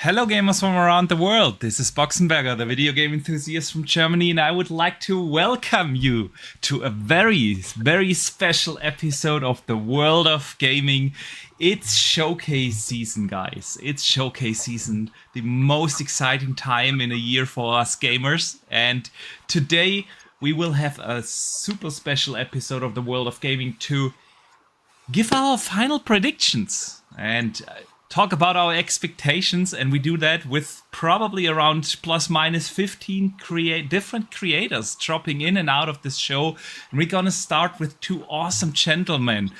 Hello gamers from around the world, this is Boxenberger, the video game enthusiast from Germany, and I would like to welcome you to a very, very special episode of the World of Gaming. It's showcase season, guys. It's showcase season, the most exciting time in a year for us gamers. And today we will have a super special episode of the World of Gaming to give our final predictions and talk about our expectations, and we do that with probably around plus minus 15 different creators dropping in and out of this show. And we're gonna start with two awesome gentlemen.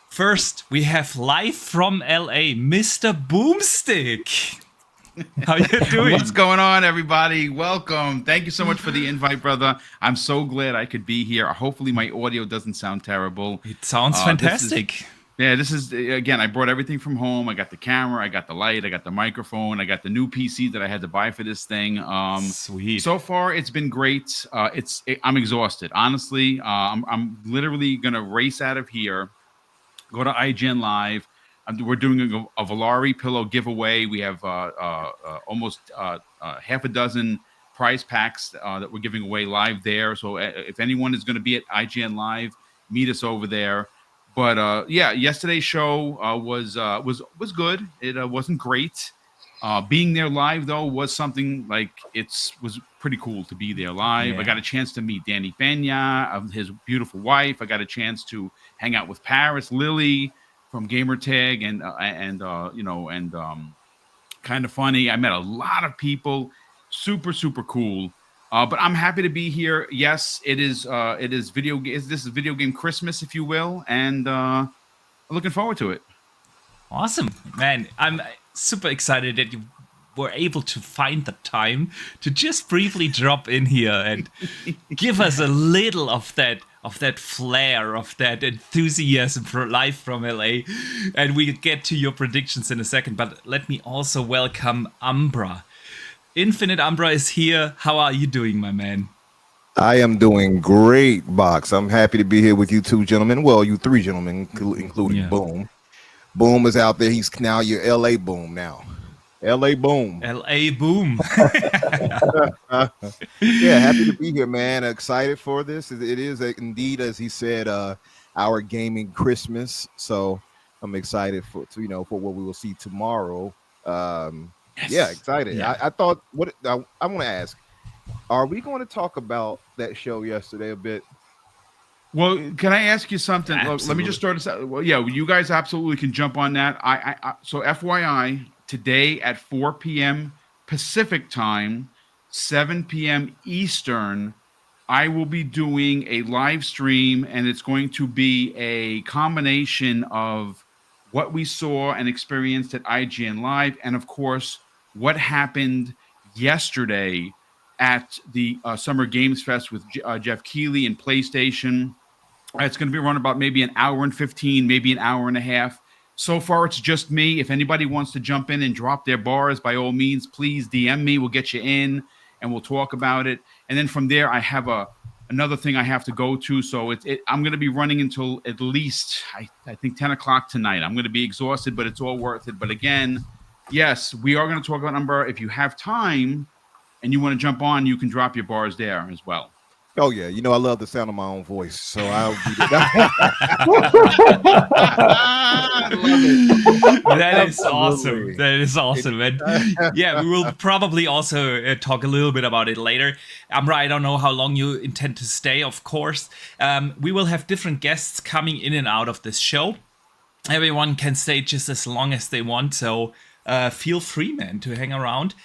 First, we have live from LA, Mr. Boomstick. How you doing? What's going on, everybody? Welcome. Thank you so much for the invite, brother. I'm so glad I could be here. Hopefully my audio doesn't sound terrible. It sounds fantastic. This is, again, I brought everything from home. I got the camera, I got the light, I got the microphone, I got the new PC that I had to buy for this thing. Sweet. So far, it's been great. I'm exhausted, honestly. I'm literally going to race out of here, go to IGN Live. We're doing a Volare pillow giveaway. We have almost half a dozen prize packs that we're giving away live there. So if anyone is going to be at IGN Live, meet us over there. But yesterday's show was good. It wasn't great. Being there live though was something like was pretty cool to be there live. Yeah. I got a chance to meet Danny Benya, his beautiful wife. I got a chance to hang out with Paris Lily from Gamertag and kind of funny. I met a lot of people. Super cool. But I'm happy to be here. Yes, it is video. This is video game Christmas, if you will, and I'm looking forward to it. Awesome, man! I'm super excited that you were able to find the time to just briefly drop in here and give us a little of that flair, of that enthusiasm for live from LA. And we'll get to your predictions in a second. But let me also welcome Umbra. Infinite Umbra is here. How are you doing, my man? I am doing great, Box. I'm happy to be here with you two gentlemen. Well, you three gentlemen, including Boom. Boom is out there. He's now your LA Boom now. LA Boom. LA Boom. Yeah, happy to be here, man. Excited for this. It is indeed, as he said, our gaming Christmas. So I'm excited for what we will see tomorrow. Yes. Yeah, excited. Yeah. I thought I want to ask, are we going to talk about that show yesterday a bit? Well, can I ask you something? Let me just start us out. Well, yeah, you guys absolutely can jump on that. So FYI, today at 4 p.m. Pacific time, 7 p.m. Eastern, I will be doing a live stream, and it's going to be a combination of what we saw and experienced at IGN Live, and of course, what happened yesterday at the Summer Games Fest with Jeff Keighley and PlayStation. It's going to be run about maybe an hour and 15, maybe an hour and a half. So far, it's just me. If anybody wants to jump in and drop their bars, by all means, please DM me. We'll get you in, and we'll talk about it. And then from there, I have another thing I have to go to. So I'm going to be running until at least, I think, 10 o'clock tonight. I'm going to be exhausted, but it's all worth it. But again, yes, we are going to talk about Umbra. If you have time and you want to jump on, you can drop your bars there as well. Oh, yeah. I love the sound of my own voice. So I'll be I love it. That is awesome. That is awesome. And yeah, we will probably also talk a little bit about it later. Umbra, I don't know how long you intend to stay, of course. We will have different guests coming in and out of this show. Everyone can stay just as long as they want. So feel free, man, to hang around.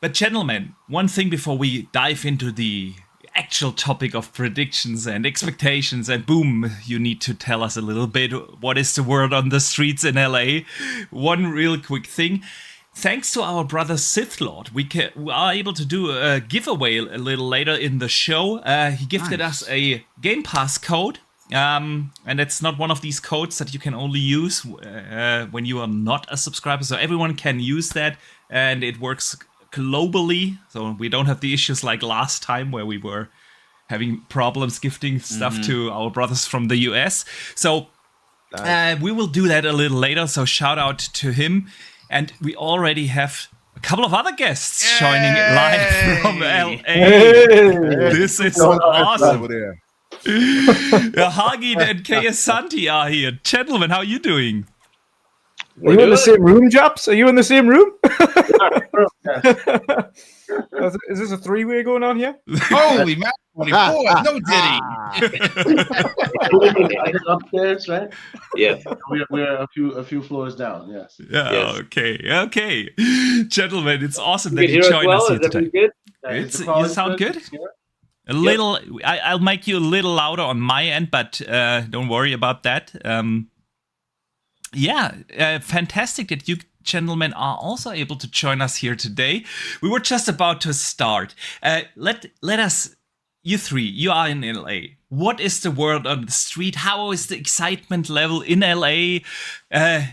But gentlemen, one thing before we dive into the actual topic of predictions and expectations, and Boom, you need to tell us a little bit what is the word on the streets in LA. One real quick thing. Thanks to our brother Sith Lord, we are able to do a giveaway a little later in the show. He gifted us a Game Pass code. And it's not one of these codes that you can only use when you are not a subscriber. So everyone can use that, and it works globally, so we don't have the issues like last time where we were having problems gifting stuff to our brothers from the US. So we will do that a little later, so shout out to him. And we already have couple of other guests joining live from LA. This is awesome. Over there. Hagid and Santi are here. Gentlemen, how are you doing? Are you in the same room, Japs? Are you in the same room? Is this a three-way going on here? Holy man, no Diddy. Upstairs, right? Yes, we're a few floors down. Yes. Yeah. Yes. Okay. Gentlemen, it's awesome that You you hear us joined well? us here Is that today. good? You sound good. A little. I'll make you a little louder on my end, but don't worry about that. Fantastic that you gentlemen are also able to join us here today. We were just about to start. Let us, you three, you are in LA. What is the word on the street? How is the excitement level in LA?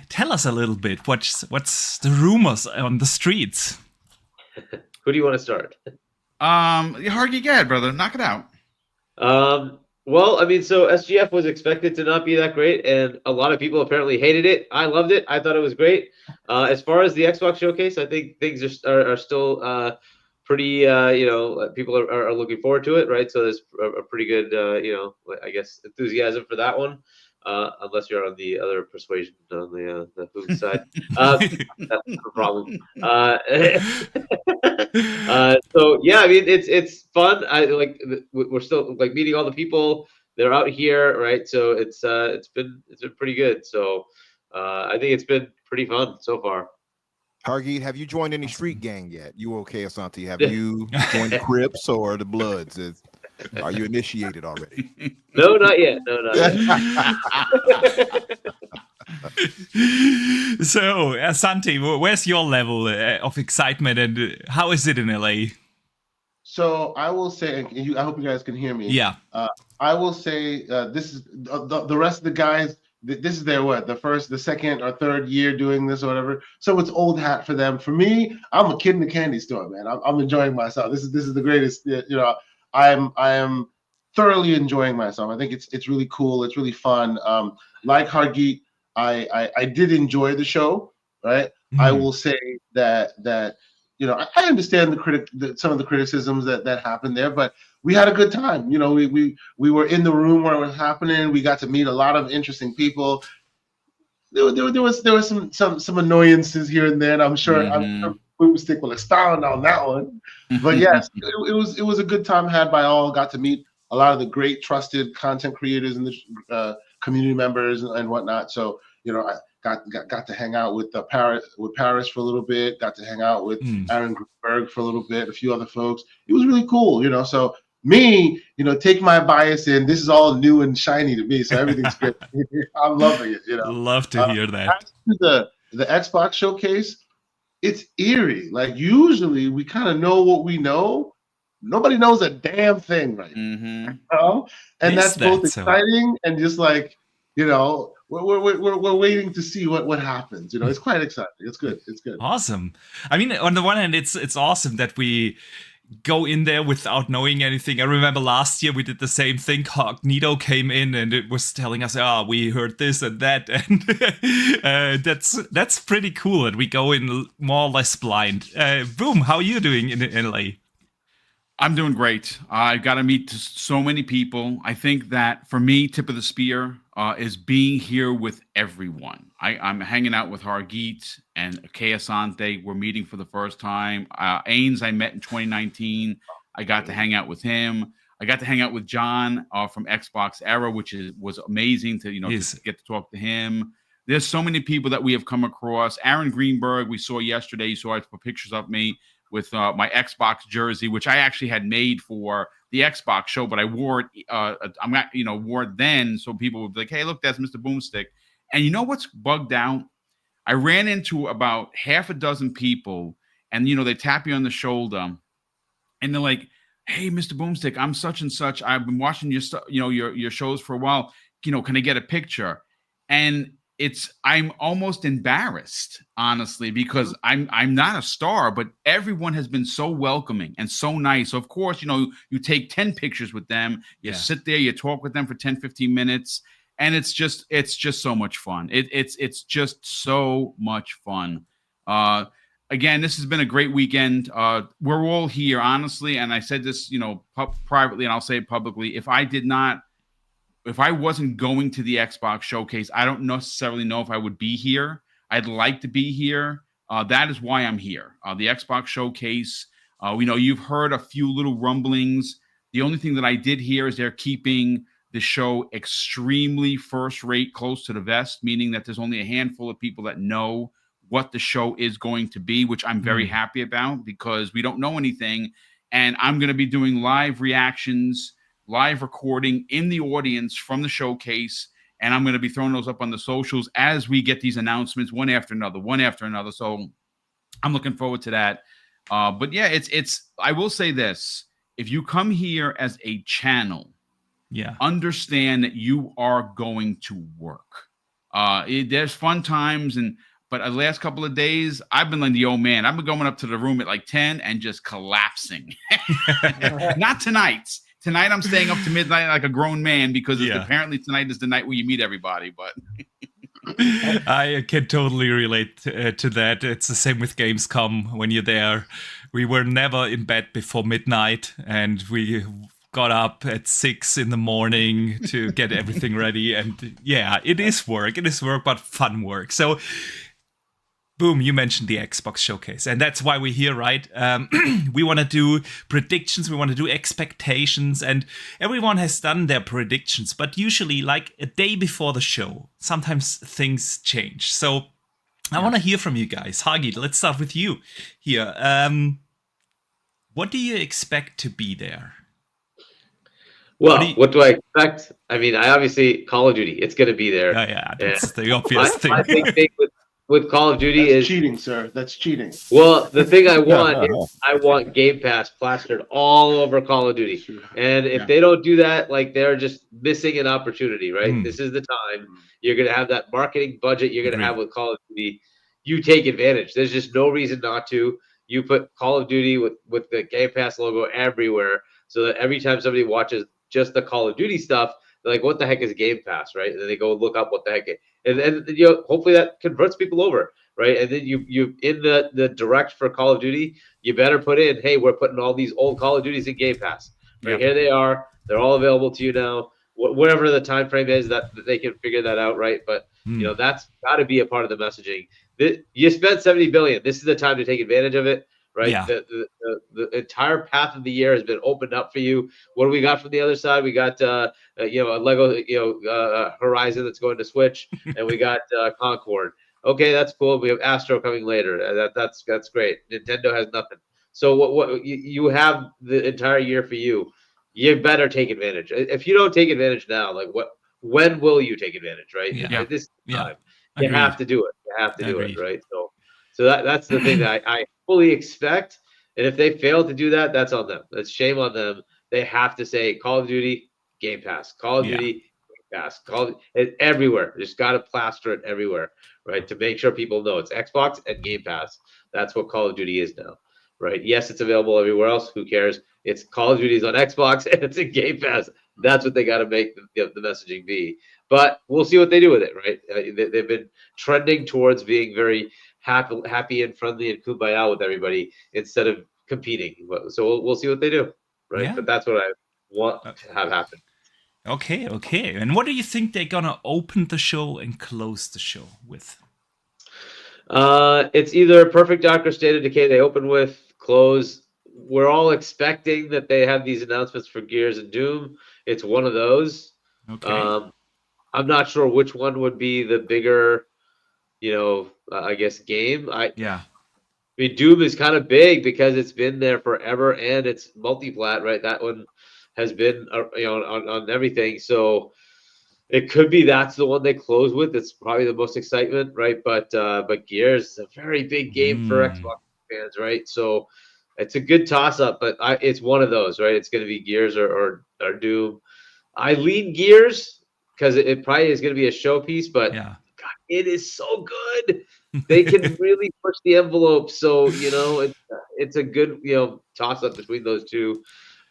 Tell us a little bit. What's the rumors on the streets? Who do you want to start? Hargy, go ahead, brother. Knock it out. Well, I mean, so SGF was expected to not be that great, and a lot of people apparently hated it. I loved it. I thought it was great. As far as the Xbox showcase, I think things are still pretty. People are looking forward to it, right? So there's a pretty good, I guess, enthusiasm for that one. Unless you're on the other persuasion on the food side, that's the problem. So yeah, I mean it's fun. We're still like meeting all the people. They're out here, right? So it's been pretty good. So I think it's been pretty fun so far. Hargeet, have you joined any street gang yet? You okay, Asante? Have you joined the Crips or the Bloods? Are you initiated already? No, not yet. No, not yet. So, Asante, where's your level of excitement, and how is it in LA? So I will say, I hope you guys can hear me. Yeah. I will say this is the rest of the guys. This is their the second or third year doing this or whatever. So it's old hat for them. For me, I'm a kid in the candy store, man. I'm enjoying myself. This is the greatest. I am thoroughly enjoying myself. I think it's really cool. It's really fun. Like Hargeet, I did enjoy the show. Right. Mm-hmm. I will say that I understand some of the criticisms that happened there, but we had a good time. We were in the room where it was happening. We got to meet a lot of interesting people. There was some annoyances here and there, and I'm sure Boomstick will expound on that one. But yes, it was a good time had by all. Got to meet a lot of the great trusted content creators and the community members and whatnot. So I got to hang out with Paris for a little bit. Got to hang out with Aaron Greenberg for a little bit. A few other folks. It was really cool. So. Me, take my bias in. This is all new and shiny to me, so everything's great. I'm loving it. Love to hear that. As to the Xbox showcase, it's eerie. Like usually, we kind of know what we know. Nobody knows a damn thing, right? Mm-hmm. And that's both exciting and just like we're waiting to see what happens. It's quite exciting. It's good. It's good. Awesome. I mean, on the one hand, it's awesome that we go in there without knowing anything. I remember last year we did the same thing. Cognito came in and it was telling us, we heard this and that, and that's pretty cool that we go in more or less blind. Boom, how are you doing in LA? I'm doing great. I got to meet so many people. I think that for me, tip of the spear is being here with everyone. I'm hanging out with Hargeet and Asante. We're meeting for the first time. Ains I met in 2019. I got to hang out with him. I got to hang out with John from Xbox Era, which was amazing to to get to talk to him. There's so many people that we have come across. Aaron Greenberg, we saw yesterday. You saw I put pictures of me with my Xbox jersey, which I actually had made for the Xbox show, but I wore it. Wore it then, so people would be like, "Hey, look, that's Mr. Boomstick." And you know what's bugged out? I ran into about half a dozen people, and they tap you on the shoulder, and they're like, "Hey, Mr. Boomstick, I'm such and such. I've been watching your shows for a while. Can I get a picture?" And I'm almost embarrassed, honestly, because I'm not a star, but everyone has been so welcoming and so nice. So of course, you take 10 pictures with them, you sit there, you talk with them for 10, 15 minutes, and it's just so much fun. It's just so much fun. again, this has been a great weekend. We're all here, honestly, and I said this, privately, and I'll say it publicly. If I wasn't going to the Xbox showcase, I don't necessarily know if I would be here. I'd like to be here. That is why I'm here. The Xbox showcase. We know you've heard a few little rumblings. The only thing that I did hear is they're keeping the show extremely first rate, close to the vest, meaning that there's only a handful of people that know what the show is going to be, which I'm very happy about because we don't know anything. And I'm going to be doing live reactions, live recording in the audience from the showcase. And I'm going to be throwing those up on the socials as we get these announcements one after another. So I'm looking forward to that. But yeah, I will say this. If you come here as a channel, understand that you are going to work. There's fun times, but the last couple of days, I've been like the old man. I've been going up to the room at like 10 and just collapsing. Not tonight. Tonight I'm staying up to midnight like a grown man because apparently tonight is the night where you meet everybody. But I can totally relate to that. It's the same with Gamescom when you're there. We were never in bed before midnight, and we got up at 6 a.m. to get everything ready. And yeah, it is work. It is work, but fun work. So, boom, you mentioned the Xbox showcase. And that's why we're here, right? We want to do predictions. We want to do expectations. And everyone has done their predictions. But usually, like a day before the show, sometimes things change. So I want to hear from you guys. Hagi, let's start with you here. What do you expect to be there? Well, what do I expect? I mean, I obviously Call of Duty. It's going to be there. Yeah, that's the obvious thing. My big thing with Call of Duty is cheating, sir. That's cheating. Well, the thing I want is I want Game Pass plastered all over Call of Duty. And if they don't do that, like they're just missing an opportunity, right? This is the time. You're going to have that marketing budget you're going to have with Call of Duty. You take advantage. There's just no reason not to. You put Call of Duty with the Game Pass logo everywhere so that every time somebody watches just the Call of Duty stuff, they're like, what the heck is Game Pass, right? And then they go look up what the heck and hopefully that converts people over, right? And then you in the direct for Call of Duty, you better put in, hey, we're putting all these old Call of Duties in Game Pass. Right? Here they are. They're all available to you now. Whatever the time frame is that they can figure that out, right? But that's got to be a part of the messaging. You spent $70 billion. This is the time to take advantage of it. Right, yeah. The entire path of the year has been opened up for you. What do we got from the other side? We got a Lego Horizon that's going to Switch, and we got Concord. Okay, that's cool. We have Astro coming later. That's great. Nintendo has nothing. So what you have the entire year for you. You better take advantage. If you don't take advantage now, when will you take advantage? Right? Yeah. This time you have to do it. You have to do it. Right? So that's the thing that I fully expect. And if they fail to do that, that's on them. That's shame on them. They have to say Call of Duty, Game Pass. Call of Duty, Game Pass. Everywhere. Just got to plaster it everywhere, right? To make sure people know it's Xbox and Game Pass. That's what Call of Duty is now, right? Yes, it's available everywhere else. Who cares? It's Call of Duty's on Xbox and it's in Game Pass. That's what they got to make the messaging be. But we'll see what they do with it, right? They've been trending towards being very happy and friendly and kumbaya with everybody instead of competing. So we'll see what they do, right? Yeah. But that's what I want to have happen. Okay. And what do you think they're gonna open the show and close the show with? It's either Perfect Dark or State of Decay. They open with, close. We're all expecting that they have these announcements for Gears and Doom. It's one of those. Okay. I'm not sure which one would be the bigger, I guess game. I mean, Doom is kind of big because it's been there forever and it's multi-plat, right? That one has been, on everything. So it could be that's the one they close with. It's probably the most excitement, right? But Gears is a very big game for Xbox fans, right? So it's a good toss-up, but it's one of those, right? It's going to be Gears or Doom. I lean Gears because it probably is going to be a showpiece, but God, it is so good. They can really push the envelope. So, it's a good, toss up between those two.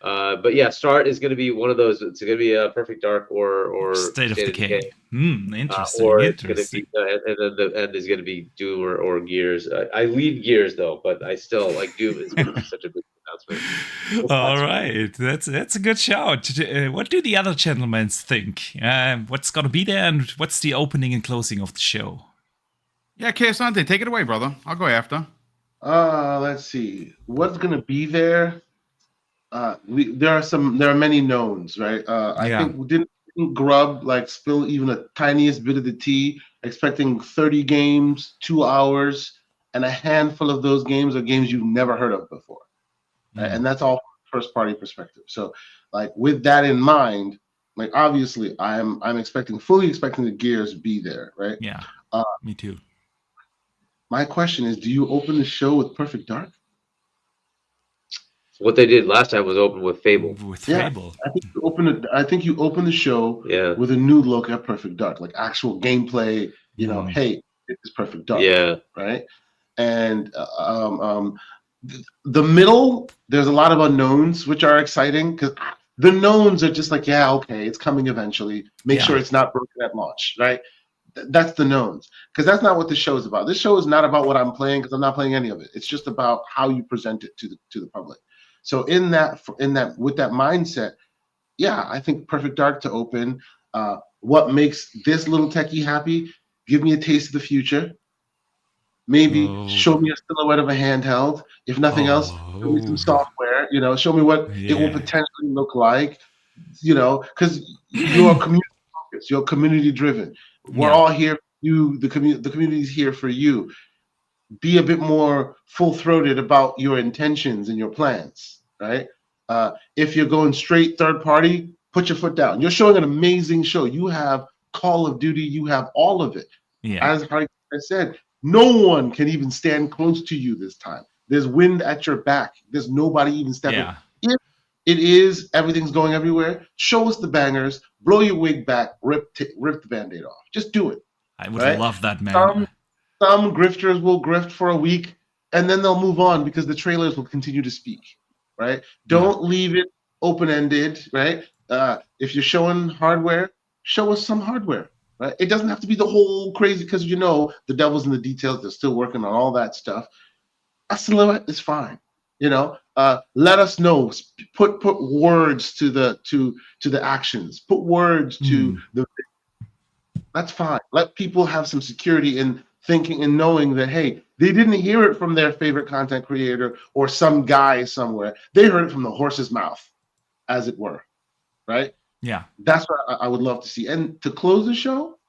But yeah, Start is going to be one of those. It's going to be a Perfect Dark or State of Decay. Interesting. or it's going to Interesting. be, and then the end is going to be Doom or Gears. I lead Gears though, but I still like Doom is such a big announcement. All right, that's a good shout. What do the other gentlemen think? What's gonna be there, and what's the opening and closing of the show? Yeah, Asante, take it away, brother. I'll go after. Let's see. What's gonna be there? There are many knowns, right? I think we didn't Grub like spill even a tiniest bit of the tea, expecting 30 games, 2 hours, and a handful of those games are games you've never heard of before. Right? And that's all first party perspective. So like with that in mind, like obviously I'm fully expecting the Gears be there, right? Yeah. Me too. My question is, do you open the show with Perfect Dark? What they did last time was open with Fable. Fable. I think you open the show with a new look at Perfect Dark, like actual gameplay. You know, hey, it's Perfect Dark. Yeah. Right. And the middle, there's a lot of unknowns, which are exciting because the knowns are just like, yeah, okay, it's coming eventually. Make sure it's not broken at launch, right? That's the knowns, because that's not what this show is about. This show is not about what I'm playing, because I'm not playing any of it. It's just about how you present it to the public. So in that with that mindset, yeah, I think Perfect Dark to open. What makes this little techie happy? Give me a taste of the future. Maybe show me a silhouette of a handheld. If nothing else, show me some software. You know, show me what it will potentially look like. You know, because you're community focused, you're community driven. We're all here for you. The community's here for you. Be a bit more full-throated about your intentions and your plans, right? If you're going straight third party, put your foot down. You're showing an amazing show. You have Call of Duty. You have all of it. Yeah. As I said, no one can even stand close to you this time. There's wind at your back. There's nobody even stepping. Yeah. If it is everything's going everywhere, show us the bangers, blow your wig back, rip the Band-Aid off. Just do it. I would love that, man. Some grifters will grift for a week, and then they'll move on because the trailers will continue to speak, right? Don't leave it open-ended, right? If you're showing hardware, show us some hardware, right? It doesn't have to be the whole crazy, because you know the devil's in the details. They're still working on all that stuff. A silhouette is fine, you know. Let us know. Put words to the actions. Put words to the. That's fine. Let people have some security in thinking and knowing that, hey, they didn't hear it from their favorite content creator or some guy somewhere. They heard it from the horse's mouth, as it were, right? Yeah. That's what I would love to see. And to close the show,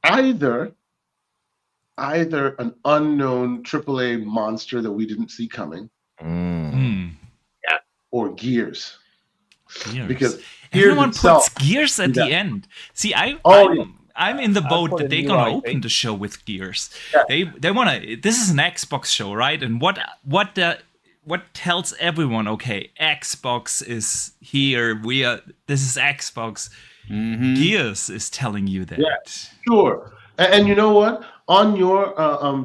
either an unknown AAA monster that we didn't see coming, or Gears. Because everyone puts Gears at the end. See, I'm in the boat that they're gonna open the show with Gears. Yeah. They wanna. This is an Xbox show, right? And what tells everyone? Okay, Xbox is here. This is Xbox. Gears is telling you that. Yeah, sure. And you know what? On your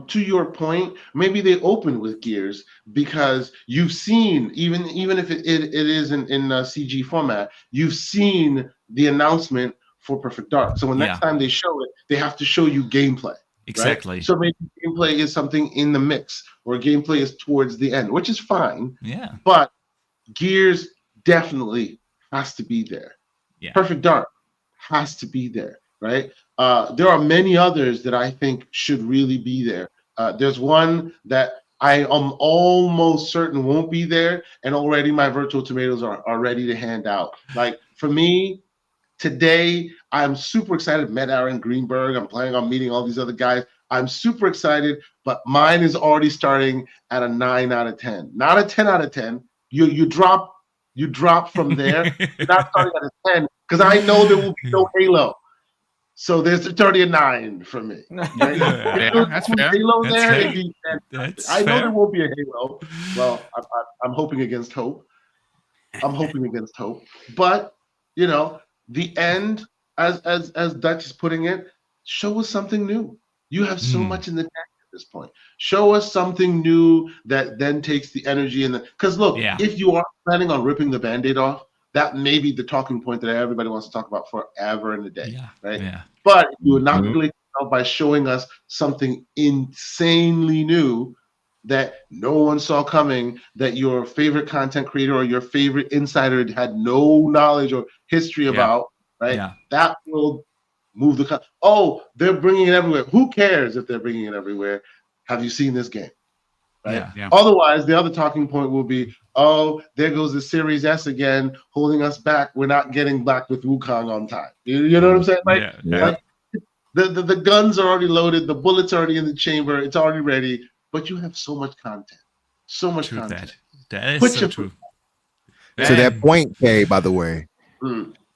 to your point, maybe they open with Gears because you've seen, even if it is in CG format, you've seen the announcement for Perfect Dark. So when next time they show it, they have to show you gameplay. Exactly. Right? So maybe gameplay is something in the mix, or gameplay is towards the end, which is fine. Yeah. But Gears definitely has to be there. Yeah. Perfect Dark has to be there. Right. There are many others that I think should really be there. There's one that I am almost certain won't be there, and already my virtual tomatoes are ready to hand out. Like for me, today, I'm super excited. Met Aaron Greenberg. I'm planning on meeting all these other guys. I'm super excited, but mine is already starting at a 9 out of 10. Not a 10 out of 10. You drop from there. You're not starting at a 10, because I know there will be no Halo. So there's a 39 for me. Right? That's fair. Halo That's there. fair. I know there won't be a Halo. Well, I'm hoping against hope. But you know, the end, as Dutch is putting it, show us something new. You have so much in the tank at this point. Show us something new that then takes the energy and because look, if you are planning on ripping the Band-Aid off, that may be the talking point that everybody wants to talk about forever and a day, right? Yeah. But you inoculate yourself by showing us something insanely new that no one saw coming, that your favorite content creator or your favorite insider had no knowledge or history about, right? Yeah. That will move the they're bringing it everywhere. Who cares if they're bringing it everywhere? Have you seen this game? Right. Yeah. Otherwise, the other talking point will be, oh, there goes the Series S again, holding us back. We're not getting back with Wukong on time. You know what I'm saying? Like, like the guns are already loaded, the bullets are already in the chamber, it's already ready, but you have so much content. So much content. That is so true. To that point, Kay, by the way,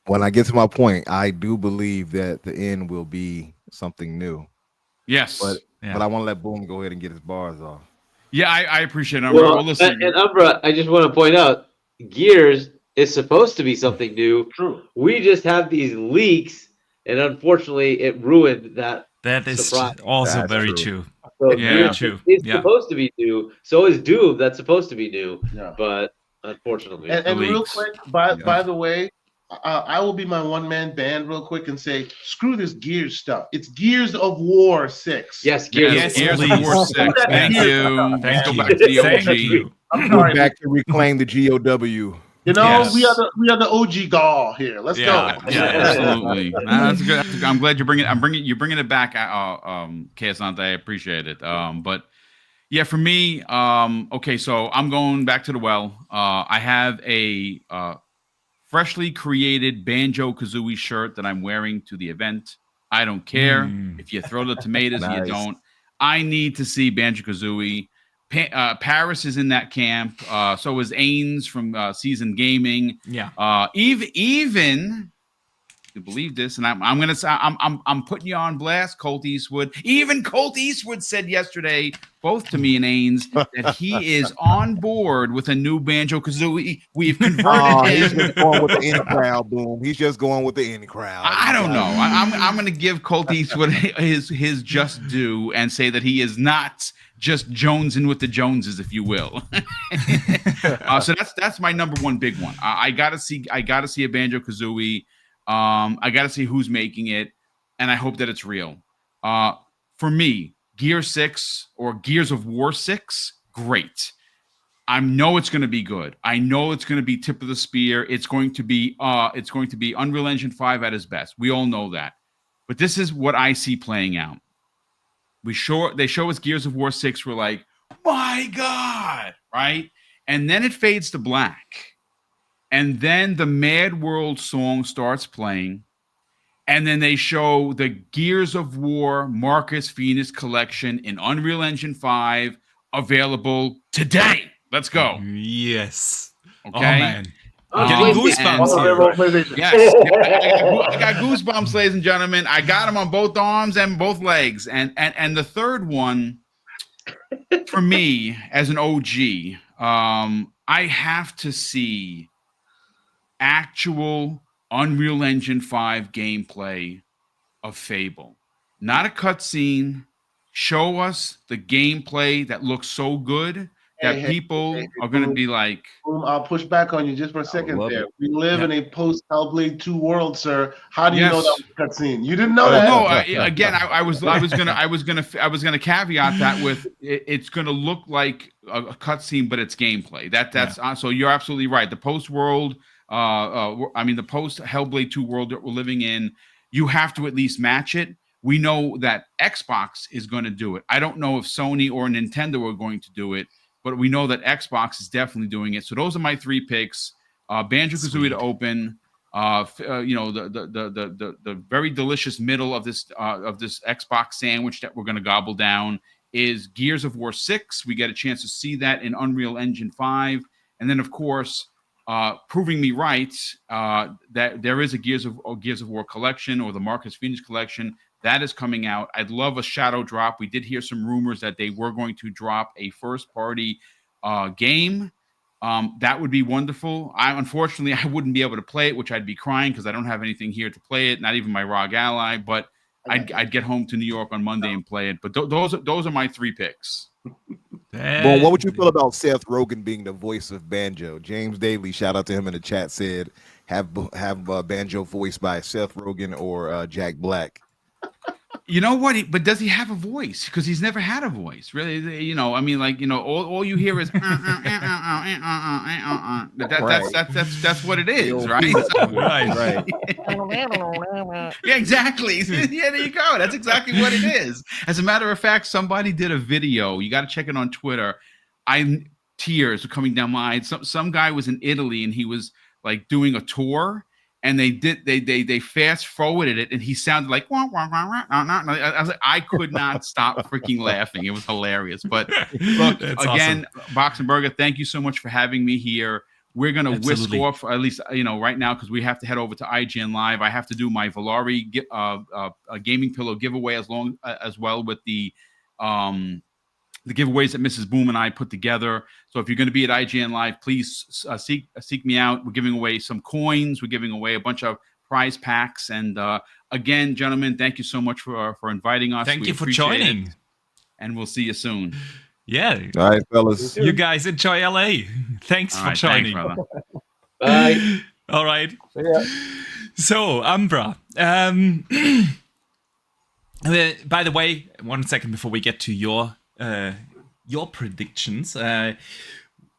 when I get to my point, I do believe that the end will be something new. Yes. But I want to let Boom go ahead and get his bars off. Yeah, I appreciate it. Well, listen. And Umbra, I just want to point out, Gears is supposed to be something new. True. We just have these leaks, and unfortunately, it ruined that. That is surprise. also very true. So true. It's supposed to be new. So is Doom. That's supposed to be new. Yeah. But unfortunately, and real quick, by the way, I will be my one-man band real quick and say, screw this Gears stuff. It's Gears of War 6. Yes, Gears of War 6. Thank you. Thank you. Go Back to the OG. I'm sorry. Back to reclaim the GOW. You know, we are the OG Gaul here. Let's go. Yeah, absolutely. That's good. I'm glad you're bringing it back. Kasant, I appreciate it. But yeah, for me, okay, so I'm going back to the well. I have a freshly created Banjo-Kazooie shirt that I'm wearing to the event. I don't care if you throw the tomatoes or you don't. I need to see Banjo-Kazooie. Paris is in that camp. So is Ains from Seasoned Gaming. Yeah. Even you believe this, and I'm gonna say I'm putting you on blast, Colt Eastwood. Even Colt Eastwood said yesterday, both to me and Ains, that he is on board with a new Banjo-Kazooie. We've converted him. He's just going with the in crowd, Boom. He's just going with the in crowd. I don't know. I'm gonna give Colt Eastwood his just due and say that he is not just jonesing with the Joneses, if you will. So that's my number one big one. I gotta see a Banjo-Kazooie. I got to see who's making it, and I hope that it's real. For me, Gear 6 or Gears of War 6, great. I know it's going to be good. I know it's going to be tip of the spear. It's going to be Unreal Engine 5 at its best. We all know that. But this is what I see playing out. They show us Gears of War 6. We're like, my God, right? And then it fades to black. And then the Mad World song starts playing. And then they show the Gears of War Marcus Phoenix collection in Unreal Engine 5 available today. Let's go. Yes. Okay. Oh, man. Getting goosebumps here. Yes. I got goosebumps, ladies and gentlemen. I got them on both arms and both legs. And the third one, for me, as an OG, I have to see actual Unreal Engine 5 gameplay of Fable. Not a cutscene. Show us the gameplay that looks so good that people are going to be like... I'll push back on you just for a second there. We live in a post-Hellblade 2 world, sir. How do you know that was a cutscene? You didn't know that? No, again, I was gonna caveat that with it's going to look like a cutscene, but it's gameplay. That's so you're absolutely right. The post-world... the post Hellblade 2 world that we're living in, you have to at least match it. We know that Xbox is going to do it. I don't know if Sony or Nintendo are going to do it, but we know that Xbox is definitely doing it. So those are my three picks. Banjo-Kazooie to open. The very delicious middle of this Xbox sandwich that we're going to gobble down is Gears of War 6. We get a chance to see that in Unreal Engine 5, and then of course. Proving me right that there is a Gears of War collection or the Marcus Phoenix collection that is coming out. I'd love a shadow drop. We did hear some rumors that they were going to drop a first-party game. That would be wonderful. Unfortunately, I wouldn't be able to play it, which I'd be crying because I don't have anything here to play it, not even my ROG Ally. But I'd get home to New York on Monday and play it. But those are my 3 picks. Well, what would you feel about Seth Rogen being the voice of Banjo? James Daly, shout out to him in the chat, said have Banjo voiced by Seth Rogen or Jack Black. You know what? But does he have a voice? Because he's never had a voice, really. You know, I mean, like, you know, all you hear is that's what it is, right? Right. Yeah, exactly. Yeah, there you go. That's exactly what it is. As a matter of fact, somebody did a video. You got to check it on Twitter. Tears are coming down my eyes. Some guy was in Italy and he was like doing a tour. And they fast forwarded it, and he sounded like wah, wah, wah, wah, wah, wah. I was like, I could not stop freaking laughing. It was hilarious. But look, That's again, Box and Burger, thank you so much for having me here. We're gonna whisk off, at least right now, because we have to head over to IGN Live. I have to do my Valari gaming pillow giveaway as well with the giveaways that Mrs. Boom and I put together. So if you're going to be at IGN Live, please seek me out. We're giving away some coins. We're giving away a bunch of prize packs. And again, gentlemen, thank you so much for inviting us. Thank you for joining. And we'll see you soon. Yeah. All right, fellas. You guys enjoy LA. Thanks for joining. Thanks, Bye. All right. Yeah. So, Umbra. By the way, 1 second before we get to your predictions,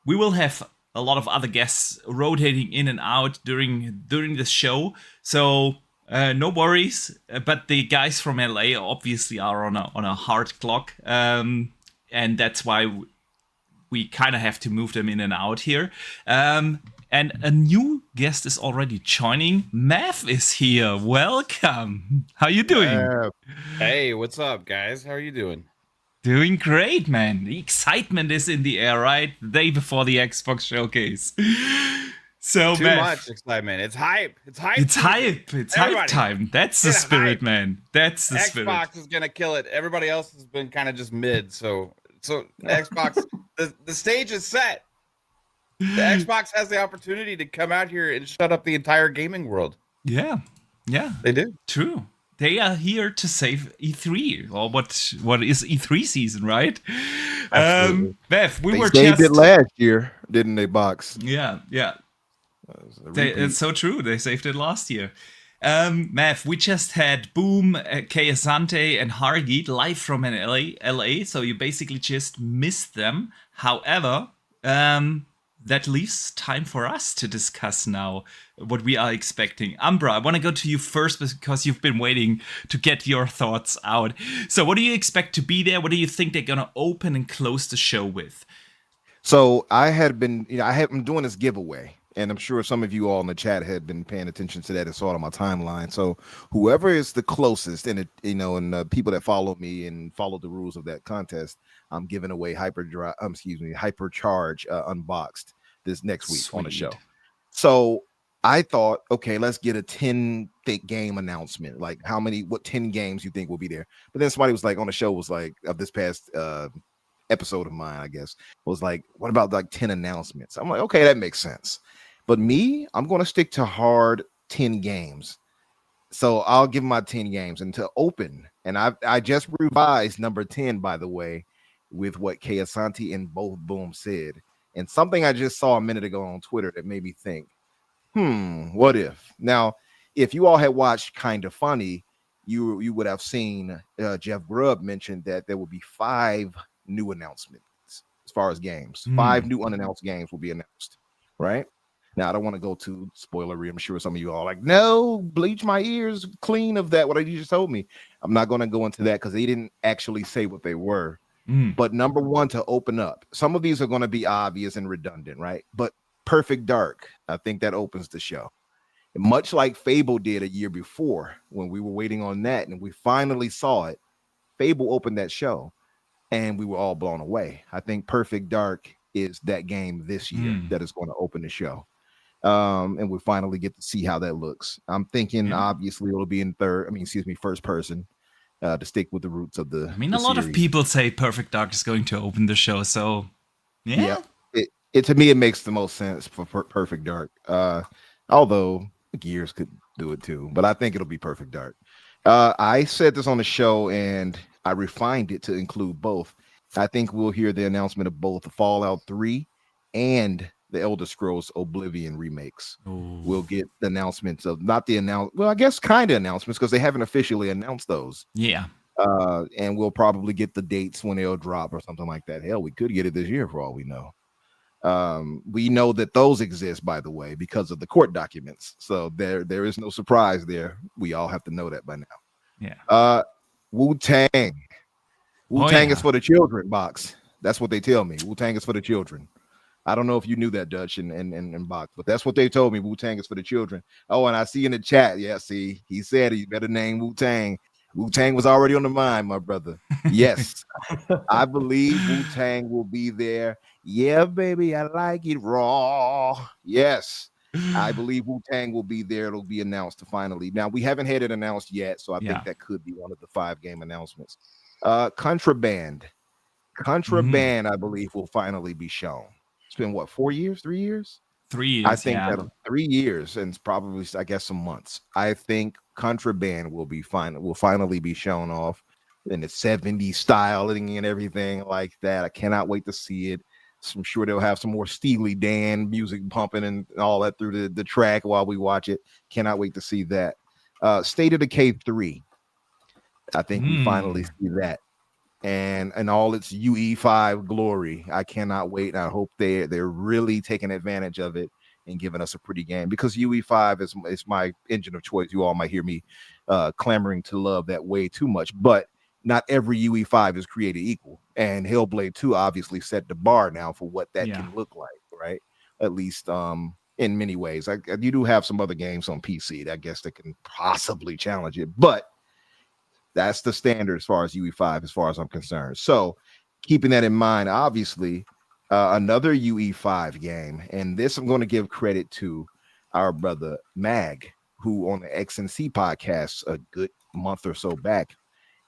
we will have a lot of other guests rotating in and out during the show, so no worries. But the guys from LA obviously are on a hard clock, and that's why we kind of have to move them in and out here. And a new guest is already joining. Mav is here. Welcome. How you doing? Hey, what's up, guys? How are you doing? Doing great, man. The excitement is in the air, right? The day before the Xbox showcase. So, Too much excitement. It's hype. It's hype. It's hype. It's hype time. That's the spirit, hype. Man. That's the spirit. Xbox is gonna kill it. Everybody else has been kind of just mid. So Xbox, the stage is set. The Xbox has the opportunity to come out here and shut up the entire gaming world. Yeah. They do. True. They are here to save E3, or what is E3 season, right? Beth, They saved it last year, didn't they, Box? Yeah. It's so true. They saved it last year. Mav, we just had Boom, Kayasante, and Hargeet live from LA, so you basically just missed them. However, that leaves time for us to discuss now what we are expecting. Umbra, I want to go to you first because you've been waiting to get your thoughts out. So what do you expect to be there? What do you think they're going to open and close the show with? So I'm doing this giveaway, and I'm sure some of you all in the chat had been paying attention to that and saw it on my timeline. So whoever is the closest, and the people that follow me and follow the rules of that contest, I'm giving away Hypercharge Unboxed this next week on the show. So I thought, okay, let's get a 10 game announcement. Like what 10 games you think will be there? But then somebody was like on the show was like of this past episode of mine, I guess, was like, what about like 10 announcements? I'm like, okay, that makes sense. But I'm going to stick to hard 10 games. So I'll give my 10 games and to open. And I just revised number 10, by the way, with what Kayasante and both Boom said. And something I just saw a minute ago on Twitter that made me think, what if? Now, if you all had watched Kind of Funny, you would have seen Jeff Grubb mentioned that there will be 5 new announcements as far as games. 5 new unannounced games will be announced, right? Now, I don't want to go too spoilery. I'm sure some of you all are like, no, bleach my ears clean of that, what you just told me. I'm not going to go into that because they didn't actually say what they were. But number 1 to open up. Some of these are going to be obvious and redundant, right? But Perfect Dark, I think that opens the show. And much like Fable did a year before when we were waiting on that and we finally saw it, Fable opened that show and we were all blown away. I think Perfect Dark is that game this year that is going to open the show. And we finally get to see how that looks. I'm thinking obviously it'll be in first person. To stick with the roots of the. A lot of people say Perfect Dark is going to open the show, so yeah. It to me it makes the most sense for Perfect Dark. Although Gears could do it too, but I think it'll be Perfect Dark. I said this on the show, and I refined it to include both. I think we'll hear the announcement of both the Fallout 3 and the Elder Scrolls Oblivion remakes. Ooh. We'll get the announcements of not the well, I guess kind of announcements because they haven't officially announced those. Yeah. And we'll probably get the dates when they'll drop or something like that. Hell, we could get it this year for all we know. We know that those exist, by the way, because of the court documents. So there is no surprise there. We all have to know that by now. Yeah. Wu-Tang. Wu-Tang yeah. is for the children, Box. That's what they tell me. Wu-Tang is for the children. I don't know if you knew that, Dutch and Box, but that's what they told me. Wu-Tang is for the children. Oh, and I see in the chat, yeah, see, he said he better name Wu-Tang. Wu-Tang was already on the mind, my brother. Yes, I believe Wu-Tang will be there. Yeah, baby, I like it raw. Yes, I believe Wu-Tang will be there. It'll be announced finally. Now, we haven't had it announced yet, so I think that could be one of the 5-game announcements. Contraband. Contraband, I believe, will finally be shown. It's been, what, 4 years, 3 years? 3 years, I think that 3 years and probably, I guess, some months. I think Contraband will finally be shown off in the 70s styling and everything like that. I cannot wait to see it. So I'm sure they'll have some more Steely Dan music pumping and all that through the track while we watch it. Cannot wait to see that. State of Decay 3. I think we finally see that. And all its UE5 glory. I cannot wait. I hope they're really taking advantage of it and giving us a pretty game, because UE5 is my engine of choice. You all might hear me clamoring to love that way too much, but not every UE5 is created equal. And Hellblade 2 obviously set the bar now for what that can look like, right? At least in many ways. You do have some other games on PC that I guess that can possibly challenge it, but that's the standard as far as UE5, as far as I'm concerned. So keeping that in mind, obviously, another UE5 game, and this I'm going to give credit to our brother Mag, who on the XNC podcast a good month or so back,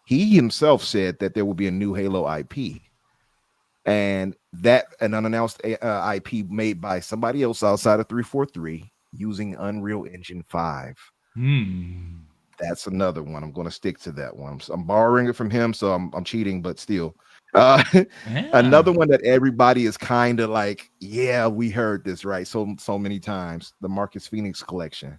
he himself said that there will be a new Halo IP, and that an unannounced IP made by somebody else outside of 343 using Unreal Engine 5. That's another one. I'm going to stick to that one. I'm borrowing it from him, so I'm cheating, but still. Another one that everybody is kind of like, yeah, we heard this right so many times. The Marcus Phoenix collection.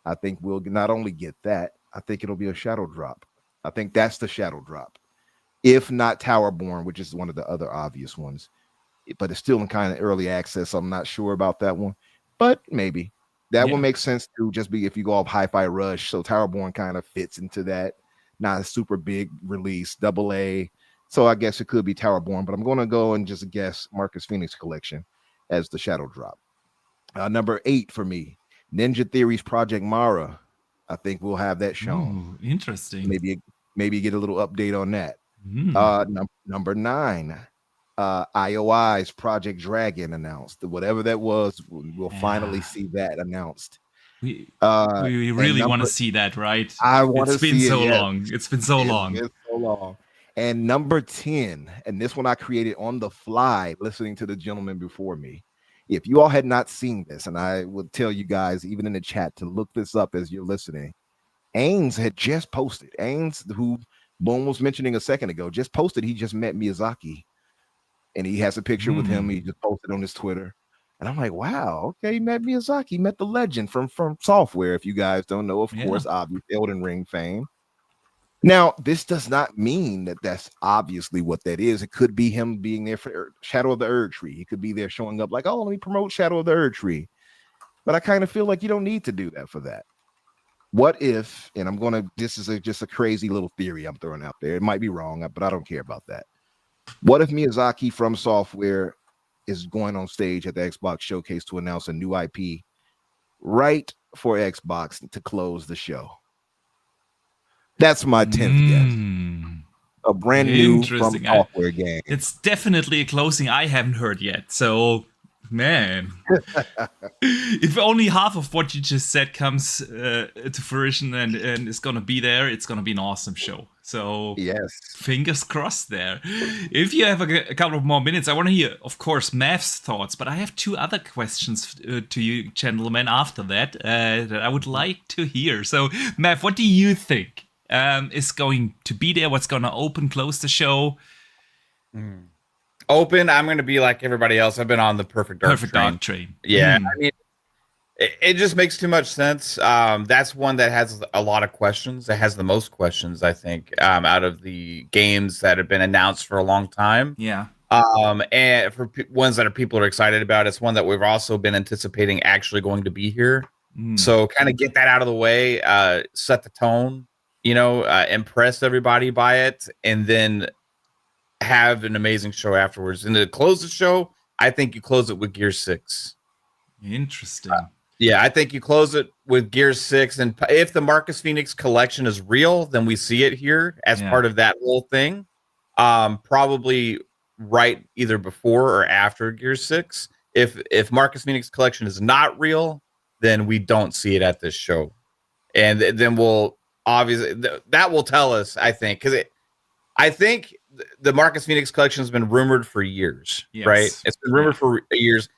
I think we'll not only get that, I think it'll be a shadow drop. I think that's the shadow drop. If not Towerborn, which is one of the other obvious ones, but it's still in kind of early access. I'm not sure about that one, but maybe. That one makes sense to just be if you go off Hi-Fi Rush. So Towerborn kind of fits into that. Not a super big release, AA. So I guess it could be Towerborn, but I'm going to go and just guess Marcus Phoenix collection as the shadow drop. Number 8 for me, Ninja Theory's Project Mara. I think we'll have that shown. Ooh, interesting. Maybe get a little update on that. Number 9. IOI's Project Dragon announced. Whatever that was, we'll finally see that announced. We really want to see that, right? I want to see it. It's been so long. It's been so long. It's so long. And number 10, and this one I created on the fly, listening to the gentleman before me. If you all had not seen this, and I would tell you guys, even in the chat, to look this up as you're listening. Ains had just posted. Ains, who Boom was mentioning a second ago, just posted he just met Miyazaki. And he has a picture with him. He just posted on his Twitter. And I'm like, wow, okay, he met Miyazaki. He met the legend from Software. If you guys don't know, of course, obvious Elden Ring fame. Now, this does not mean that that's obviously what that is. It could be him being there for Shadow of the Erd Tree. He could be there showing up like, oh, let me promote Shadow of the Erd Tree. But I kind of feel like you don't need to do that for that. What if, and this is just a crazy little theory I'm throwing out there. It might be wrong, but I don't care about that. What if Miyazaki from Software is going on stage at the Xbox Showcase to announce a new IP right for Xbox to close the show? That's my 10th guess. A brand new from Software game. It's definitely a closing I haven't heard yet. So, man, if only half of what you just said comes to fruition and is going to be there, it's going to be an awesome show. So, yes, fingers crossed there. If you have a couple of more minutes, I want to hear, of course, Mav's thoughts, but I have 2 other questions to you, gentlemen, after that that I would like to hear. So, Mav, what do you think? is going to be there? What's going to close the show? Open, I'm going to be like everybody else. I've been on the Perfect Dark train. Yeah, I mean, it just makes too much sense. That's one that has a lot of questions. It has the most questions, I think, out of the games that have been announced for a long time. Yeah. And for ones that people are excited about, it's one that we've also been anticipating actually going to be here. So kind of get that out of the way, set the tone, impress everybody by it, and then have an amazing show afterwards. And to close the show, I think you close it with Gear 6. Interesting. Yeah, I think you close it with Gear 6. And if the Marcus Phoenix collection is real, then we see it here as part of that whole thing. Probably right either before or after Gear 6. If Marcus Phoenix collection is not real, then we don't see it at this show. And then we'll obviously that will tell us, I think, because I think the Marcus Phoenix collection has been rumored for years, right? It's been rumored for years.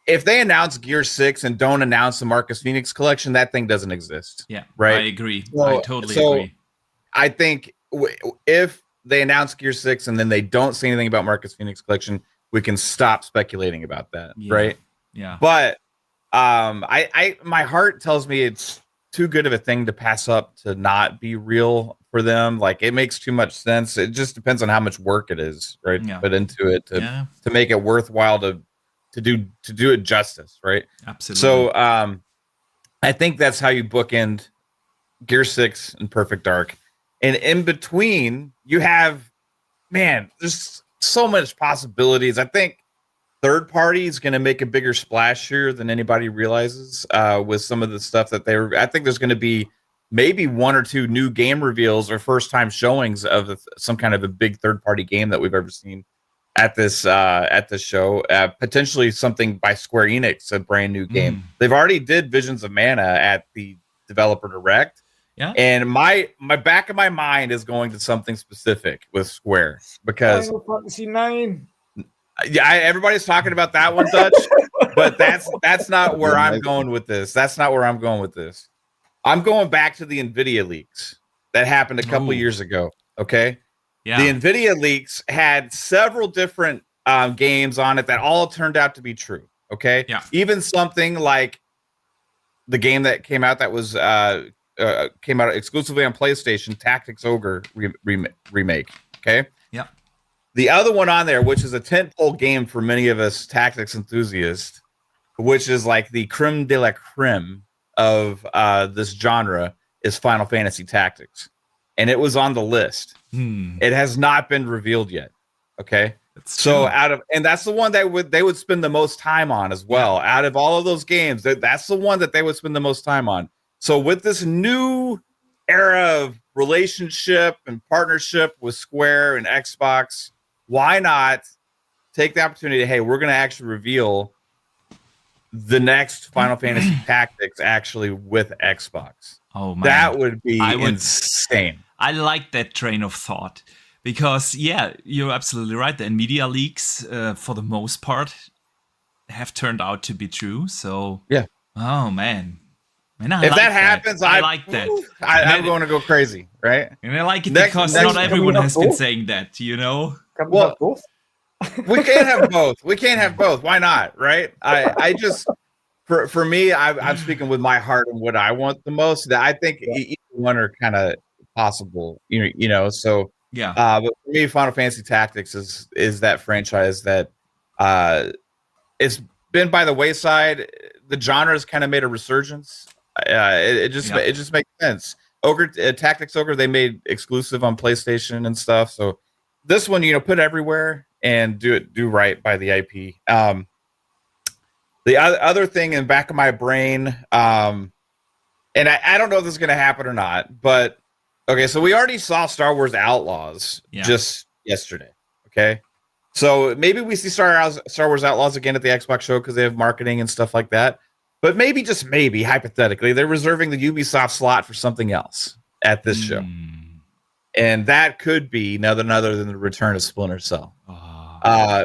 If they announce Gear 6 and don't announce the Marcus Phoenix collection, that thing doesn't exist. Yeah, right. I agree. I totally agree. I think if they announce Gear 6 and then they don't say anything about Marcus Phoenix collection, we can stop speculating about that, right? Yeah. But my heart tells me it's too good of a thing to pass up to not be real for them. Like, it makes too much sense. It just depends on how much work it is, right? Yeah. To put into it to make it worthwhile to do it justice, right? Absolutely. So I think that's how you bookend Gear 6 and Perfect Dark. And in between, you have, there's so much possibilities. I think third party is going to make a bigger splash here than anybody realizes with some of the stuff that I think there's going to be maybe one or two new game reveals or first time showings of some kind of a big third party game that we've ever seen at this show. Potentially something by Square Enix, a brand new game. They've already did Visions of Mana at the Developer Direct. Yeah. And my back of my mind is going to something specific with Square because Final Fantasy 9. Yeah, everybody's talking about that one, Dutch, but that's not where I'm going with this. That's not where I'm going with this. I'm going back to the NVIDIA leaks that happened a couple years ago. Okay. Yeah. The NVIDIA leaks had several different games on it that all turned out to be true. Okay. Yeah. Even something like the game that came out that was came out exclusively on PlayStation, Tactics Ogre remake. Okay. Yeah. The other one on there, which is a tentpole game for many of us tactics enthusiasts, which is like the creme de la creme of this genre, is Final Fantasy Tactics. And it was on the list. It has not been revealed yet. Okay. So and that's the one that they would spend the most time on as well. Yeah. Out of all of those games, that's the one that they would spend the most time on. So with this new era of relationship and partnership with Square and Xbox, why not take the opportunity? Hey, we're going to actually reveal the next Final Fantasy Tactics actually with Xbox. Oh man, that would be insane. I like that train of thought because you're absolutely right. The NVIDIA leaks, for the most part, have turned out to be true. So oh man. If like that happens, I like that. I'm going to go crazy, right? And I like it because not everyone has been saying that, Well, both? We can't have both. We can't have both. Why not, right? I just, for me, I'm speaking with my heart and what I want the most. I think either one are kind of possible, So but for me, Final Fantasy Tactics is that franchise that it's been by the wayside. The genre's kind of made a resurgence. It just makes sense. Tactics Ogre, they made exclusive on PlayStation and stuff. So this one, put it everywhere and do right by the IP. The other thing in the back of my brain, and I don't know if this is going to happen or not, but okay, so we already saw Star Wars Outlaws just yesterday. Okay, so maybe we see Star Wars Outlaws again at the Xbox show because they have marketing and stuff like that. But maybe, just maybe, hypothetically, they're reserving the Ubisoft slot for something else at this show. And that could be nothing other than the return of Splinter Cell.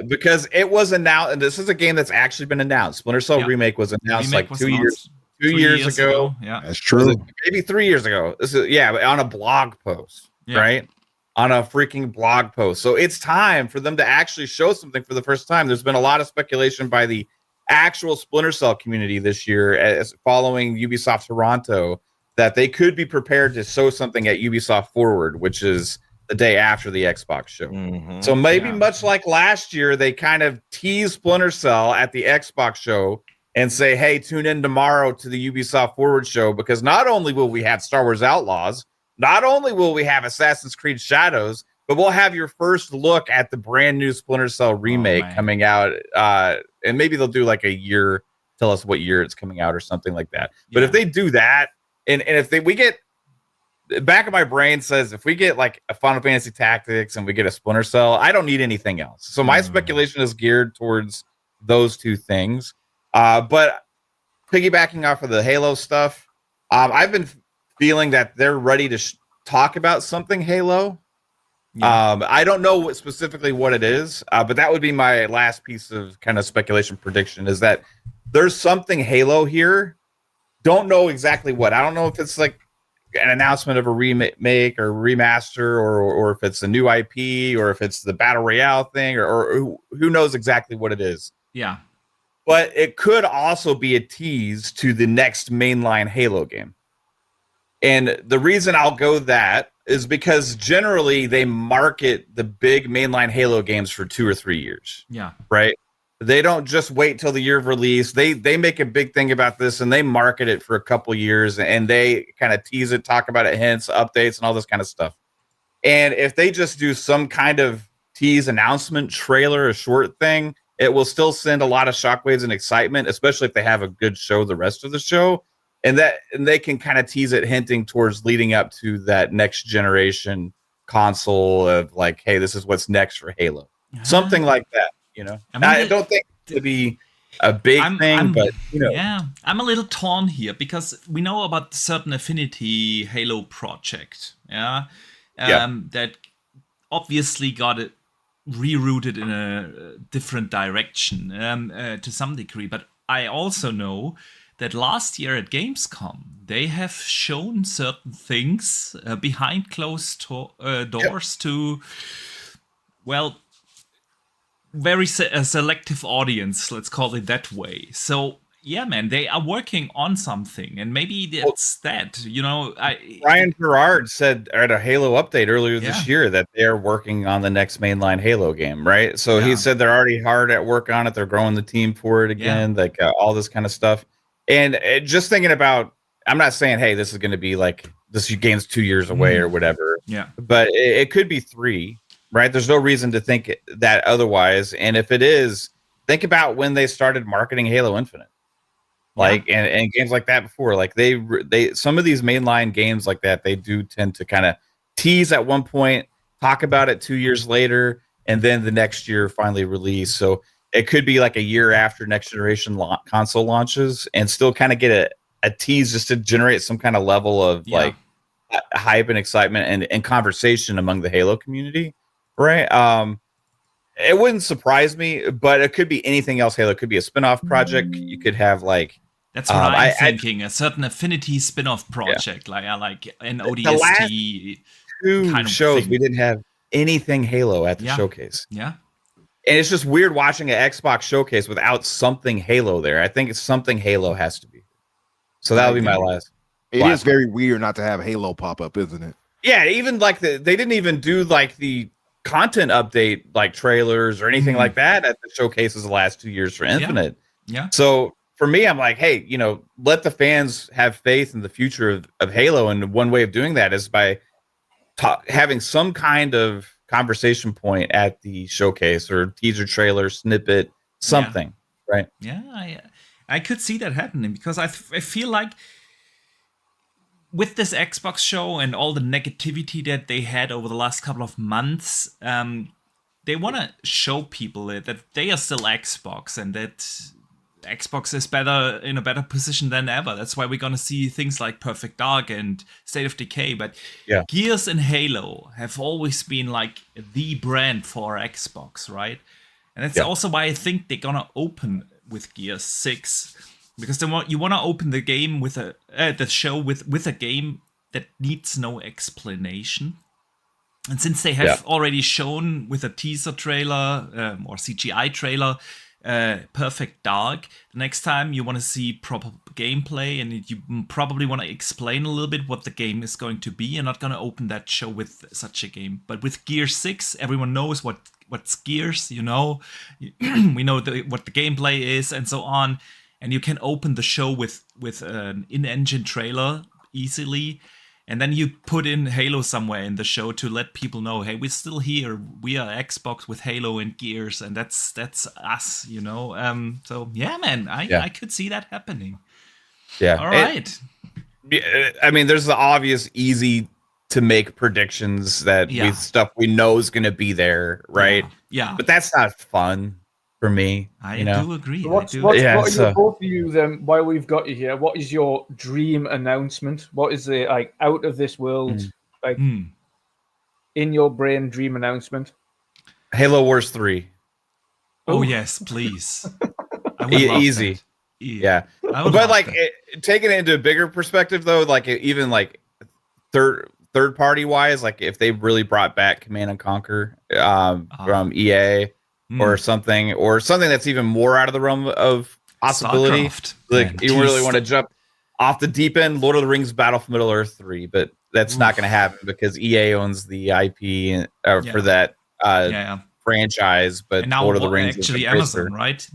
Because it was announced, and this is a game that's actually been announced. Splinter Cell Remake was announced 2 years. 2 years ago. Yeah, That's true. Maybe 3 years ago. This is on a blog post, right? On a freaking blog post. So it's time for them to actually show something for the first time. There's been a lot of speculation by the actual Splinter Cell community this year, as following Ubisoft Toronto, that they could be prepared to show something at Ubisoft Forward, which is the day after the Xbox show. Mhm. So maybe much like last year, they kind of tease Splinter Cell at the Xbox show and say, hey, tune in tomorrow to the Ubisoft Forward show, because not only will we have Star Wars Outlaws, not only will we have Assassin's Creed Shadows, but we'll have your first look at the brand new Splinter Cell remake coming out. And maybe they'll do like a year, tell us what year it's coming out or something like that. But if they do that, and if we get, back of my brain says, if we get like a Final Fantasy Tactics and we get a Splinter Cell, I don't need anything else. So my speculation is geared towards those two things. But piggybacking off of the Halo stuff, I've been feeling that they're ready to talk about something Halo. I don't know specifically what it is, but that would be my last piece of kind of speculation prediction, is that there's something Halo here. Don't know exactly what. I don't know if it's like an announcement of a remake or remaster, or if it's a new IP, or if it's the Battle Royale thing, or who knows exactly what it is. Yeah. But it could also be a tease to the next mainline Halo game. And the reason I'll go that is because generally they market the big mainline Halo games for 2 or 3 years. Yeah. Right? They don't just wait till the year of release. They make a big thing about this, and they market it for a couple years, and they kind of tease it, talk about it, hints, updates, and all this kind of stuff. And if they just do some kind of tease announcement, trailer, a short thing, it will still send a lot of shockwaves and excitement, especially if they have a good show the rest of the show. And they can kind of tease it, hinting towards leading up to that next generation console of like, hey, this is what's next for Halo. Something like that, you know. I don't think it would be a big thing, but you know. Yeah, I'm a little torn here because we know about certain Affinity Halo project, that obviously got it rerouted in a different direction to some degree. But I also know that last year at Gamescom, they have shown certain things behind closed doors to, well, very selective audience, let's call it that way. So, yeah, man, they are working on something, and maybe that's that. You know, Ryan Gerard said at a Halo update earlier this year that they're working on the next mainline Halo game, right? So he said they're already hard at work on it. They're growing the team for it again, like all this kind of stuff. And just thinking about, I'm not saying, hey, this is going to be like, this game's 2 years away or whatever. Yeah. But it could be 3, right? There's no reason to think that otherwise. And if it is, think about when they started marketing Halo Infinite. Like, and games like that before. Like, they some of these mainline games like that, they do tend to kind of tease at one point, talk about it 2 years later, and then the next year finally release. So it could be like a year after next generation console launches, and still kind of get a tease just to generate some kind of level of like hype and excitement and conversation among the Halo community, right? It wouldn't surprise me, but it could be anything else Halo. It could be a spin-off project. You could have like, that's what I'm thinking, a certain Affinity spin-off project, like an ODST. The last 2 kind of shows thing. we didn't have anything Halo at the showcase. Yeah. And it's just weird watching an Xbox showcase without something Halo there. I think it's something Halo has to be. So that'll be my last. It is very weird not to have Halo pop up, isn't it? Yeah, even like they didn't even do like the content update like trailers or anything like that at the showcases the last 2 years for Infinite. Yeah. So for me, I'm like, hey, you know, let the fans have faith in the future of Halo, and one way of doing that is by having some kind of conversation point at the showcase or teaser trailer snippet, something, right? Yeah, I could see that happening because I feel like with this Xbox show and all the negativity that they had over the last couple of months, they want to show people that they are still Xbox and that Xbox is in a better position than ever. That's why we're going to see things like Perfect Dark and State of Decay. But Gears and Halo have always been like the brand for Xbox, right? And that's also why I think they're going to open with Gears 6. because you want to open the game with the show with a game that needs no explanation. And since they have already shown with a teaser trailer or CGI trailer, Perfect Dark, the next time you want to see proper gameplay, and you probably want to explain a little bit what the game is going to be. You're not going to open that show with such a game. But with Gear 6, everyone knows what's Gears, we know what the gameplay is and so on. And you can open the show with an in-engine trailer easily. And then you put in Halo somewhere in the show to let people know, hey, we're still here. We are Xbox with Halo and Gears, and that's us, So yeah, man, I could see that happening. Yeah. All right. I mean, there's the obvious, easy to make predictions that stuff we know is going to be there, right? Yeah. But that's not fun for me. I do agree. What are your both of you then? While we've got you here, what is your dream announcement? What is the out of this world, in your brain dream announcement? Halo Wars 3. Oh yes, please. Easy. That. Yeah. But taking it into a bigger perspective though, even third party wise, if they really brought back Command and Conquer from EA. Or something that's even more out of the realm of possibility. StarCraft, you really want to jump off the deep end, Lord of the Rings Battle for Middle Earth 3, but that's not going to happen because EA owns the IP for that franchise. But and now Lord of the Rings actually is Amazon, right?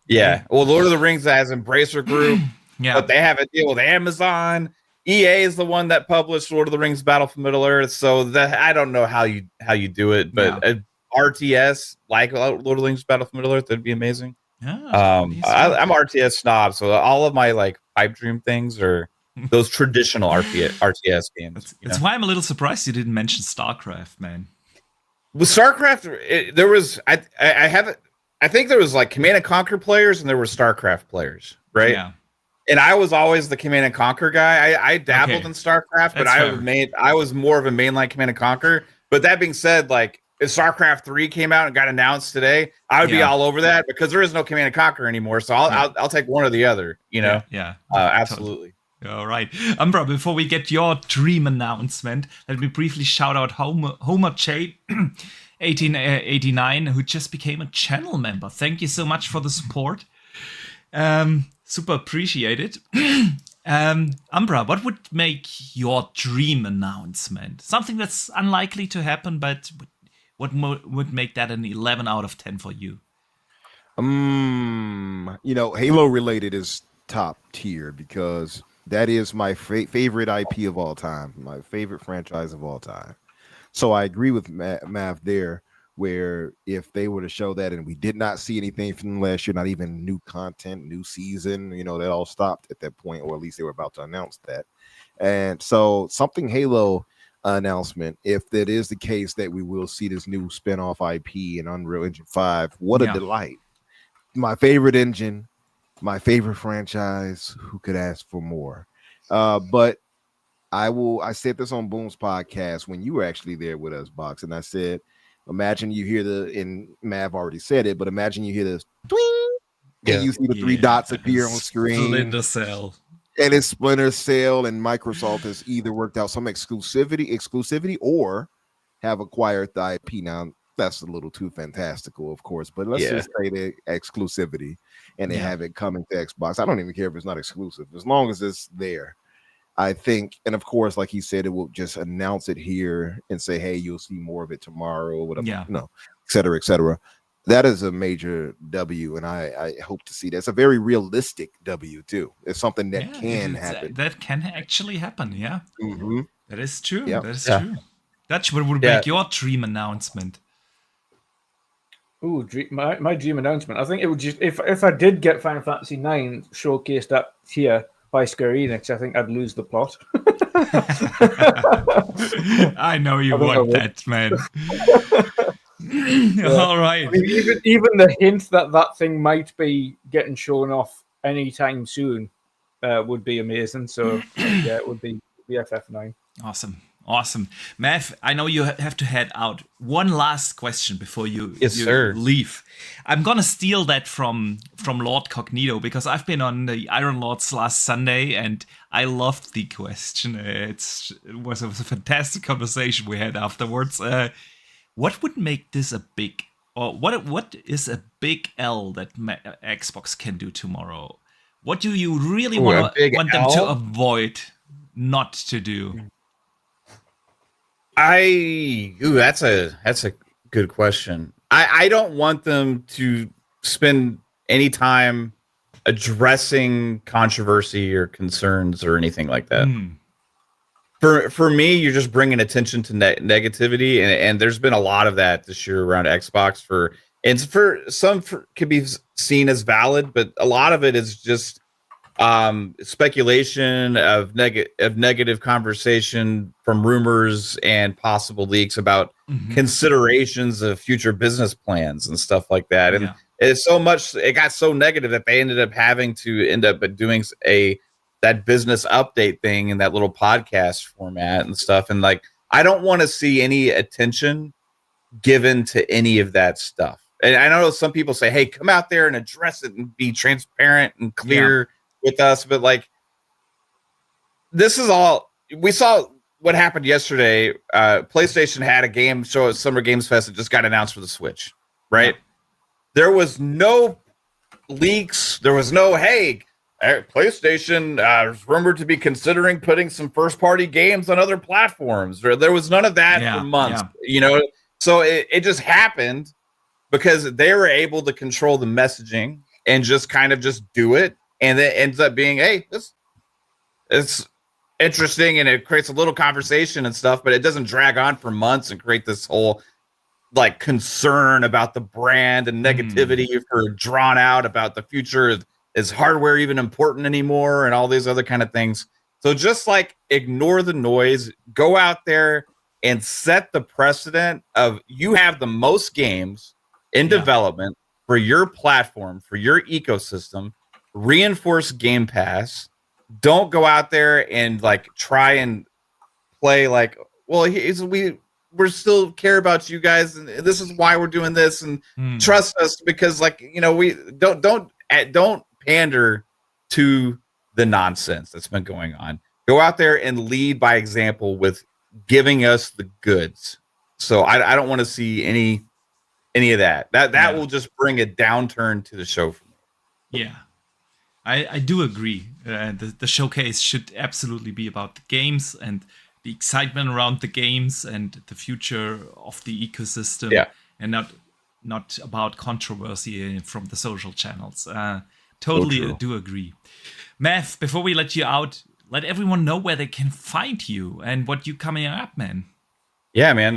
Yeah. Well, Lord of the Rings has Embracer Group, but they have a deal with Amazon. EA is the one that published Lord of the Rings Battle for Middle Earth, so I don't know how you do it, but. RTS like Lord of the Rings Battle for Middle Earth, that'd be amazing. I'm RTS snob, so all of my pipe dream things are those traditional RTS games. That's why I'm a little surprised you didn't mention StarCraft, man. With StarCraft, there was I think there was Command and Conquer players and there were StarCraft players, right? Yeah. And I was always the Command and Conquer guy. I dabbled in StarCraft, but I was more of a mainline Command and Conquer. But that being said, if StarCraft 3 came out and got announced today, I would be all over that because there is no Command and Conquer anymore. So I'll take one or the other, Yeah. Absolutely. All right. Umbra, before we get your dream announcement, let me briefly shout out Homer J 1889, who just became a channel member. Thank you so much for the support. Super appreciated. Umbra, what would make your dream announcement? Something that's unlikely to happen, but what would make that an 11 out of 10 for you? Halo related is top tier because that is my favorite IP of all time, my favorite franchise of all time. So I agree with Mav there, where if they were to show that and we did not see anything from them last year, not even new content, new season, that all stopped at that point, or at least they were about to announce that. And so something Halo announcement, if that is the case that we will see this new spin-off IP in Unreal Engine 5, what a delight. My favorite engine, my favorite franchise, who could ask for more? But I said this on Boom's podcast when you were actually there with us, Box, and I said, imagine you hear and Mav already said it, but imagine you hear this twing, and you see the 3 dots appear on screen. Splinter Cell. And it's Splinter Cell, and Microsoft has either worked out some exclusivity or have acquired the IP. Now, that's a little too fantastical, of course, but let's just say the exclusivity and they have it coming to Xbox. I don't even care if it's not exclusive, as long as it's there. I think, and of course, like he said, it will just announce it here and say, hey, you'll see more of it tomorrow, whatever, et cetera, et cetera. That is a major W, and I hope to see that. It's a very realistic W, too. It's something that can happen. That can actually happen, yeah. Mm-hmm. That is true. Yep. That is true. That's what would make your dream announcement. Ooh, my dream announcement. I think it would just, if I did get Final Fantasy IX showcased up here by Square Enix, I think I'd lose the plot. I know you want that, man. All right. I mean, even the hint that thing might be getting shown off anytime soon would be amazing. So yeah, it would be FF9. Awesome. Awesome. Mav, I know you have to head out. One last question before you, sir. leave. I'm going to steal that from Lord Cognito because I've been on the Iron Lords last Sunday and I loved the question. It was a fantastic conversation we had afterwards. What would make this a big, or what is a big L that Xbox can do tomorrow? What do you really want them to avoid not to do? That's a good question. I don't want them to spend any time addressing controversy or concerns or anything like that. For me, you're just bringing attention to negativity, and there's been a lot of that this year around Xbox. For some could be seen as valid, but a lot of it is just speculation of negative conversation from rumors and possible leaks about considerations of future business plans and stuff like that. And it's so much, it got so negative that they ended up having to end up doing that business update thing in that little podcast format and stuff. And like, I don't want to see any attention given to any of that stuff. And I know some people say, hey, come out there and address it and be transparent and clear with us, but like, this is all we saw. What happened yesterday? PlayStation had a game show at Summer Games Fest that just got announced for the Switch, right? There was no leaks. There was no, hey, PlayStation is rumored to be considering putting some first-party games on other platforms. There was none of that for months, you know. So it just happened because they were able to control the messaging and just kind of just do it. And it ends up being, hey, it's interesting and it creates a little conversation and stuff, but it doesn't drag on for months and create this whole like concern about the brand and negativity for drawn out about the future. Is hardware even important anymore? And all these other kind of things. So just like ignore the noise, go out there and set the precedent of you have the most games in development for your platform, for your ecosystem. Reinforce Game Pass. Don't go out there and like try and play like, well, we're still care about you guys, and this is why we're doing this, and trust us because, like, you know, we don't pander to the nonsense that's been going on. Go out there and lead by example with giving us the goods. So I don't want to see any of that. That will just bring a downturn to the show for me. Yeah. I do agree. The showcase should absolutely be about the games and the excitement around the games and the future of the ecosystem, and not about controversy from the social channels. Totally do agree. Mav, before we let you out, let everyone know where they can find you and what you coming up, man. Yeah, man.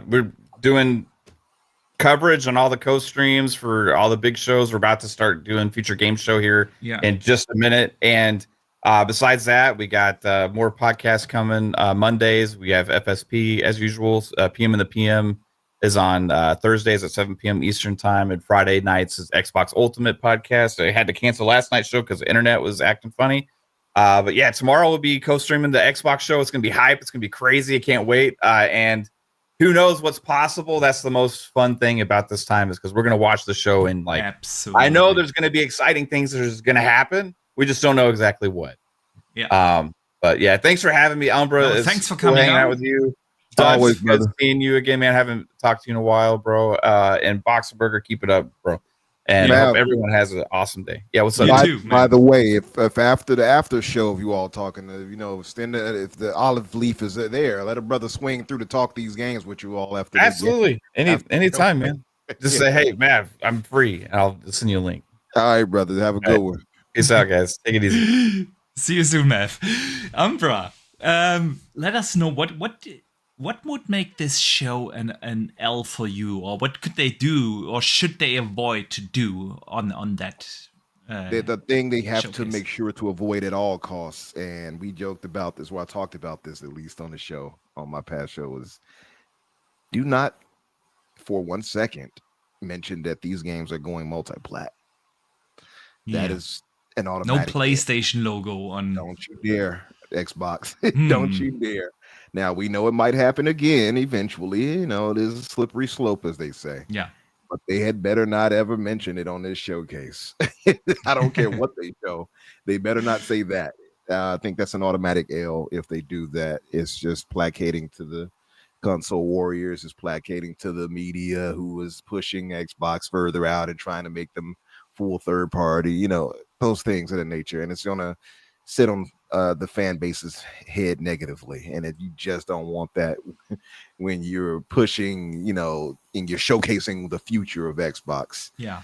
We're doing coverage on all the co-streams for all the big shows. We're about to start doing feature game show here in just a minute. And besides that, we got more podcasts coming Mondays. We have FSP as usual. PM in the PM is on Thursdays at 7 p.m. Eastern time, and Friday nights is Xbox Ultimate podcast. I had to cancel last night's show because the internet was acting funny. But yeah, tomorrow we'll be co-streaming the Xbox show. It's going to be hype. It's going to be crazy. I can't wait. And who knows what's possible? That's the most fun thing about this time is because we're going to watch the show and like, absolutely. I know there's going to be exciting things that are going to happen. We just don't know exactly what. Yeah. But yeah, thanks for having me, Umbra. No, thanks for coming out with you. Always, brother. Seeing you again, man. I haven't talked to you in a while, bro. And Boxer Burger, keep it up, bro. And I hope everyone has an awesome day. Yeah, what's up? By the way, if after the after show, if you all talking, if the olive leaf is there, let a brother swing through to talk these games with you all after. Absolutely, anytime, man. Just say, hey, Mav, I'm free, and I'll send you a link. All right, brother. Have a good one. Peace out, guys. Take it easy. See you soon, Mav. Umbra, let us know what would make this show an L for you, or what could they do, or should they avoid to do on that? The thing they have to make sure to avoid at all costs, and we joked about this, well, I talked about this at least on the show, on my past show, was do not for 1 second mention that these games are going multi-plat. That is an No automatic. PlayStation logo on. Don't you dare, Xbox. Don't you dare. Now, we know it might happen again eventually. You know, there's a slippery slope, as they say. Yeah. But they had better not ever mention it on this showcase. I don't care what they show. They better not say that. I think that's an automatic L if they do that. It's just placating to the console warriors, it's placating to the media who is pushing Xbox further out and trying to make them full third party, you know, those things of that nature. And it's going to sit on the fan base's head negatively. And if you just don't want that when you're pushing, you know, and you're showcasing the future of Xbox. Yeah.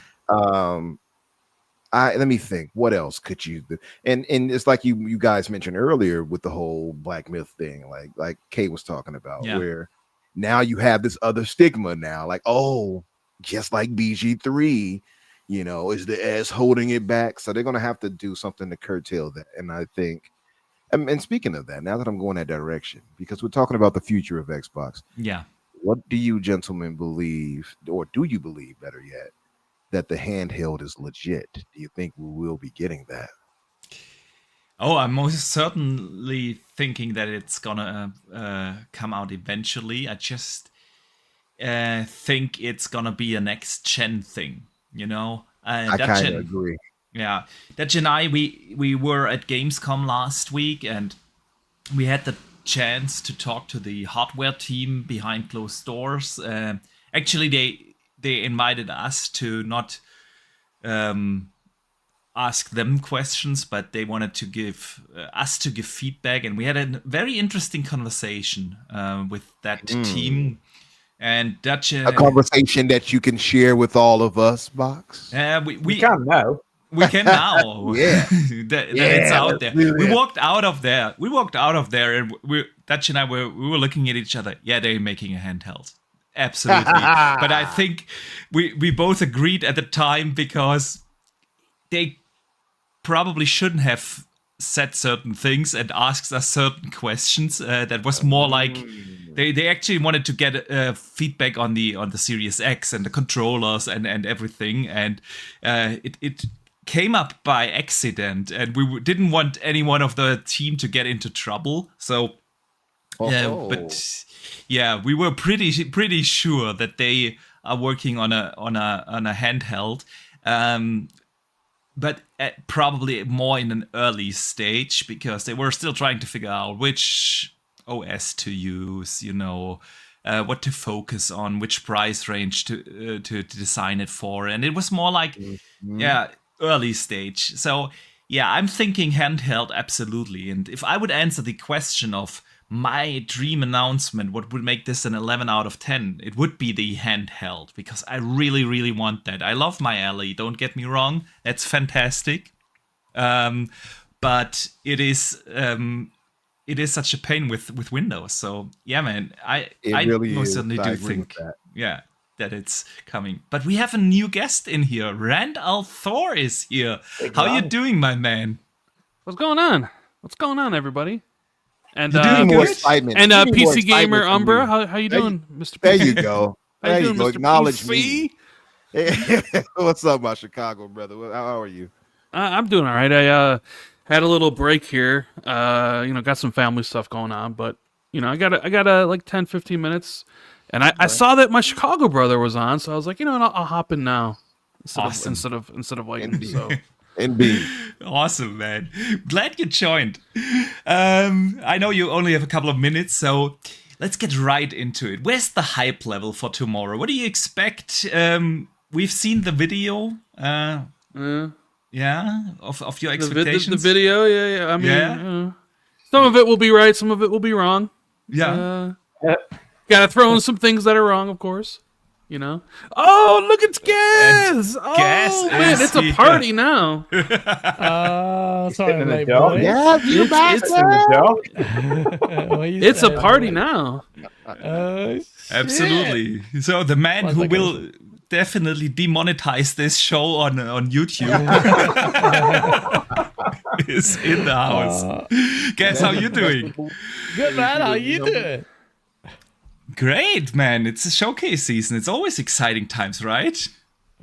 Let me think. What else could you do? And it's like you guys mentioned earlier with the whole Black Myth thing, like Kay was talking about, where now you have this other stigma now, like, oh, just like BG3, you know, is the S holding it back? So they're gonna have to do something to curtail that. And I think, and speaking of that, now that I'm going that direction, because we're talking about the future of Xbox. Yeah. What do you gentlemen believe, or do you believe, better yet, that the handheld is legit? Do you think we will be getting that? Oh, I'm most certainly thinking that it's gonna come out eventually. I just think it's gonna be a next gen thing, you know. I kind of agree. Yeah, Dutch and I, we were at Gamescom last week, and we had the chance to talk to the hardware team behind closed doors. Actually, they invited us to not ask them questions, but they wanted to give us to give feedback, and we had a very interesting conversation with that team. And Dutch, a conversation that you can share with all of us, Box. We can now. We can now. Yeah. that it's out there. We walked out of there. And Dutch and I we were looking at each other. Yeah, they're making a handheld. Absolutely. But I think we both agreed at the time, because they probably shouldn't have said certain things and asked us certain questions. That was more like they actually wanted to get feedback on the Series X and the controllers and everything, and it came up by accident, and we didn't want anyone of the team to get into trouble. So, but yeah, we were pretty sure that they are working on a handheld, but probably more in an early stage, because they were still trying to figure out which OS to use, you know, what to focus on, which price range to design it for, and it was more like early stage. So yeah, I'm thinking handheld, absolutely. And if I would answer the question of my dream announcement, what would make this an 11 out of 10, it would be the handheld, because I really, really want that. I love my Alley, don't get me wrong, that's fantastic. But it is such a pain with Windows. So yeah, man, I really most certainly do think that it's coming. But we have a new guest in here. Randall Thor is here. How you doing, my man? What's going on? What's going on, everybody? And more excitement. And PC Gamer Umbra, how you doing, Mr. There you go. How you doing, Mr. Acknowledge PC? me. What's up, my Chicago brother? How are you? I'm doing all right. I had a little break here. Got some family stuff going on, but I got like 10, 15 minutes. And I saw that my Chicago brother was on, so I was like, I'll hop in now instead of waiting. Indeed. So Indeed. Awesome, man. Glad you joined. I know you only have a couple of minutes, so let's get right into it. Where's the hype level for tomorrow? What do you expect? We've seen the video. Of your expectations. The video, yeah. I mean, some of it will be right, some of it will be wrong. Yeah. Gotta throw in some things that are wrong, of course. Oh, look, it's Gaz! Oh, man, it's a party now. Sorry, late boy. Yeah, you back It's a party now. Absolutely. So the man who will definitely demonetize this show on YouTube is in the house. Guess how you doing? Good, man. How you doing? Great, man. It's a showcase season. It's always exciting times, right?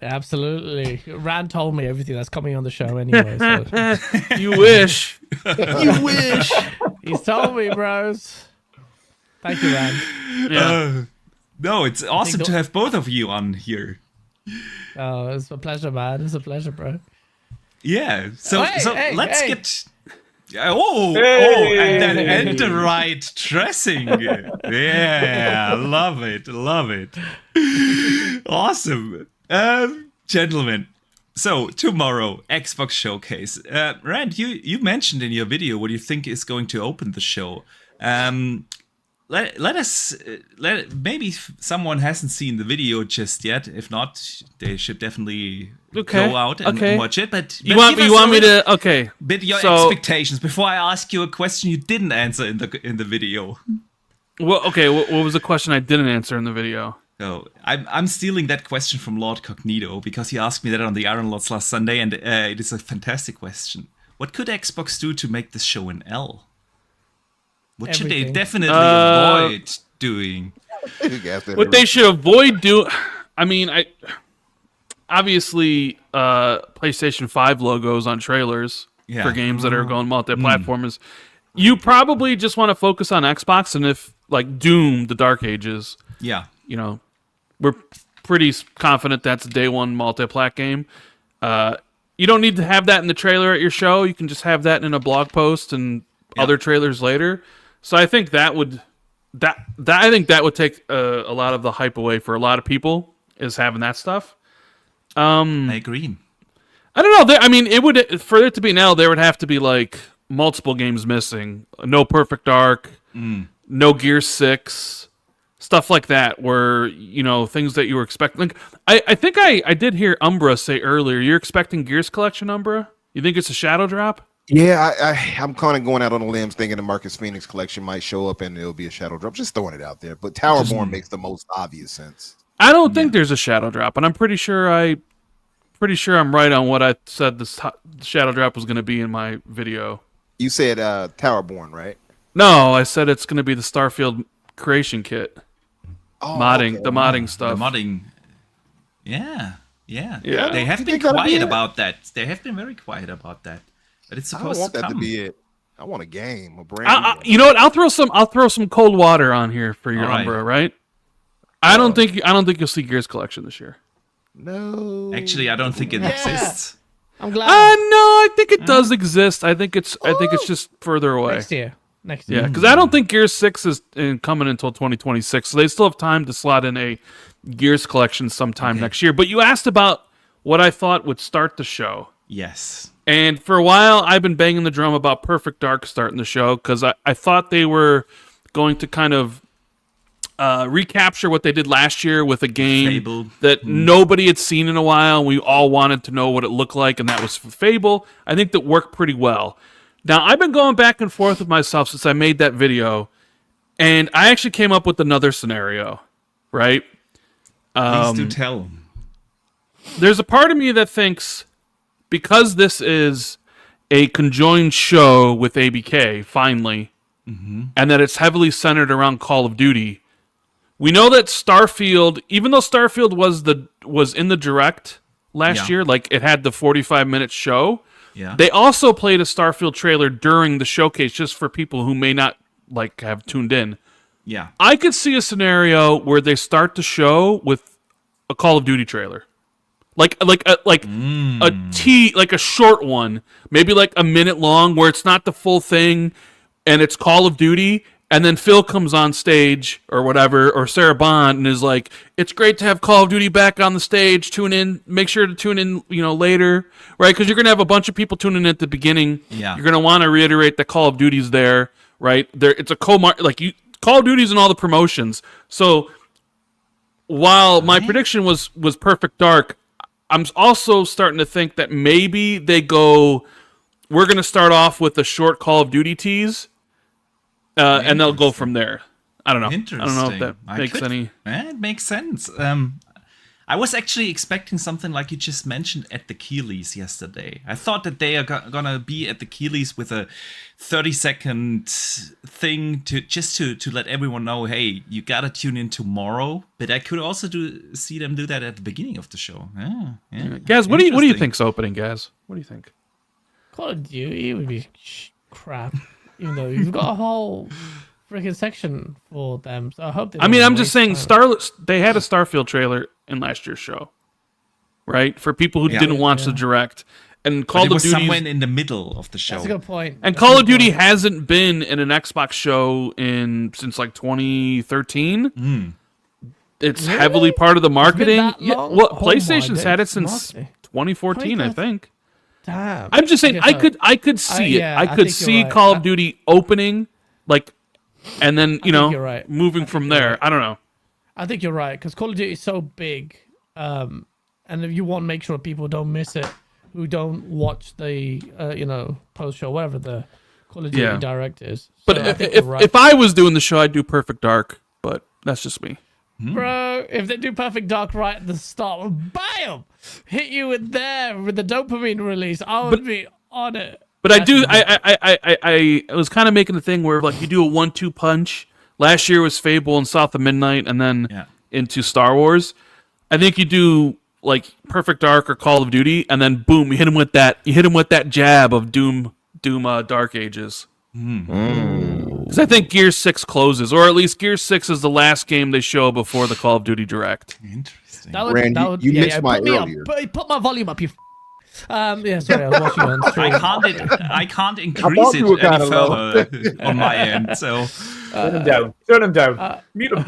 Absolutely. Rand told me everything that's coming on the show anyway. So. You wish. You wish. He's told me, bros. Thank you, Rand. Yeah. No, it's awesome to have both of you on here. Oh, it's a pleasure, man. It's a pleasure, bro. Yeah. So let's get. Oh, Hey! and the right dressing. Yeah, love it. Awesome. Gentlemen, so tomorrow, Xbox Showcase. Rand, you mentioned in your video what you think is going to open the show. Let us maybe someone hasn't seen the video just yet. If not, they should definitely go out and watch it. But you want me to bit your expectations before I ask you a question you didn't answer in the video. Well, okay. What was the question I didn't answer in the video? So I'm stealing that question from Lord Cognito because he asked me that on the Iron Lords last Sunday, and it is a fantastic question. What could Xbox do to make this show an L? What should they definitely avoid doing? What they should avoid doing... I mean, obviously, PlayStation 5 logos on trailers for games that are going multi-platform you probably just want to focus on Xbox, and if, like, Doom, The Dark Ages... Yeah. You know, we're pretty confident that's a day one multi-plat game. You don't need to have that in the trailer at your show. You can just have that in a blog post and other trailers later. So I think that would take a lot of the hype away for a lot of people, is having that stuff. I agree. I don't know. I mean, it would, for it to be an L, there would have to be like multiple games missing. No Perfect Dark, no Gear 6, stuff like that, where, you know, things that you were expecting. Like, I think I did hear Umbra say earlier, you're expecting Gears Collection, Umbra? You think it's a shadow drop? Yeah, I'm kind of going out on a limb thinking the Marcus Phoenix collection might show up and it'll be a shadow drop. Just throwing it out there. But Towerborn makes the most obvious sense. I don't think there's a shadow drop, and I'm pretty sure I'm right on what I said the shadow drop was going to be in my video. You said Towerborn, right? No, I said it's going to be the Starfield creation kit. Oh, modding, the modding stuff. The modding. Yeah. You They have been think that'll be quiet it? about that. They have been very quiet about that. But it's I don't supposed want to that come. to be it. I want a game, a brand new game. You know what? I'll throw some cold water on here for your Umbra, right? I don't think you'll see Gears Collection this year. No. Actually, I don't think it exists. I'm glad. No, I think it does exist. I think it's just further away. Next year. Yeah, because I don't think Gears 6 is coming until 2026, so they still have time to slot in a Gears Collection sometime next year. But you asked about what I thought would start the show. Yes. And for a while, I've been banging the drum about Perfect Dark starting the show, because I thought they were going to kind of recapture what they did last year with a game Fable. that nobody had seen in a while. We all wanted to know what it looked like, and that was Fable. I think that worked pretty well. Now, I've been going back and forth with myself since I made that video, and I actually came up with another scenario, right? Please do tell. There's a part of me that thinks, because this is a conjoined show with ABK, finally, and that it's heavily centered around Call of Duty, we know that Starfield, even though Starfield was in the Direct last year, like it had the 45-minute show, they also played a Starfield trailer during the showcase, just for people who may not like have tuned in. Yeah. I could see a scenario where they start the show with a Call of Duty trailer. Like a short one, maybe like a minute long, where it's not the full thing, and it's Call of Duty, and then Phil comes on stage or whatever, or Sarah Bond, and is like, "It's great to have Call of Duty back on the stage. Tune in. Make sure to tune in, later, right? Because you're gonna have a bunch of people tuning in at the beginning. Yeah. You're gonna want to reiterate that Call of Duty's there, right? It's a Call of Duty's in all the promotions. So while my prediction was Perfect Dark, I'm also starting to think that maybe we're going to start off with a short Call of Duty tease, and they'll go from there. I don't know. Interesting. I don't know if that makes any... It makes sense. I was actually expecting something like you just mentioned at the Keeleys yesterday. I thought that they are gonna be at the Keeleys with a 30-second thing to let everyone know, hey, you gotta tune in tomorrow. But I could also see them do that at the beginning of the show. Yeah. Gaz, what do you think's opening, Gaz? What do you think? Call of Duty would be crap. Even though you've got a whole freaking section for them, so I hope. They I'm just saying, they had a Starfield trailer in last year's show, right? For people who didn't watch the direct, and Call of Duty somewhere in the middle of the show. That's a good point. And Call of Duty hasn't been in an Xbox show since like 2013. It's heavily part of the marketing. PlayStation's had it since 2014, I think. Damn. I'm just saying, I could see it. I could see Call of Duty opening, like, and then moving from there. I don't know. I think you're right, because Call of Duty is so big, and if you want to make sure people don't miss it, who don't watch the post show, whatever the Call of Duty direct is. So but if I was doing the show, I'd do Perfect Dark. But that's just me. Bro, if they do Perfect Dark right at the start, bam, hit you with the dopamine release, I would be on it. But I was kind of making the thing where like you do a 1-2 punch. Last year was Fable and South of Midnight, and then into Star Wars. I think you do like Perfect Dark or Call of Duty, and then boom, you hit him with that. You hit him with that jab of Doom Dark Ages. Because I think Gear 6 closes, or at least Gear 6 is the last game they show before the Call of Duty Direct. Interesting. You missed my earlier. Put my volume up, you. Sorry, I was watching on stream. I can't increase it any further on my end. So turn him down. Mute him.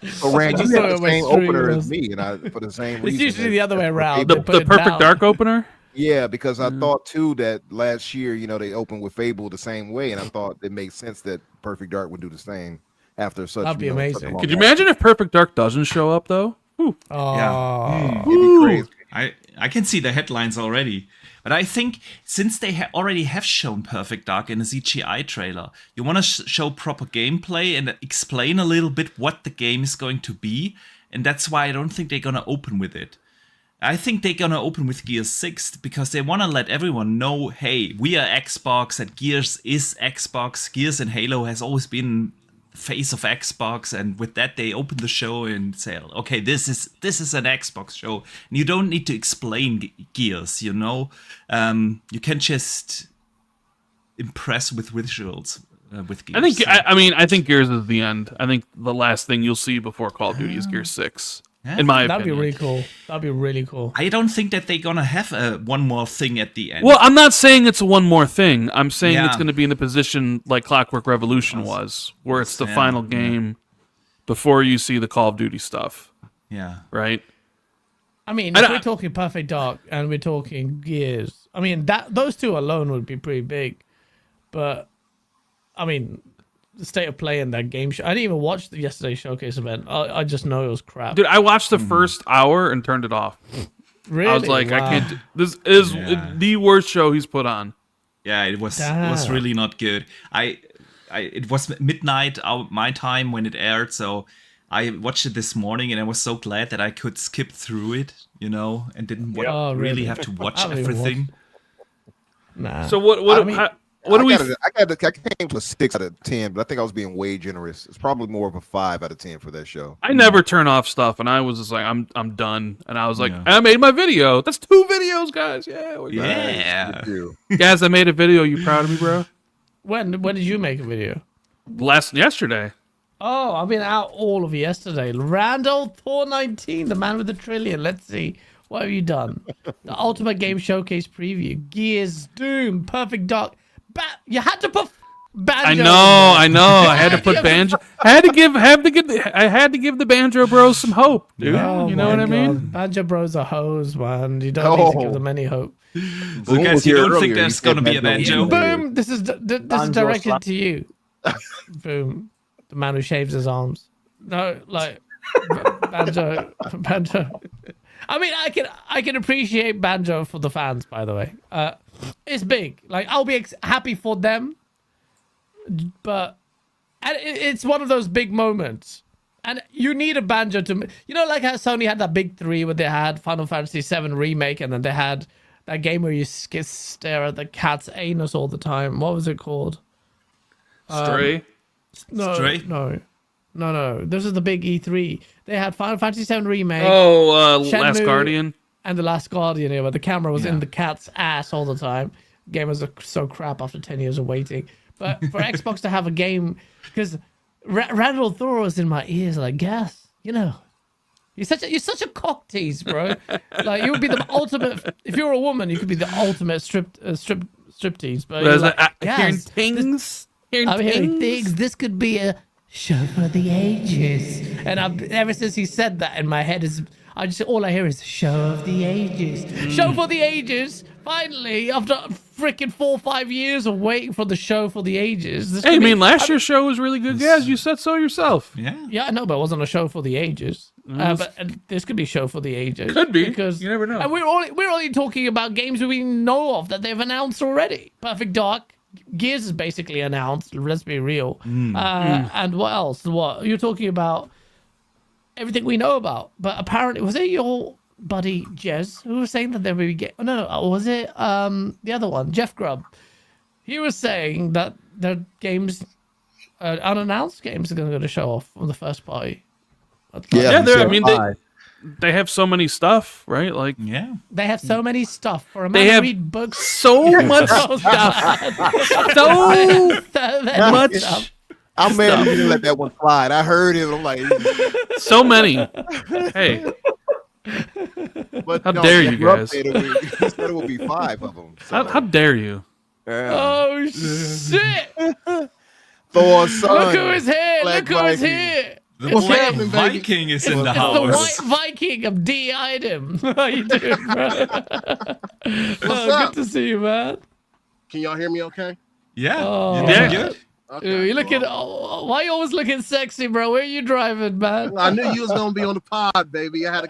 So Rand, you have the same opener as me, and for the same reason. It's usually the other way around. The Perfect Dark opener. Yeah, because I thought too that last year, they opened with Fable the same way, and I thought it made sense that Perfect Dark would do the same after such. That'd be amazing. Could you imagine if Perfect Dark doesn't show up though? Oh, yeah, it'd be crazy. I can see the headlines already. But I think since they already have shown Perfect Dark in a CGI trailer, you want to show proper gameplay and explain a little bit what the game is going to be, and that's why I don't think they're gonna open with it. I think they're gonna open with Gears 6 because they want to let everyone know, hey, we are Xbox and Gears is Xbox. Gears and Halo has always been the face of Xbox, and with that they open the show and say, okay, this is an Xbox show. And you don't need to explain Gears, you can just impress with visuals with Gears. I think Gears is the end. I think the last thing you'll see before Call of Duty is Gears 6. Yeah. In my that'd opinion. be really cool. That'd be really cool. I don't think that they're gonna have one more thing at the end. Well, I'm not saying it's one more thing. I'm saying it's going to be in the position like Clockwork Revolution was, where it's the final game before you see the Call of Duty stuff. Yeah. Right? I mean, if we're talking Perfect Dark and we're talking Gears, I mean, those two alone would be pretty big. But, I mean, the state of play in that game show. I didn't even watch the yesterday's showcase event. I just know it was crap. Dude, I watched the first hour and turned it off. Really? I was like, I can't. This is the worst show he's put on. Yeah, it was really not good. It was midnight my time when it aired, so I watched it this morning, and I was so glad that I could skip through it, and didn't really have to watch everything. Nah. So I came to a 6 out of 10, but I think I was being way generous. It's probably more of a 5 out of 10 for that show. I never turn off stuff, and I was just like, I'm done. And I was like, I made my video. That's 2 videos, guys. Yeah. Guys, I made a video. You proud of me, bro? When did you make a video? Yesterday. Oh, I've been out all of yesterday. Randall 419, the man with the trillion. Let's see. What have you done? The Ultimate Game Showcase preview. Gears, Doom, Perfect Dark. You had to put Banjo. I know. I had to put Banjo. I had to give the Banjo Bros some hope, dude. Oh, you know what I mean? Banjo Bros are hoes, man. You don't need to give them any hope. So guys, you don't think there's gonna be a Banjo? Boom! This is directed to you. Boom! The man who shaves his arms. No, like Banjo. I mean, I can appreciate Banjo for the fans, by the way. It's big. Like, I'll be happy for them, but it's one of those big moments. And you need a banjo to, like how Sony had that big 3 where they had Final Fantasy VII Remake, and then they had that game where you stare at the cat's anus all the time. What was it called? Stray. Stray? No. This is the big E3. They had Final Fantasy VII Remake. Last Shenmue, Guardian. And The Last Guardian, where the camera was in the cat's ass all the time. Game was so crap after 10 years of waiting. But for Xbox to have a game, because Randall Thor was in my ears like, Gas, you're such a cock tease, bro. Like, you would be the ultimate. If you were a woman, you could be the ultimate strip tease. But hearing things. I'm hearing things. This could be a show for the ages. And ever since he said that, in my head all I hear is show of the ages. Show for the ages. Finally, after freaking 4 or 5 years of waiting for the show for the ages. Last year's show was really good, guys. You said so yourself. Yeah, I know, but it wasn't a show for the ages. But this could be show for the ages. Could be, because you never know. And we're only talking about games we know of that they've announced already. Perfect Dark, Gears is basically announced. Let's be real. And what else? What you're talking about? Everything we know about. But apparently, was it your buddy Jez who was saying that there would be no, was it the other one, Jeff Grubb? He was saying that their games, unannounced games, are going to go to show off on the first party. They have so many stuff, right? Like, they have so many stuff for a man to read books. So much stuff. So much stuff. I'm mad you didn't let that one slide. I heard it. I'm like, so many. Hey. But how dare you guys? He said it would be 5 of them. So. How dare you? Oh, shit. Thor's son. Look who's here. Look who's here. The Black Viking is in the house. The White Viking of DI'd him. How you doing, bro? Good to see you, man. Can y'all hear me okay? Yeah. You did good. Okay, you looking? Why you always looking sexy, bro? Where you driving, man? I knew you was gonna be on the pod, baby. I had to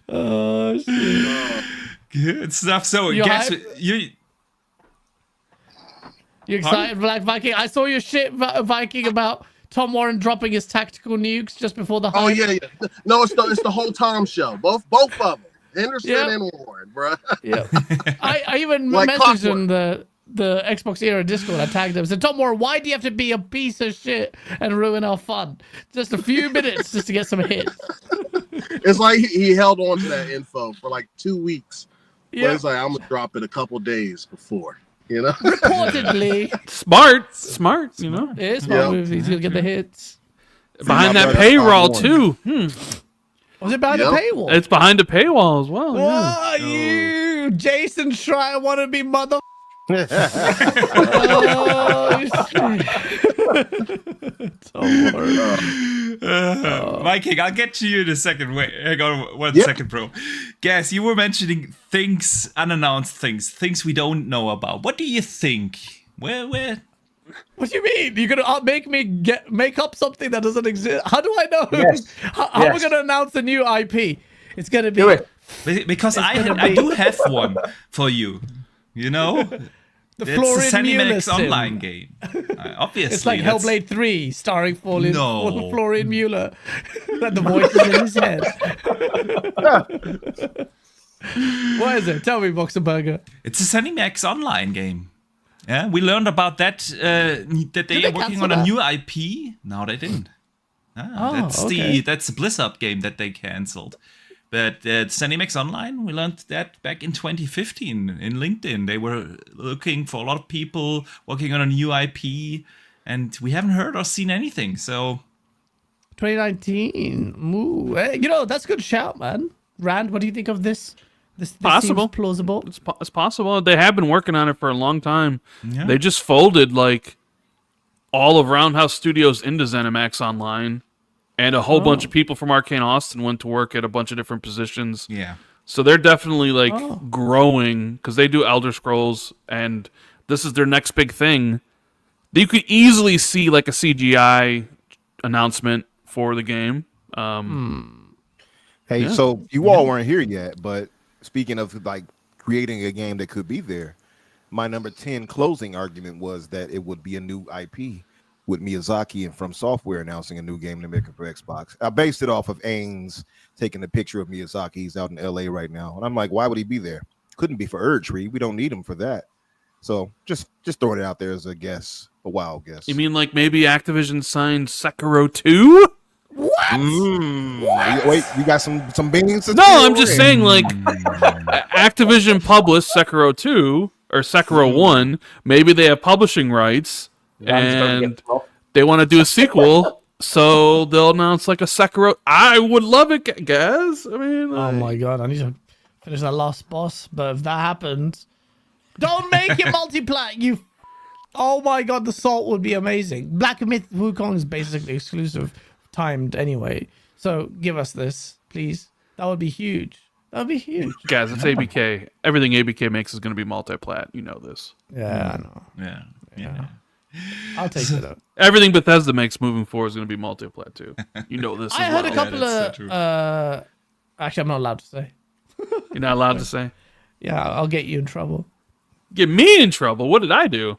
oh shit! Good stuff. So, guess you excited, Black Viking? I saw your shit, Viking, about Tom Warren dropping his tactical nukes just before the hype. Oh yeah. No, it's the whole Tom show. Both of them. Henderson and Warren, bro. Yeah. I even messaged in the Xbox era Discord. I tagged him. I said, Tom Warren, why do you have to be a piece of shit and ruin our fun? Just a few minutes just to get some hits. It's like he held on to that info for like 2 weeks. Yeah. It's like, I'm going to drop it a couple days before, Reportedly. Smart, It is smart move. He's going to get the hits. Behind that paywall, too. Was it behind the paywall? It's behind the paywall as well. Oh, you Jason Schreier want to be mother. Viking, I'll get to you in a second. Wait, hang on one second, bro. Guess you were mentioning unannounced things we don't know about. What do you think? Where? What do you mean? You're gonna make me make up something that doesn't exist? How do I know? Yes. How are we gonna announce a new IP? It's gonna be. Do it. Because I do have one for you. The it's Florian a Mueller ZeniMax online game. Obviously, it's like Hellblade 3, starring Florian Mueller. That the voice is in his head. What is it? Tell me, Boxerberger. It's a ZeniMax online game. Yeah, we learned about that that they are working on a new IP. No, they didn't. That's the Blizzard game that they canceled. But ZeniMax Online, we learned that back in 2015 in LinkedIn. They were looking for a lot of people working on a new IP, and we haven't heard or seen anything. So 2019. Ooh, hey, that's a good shout, man. Rand, what do you think of this? This possible, seems plausible. It's possible. They have been working on it for a long time. Yeah. They just folded like all of Roundhouse Studios into ZeniMax Online, and a whole bunch of people from Arcane Austin went to work at a bunch of different positions. Yeah. So they're definitely growing because they do Elder Scrolls, and this is their next big thing. You could easily see like a CGI announcement for the game. Hey, so you all weren't here yet, but speaking of like creating a game that could be there, my number 10 closing argument was that it would be a new IP with Miyazaki and From Software announcing a new game to make it for Xbox. I based it off of Ains taking a picture of Miyazaki. He's out in LA right now. And I'm like, why would he be there? Couldn't be for Erdtree. We don't need him for that. So just throwing it out there as a guess, a wild guess. You mean like maybe Activision signed Sekiro 2? What? Wait, you got some beans? No, I'm just saying like Activision published Sekiro 2 or Sekiro 1. Maybe they have publishing rights and they want to do a sequel, so they'll announce like a Sekiro. I would love it, guys. I mean, oh my god, I need to finish that last boss. But if that happens, don't make it multiplat. You. Oh my god, the salt would be amazing. Black Myth Wukong is basically exclusive, timed anyway. So give us this, please. That would be huge. That would be huge. Guys, it's ABK. Everything ABK makes is going to be multiplat. You know this. Yeah, I know. Yeah. I'll take it up. Everything Bethesda makes moving forward is going to be multiplat too. You know this. I as heard well. a couple of. Actually, I'm not allowed to say. You're not allowed to say. Yeah, I'll get you in trouble. Get me in trouble? What did I do?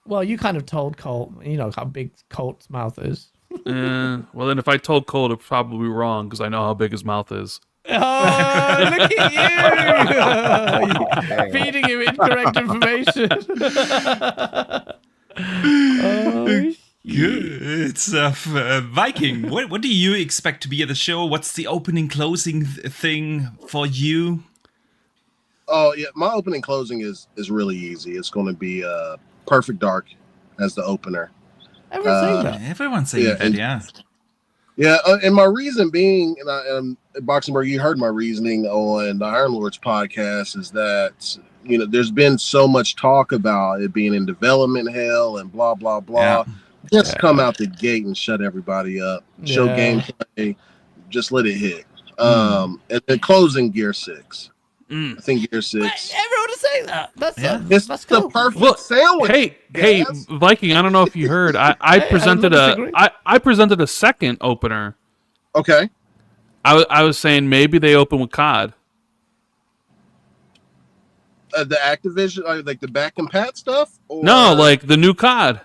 Well, you kind of told Colt. You know how big Colt's mouth is. Well, then if I told Colt, it'd probably be wrong because I know how big his mouth is. Oh, look at you! Feeding him incorrect information. Good stuff. Viking, what do you expect to be at the show? What's the opening closing thing for you? Oh yeah, my opening closing is really easy. It's going to be Perfect Dark as the opener. Everyone's saying that. Everyone's saying that, yeah. Yeah, and my reason being, and Boxenberg, you heard my reasoning on the Iron Lords podcast, is that there's been so much talk about it being in development hell and blah blah blah. Just come out the gate and shut everybody up. Show gameplay, just let it hit. And then closing Gear 6. I think Gear 6. Everyone is saying that. That's the perfect sandwich. Hey, Viking! I don't know if you heard. I presented I presented a second opener. Okay. I was saying maybe they open with COD. The Activision, like the back and pat stuff. Or... No, like the new COD.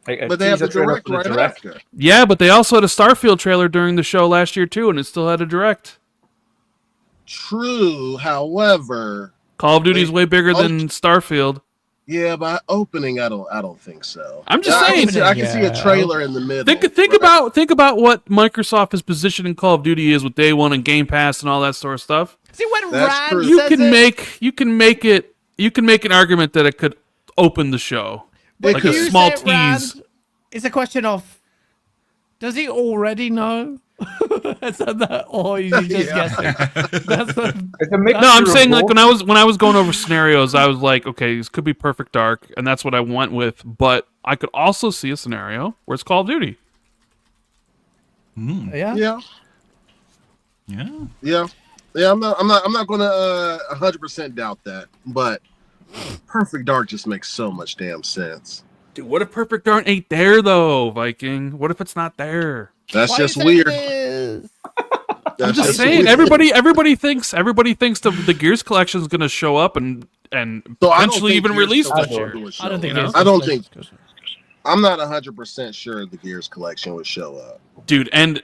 But they have the direct right after. Yeah, but they also had a Starfield trailer during the show last year too, and it still had a direct. True, however, Call of Duty is way bigger than Starfield. Yeah, but opening, I don't think so. I'm just saying. I can see a trailer in the middle. Think about what Microsoft is positioning Call of Duty is with Day One and Game Pass and all that sort of stuff. See when Rand you can make an argument that it could open the show. But like a small tease. Rand, it's a question of, does he already know? Or is he just guessing? No, I'm saying like when I was going over scenarios, I was like, okay, this could be Perfect Dark, and that's what I went with. But I could also see a scenario where it's Call of Duty. Yeah. I'm not going to 100% doubt that, but Perfect Dark just makes so much damn sense. Dude, what if Perfect Dark ain't there though, Viking? What if it's not there? That's just weird. I'm just saying. Everybody thinks the Gears collection is going to show up and potentially even release this year. I don't think. I'm not 100% sure the Gears collection would show up, dude. And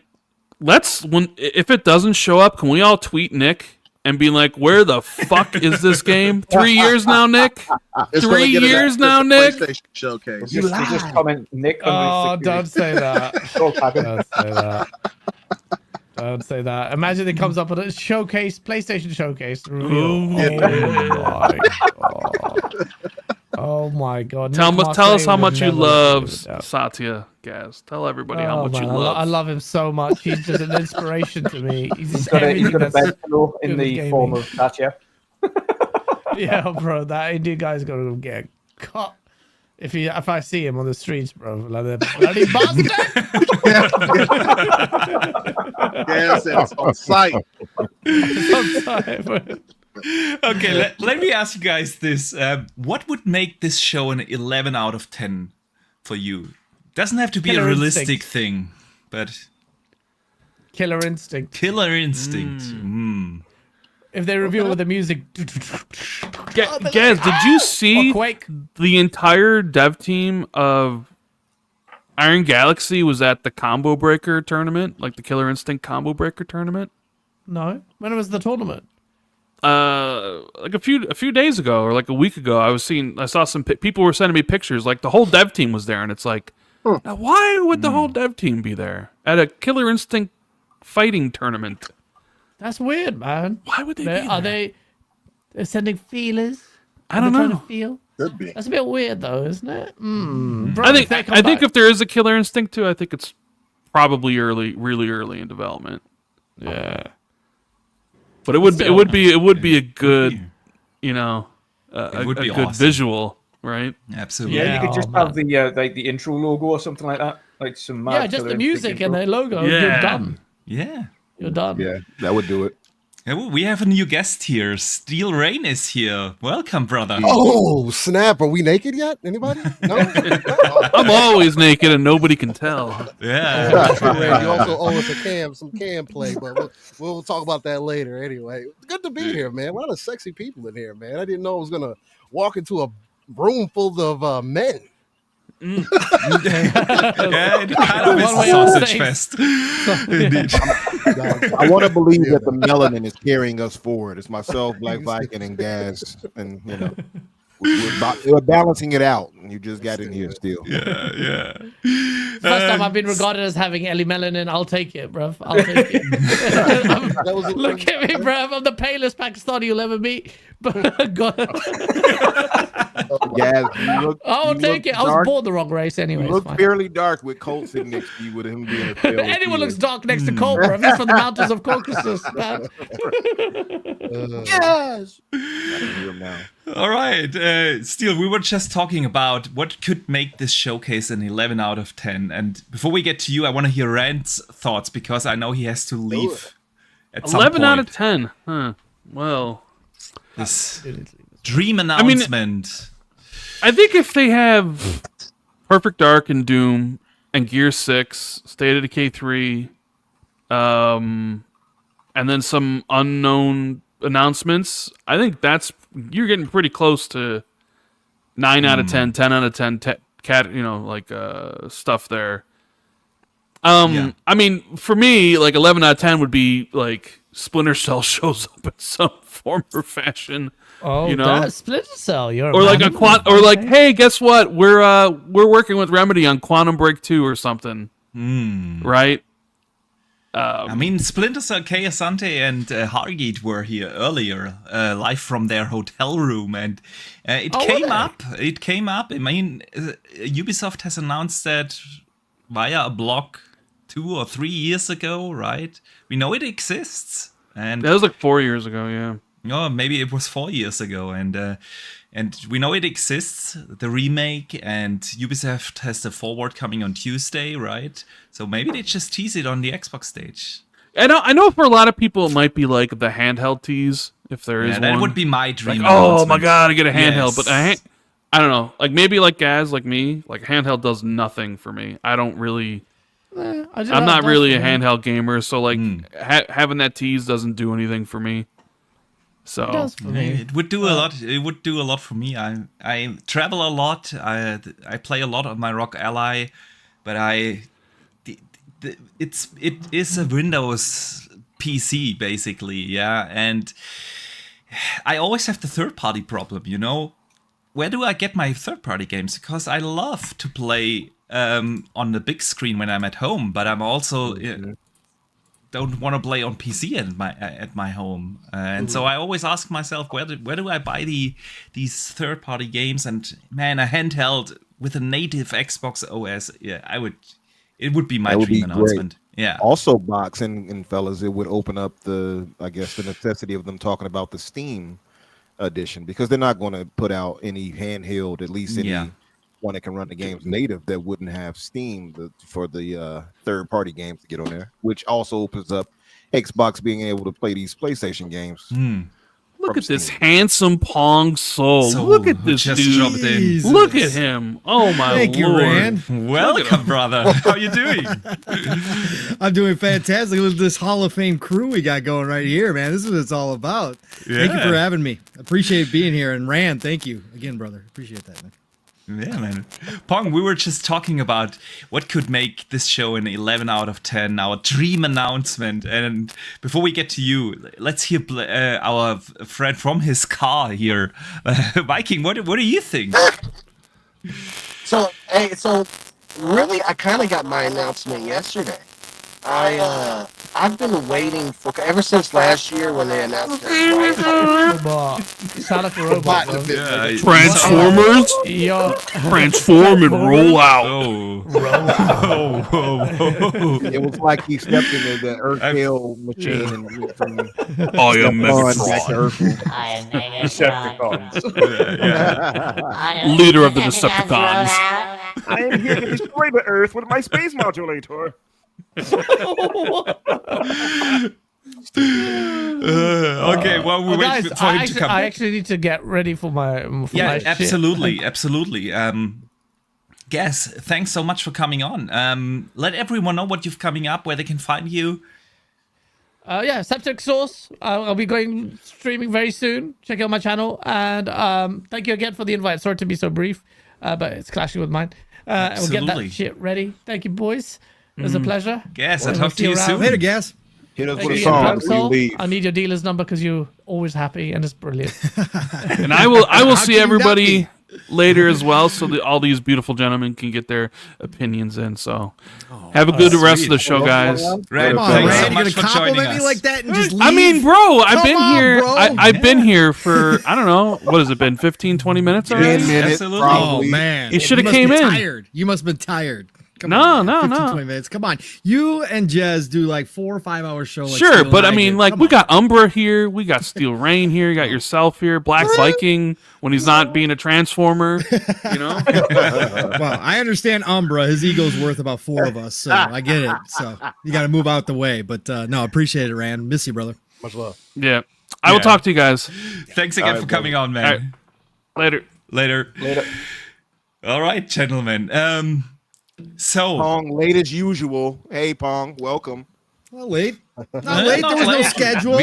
if it doesn't show up, can we all tweet Nick and be like, "Where the fuck is this game? 3 years now, Nick. 3 years now, Nick." Showcase. You just comment Nick. Oh, don't say that. Don't say that. Don't say that. Imagine it comes up with a showcase, PlayStation showcase. Oh my god. Tell us how much you love Satya, Gaz. Tell everybody how much you love. I love him so much. He's just an inspiration to me. He's got a bed pillow in the form of Satya. Yeah, bro, that Indian guy's gonna get cut. If I see him on the streets, bro, like the bloody bastard. Yes, it's on site. Okay, let me ask you guys this. What would make this show an 11 out of 10 for you? Doesn't have to be a realistic thing, but... Killer Instinct. Killer Instinct. if they reveal with the music. Gaz, did you see Quake? the entire dev team of Iron Galaxy was at the Combo Breaker tournament, like the Killer Instinct Combo Breaker tournament? No. When was the tournament? Like a few days ago or like a week ago. I saw some people were sending me pictures. Like the whole dev team was there, and it's like, now why would the whole dev team be there at a Killer Instinct fighting tournament? That's weird, man. Why would they be there? Are they're sending feelers? I don't Trying know. to feel? Could be. That's a bit weird, though, isn't it? Bro, I think if there is a Killer Instinct 2, I think it's probably really early in development. Yeah, but it would be a good, you know, a would be good awesome. visual, right? Absolutely. Yeah, you could just man. have the like the intro logo or something like that, like some. Yeah, just the music and the logo. Yeah. You're done. Yeah. You're done. Yeah, that would do it. Yeah, well, we have a new guest here. Steel Rain is here. Welcome, brother. Oh, snap. Are we naked yet? Anybody? No? I'm always naked and nobody can tell. Yeah. You also owe us some cam play, but we'll talk about that later anyway. Good to be here, man. A lot of sexy people in here, man. I didn't know I was going to walk into a room full of men. Yeah, it kind of is a sausage fest. Indeed. I want to believe that the melanin is carrying us forward. It's myself, Black Viking, and Gaz, and you know, we're balancing it out. And you just got in here still. Yeah. First time I've been regarded as having Ellie Melanin. I'll take it, bruv. I'll take it. Look at me, bruv. I'm the palest Pakistani you'll ever meet. But God. Gaz, I'll take it. I was born the wrong race anyway. You look fairly dark with Colt sitting next to you with him being a tail. Anyone looks dark next to Colt, bruv. He's from the mountains of Caucasus, man. Yes. All right, Steel, we were just talking about what could make this showcase an 11 out of 10. And before we get to you, I want to hear Rand's thoughts because I know he has to leave at some 11 point. out of 10. Huh. Well, this dream announcement. I think if they have Perfect Dark and Doom and Gear 6, State of Decay 3, and then some unknown announcements, I think you're getting pretty close to 9 out of 10, 10 out of 10 stuff there. I mean, for me, like 11 out of 10 would be like Splinter Cell shows up in some form or fashion. Oh, you know? that's Splinter Cell. You're or like hey, guess what? We're working with Remedy on Quantum Break 2 or something. Right? I mean, Splinter Cell, Kay Asante, and Hargeet were here earlier, live from their hotel room, and it came up. It came up. I mean, Ubisoft has announced that via a blog 2 or 3 years ago, right? We know it exists, and that was like 4 years ago. Yeah. Oh, maybe it was 4 years ago, and we know it exists, the remake, and Ubisoft has the forward coming on Tuesday, right? So maybe they just tease it on the Xbox stage. I know for a lot of people it might be like the handheld tease, if there is one. That would be my dream. Like, oh my god, I get a handheld, Yes. but I don't know. Like maybe like Gaz, like me, like handheld does nothing for me. I don't really. I'm not really a handheld gamer, so like having that tease doesn't do anything for me. So it would do a lot. It would do a lot for me. I travel a lot. I play a lot on my Rock Ally, but it is a Windows PC basically, yeah. And I always have the third party problem. You know, where do I get my third party games? Because I love to play on the big screen when I'm at home, but I'm also don't want to play on PC at my home, and so I always ask myself, where do I buy these third party games? And man, a handheld with a native Xbox OS, it would be my dream announcement. Yeah. Also, Box and fellas, it would open up the necessity of them talking about the Steam edition, because they're not going to put out any handheld, at least any one that can run the games native, that wouldn't have Steam for the third-party games to get on there, which also opens up Xbox being able to play these PlayStation games. Look at this handsome Pong Soul. So, Look at this just dude. dropped in. Jesus. Look at him. Oh my Thank you, lord. Rand. Welcome, brother. How you doing? I'm doing fantastic. Look at this Hall of Fame crew we got going right here, man. This is what it's all about. Thank you for having me. Appreciate being here. And Rand, thank you again, brother. Appreciate that, man. Yeah, man. Pong, we were just talking about what could make this show an 11 out of 10, our dream announcement. And before we get to you, let's hear our friend from his car here. Viking, what do you think? So really, I kind of got my announcement yesterday. I've been waiting for ever since last year when they announced it. Robot. You sound like a robot, bro. Transformers? Yo. Transform and roll out. It was like he stepped into the Earth-Hill machine and went from I am back to Earth. Leader of the Decepticons. I am here to destroy the Earth with my space modulator. Okay, well, we wait guys, for him to come. I actually need to get ready for my my absolutely, shit. absolutely. Guess, thanks so much for coming on. Let everyone know what you've coming up, where they can find you. Septic Sauce. I'll be going streaming very soon. Check out my channel, and thank you again for the invite. Sorry to be so brief, but it's clashing with mine. We'll get that shit ready. Thank you, boys. It was a pleasure. Yes, I'll talk to you soon. Later, Gas. Hit us with a song before you leave. I need your dealer's number because you're always happy and it's brilliant. And I will see everybody later as well, so that all these beautiful gentlemen can get their opinions in. So have a good rest of the show, guys. Rand, Come on, thanks so Rand, much you're for gonna joining compliment us. me like that and just leave? I mean, bro, I've Come been on, here. bro. I've been here for, I don't know, what has it been, 15, 20 minutes already? 10 minutes, Absolutely. probably. Oh man, You shoulda must came be in. Tired. You must have been tired. Come No, on, no, 15, no. 20 minutes. Come on. You and Jez do like 4 or 5 hour show. Like Sure, Steel but and I mean, did. like, Come we on. got Umbra here, we got Steel Rain here, you got yourself here, Black Viking when he's not being a transformer, you know? Well, I understand Umbra. His ego's worth about 4 of us, so I get it. So you got to move out the way. But no, appreciate it, Rand. Miss you, brother. Much love. Yeah. I will talk to you guys. Thanks again for coming on, man. Later. Later. All right, gentlemen. So Pong, late as usual. Hey, Pong, welcome. Well, late. Not late. There was no schedule.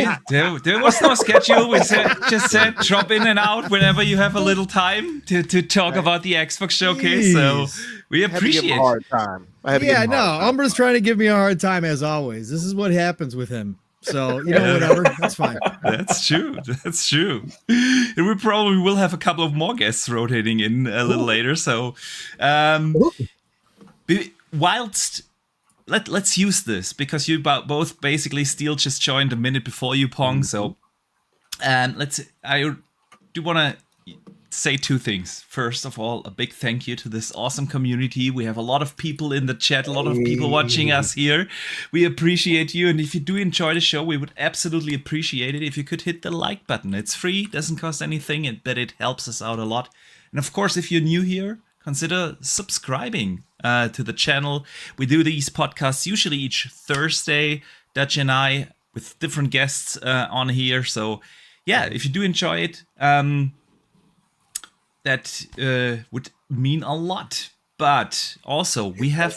There was no schedule. We just said drop in and out whenever you have a little time to talk about the Xbox showcase. So we I had to give appreciate him a hard time. Yeah, no. Umbra's trying to give me a hard time as always. This is what happens with him. So, you know, whatever. That's fine. That's true. That's true. And we probably will have a couple of more guests rotating in a little later. So, whilst let's use this because you both basically Steel just joined a minute before you, Pong. So, I do want to say 2 things. First of all, a big thank you to this awesome community. We have a lot of people in the chat, a lot of people watching us here. We appreciate you, and if you do enjoy the show, we would absolutely appreciate it if you could hit the like button. It's free, doesn't cost anything, but it helps us out a lot. And of course, if you're new here, consider subscribing to the channel. We do these podcasts usually each Thursday, Dutch and I, with different guests on here. So yeah, if you do enjoy it, that would mean a lot. But also, we have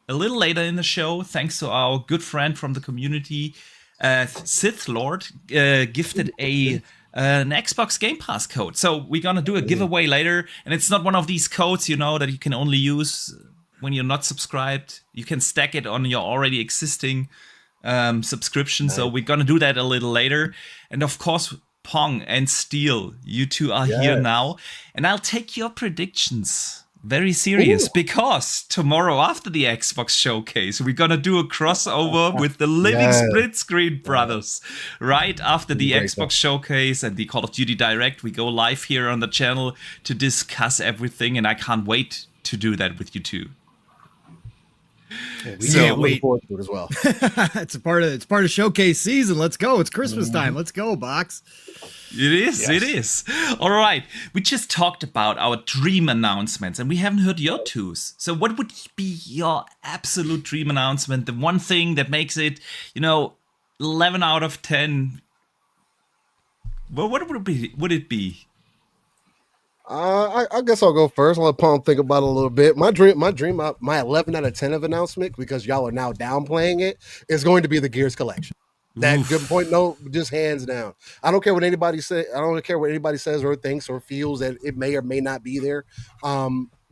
a little later in the show, thanks to our good friend from the community, Sith Lord, gifted an Xbox Game Pass code. So we're gonna do a giveaway later, and it's not one of these codes, you know, that you can only use when you're not subscribed. You can stack it on your already existing subscription. So we're gonna do that a little later, and of course, Pong and Steel, you two are here now, and I'll take your predictions very serious because tomorrow after the Xbox showcase, we're gonna do a crossover with the Living Split Screen Brothers. Right after the Xbox showcase and the Call of Duty Direct, we go live here on the channel to discuss everything, and I can't wait to do that with you two. Yeah, we can't wait forward to it as well. it's part of showcase season. Let's go. It's Christmas time. Let's go, Box. It is. Yes. It is. All right. We just talked about our dream announcements, and we haven't heard your twos. So what would be your absolute dream announcement? The one thing that makes it, 11 out of 10 Well, what would it be? Would it be? I guess I'll go first. I'll let Paul think about it a little bit. My 11 out of 10 of announcement, because y'all are now downplaying it, is going to be the Gears collection. That good point. No, just hands down. I don't care what anybody say. I don't care what anybody says or thinks or feels that it may or may not be there.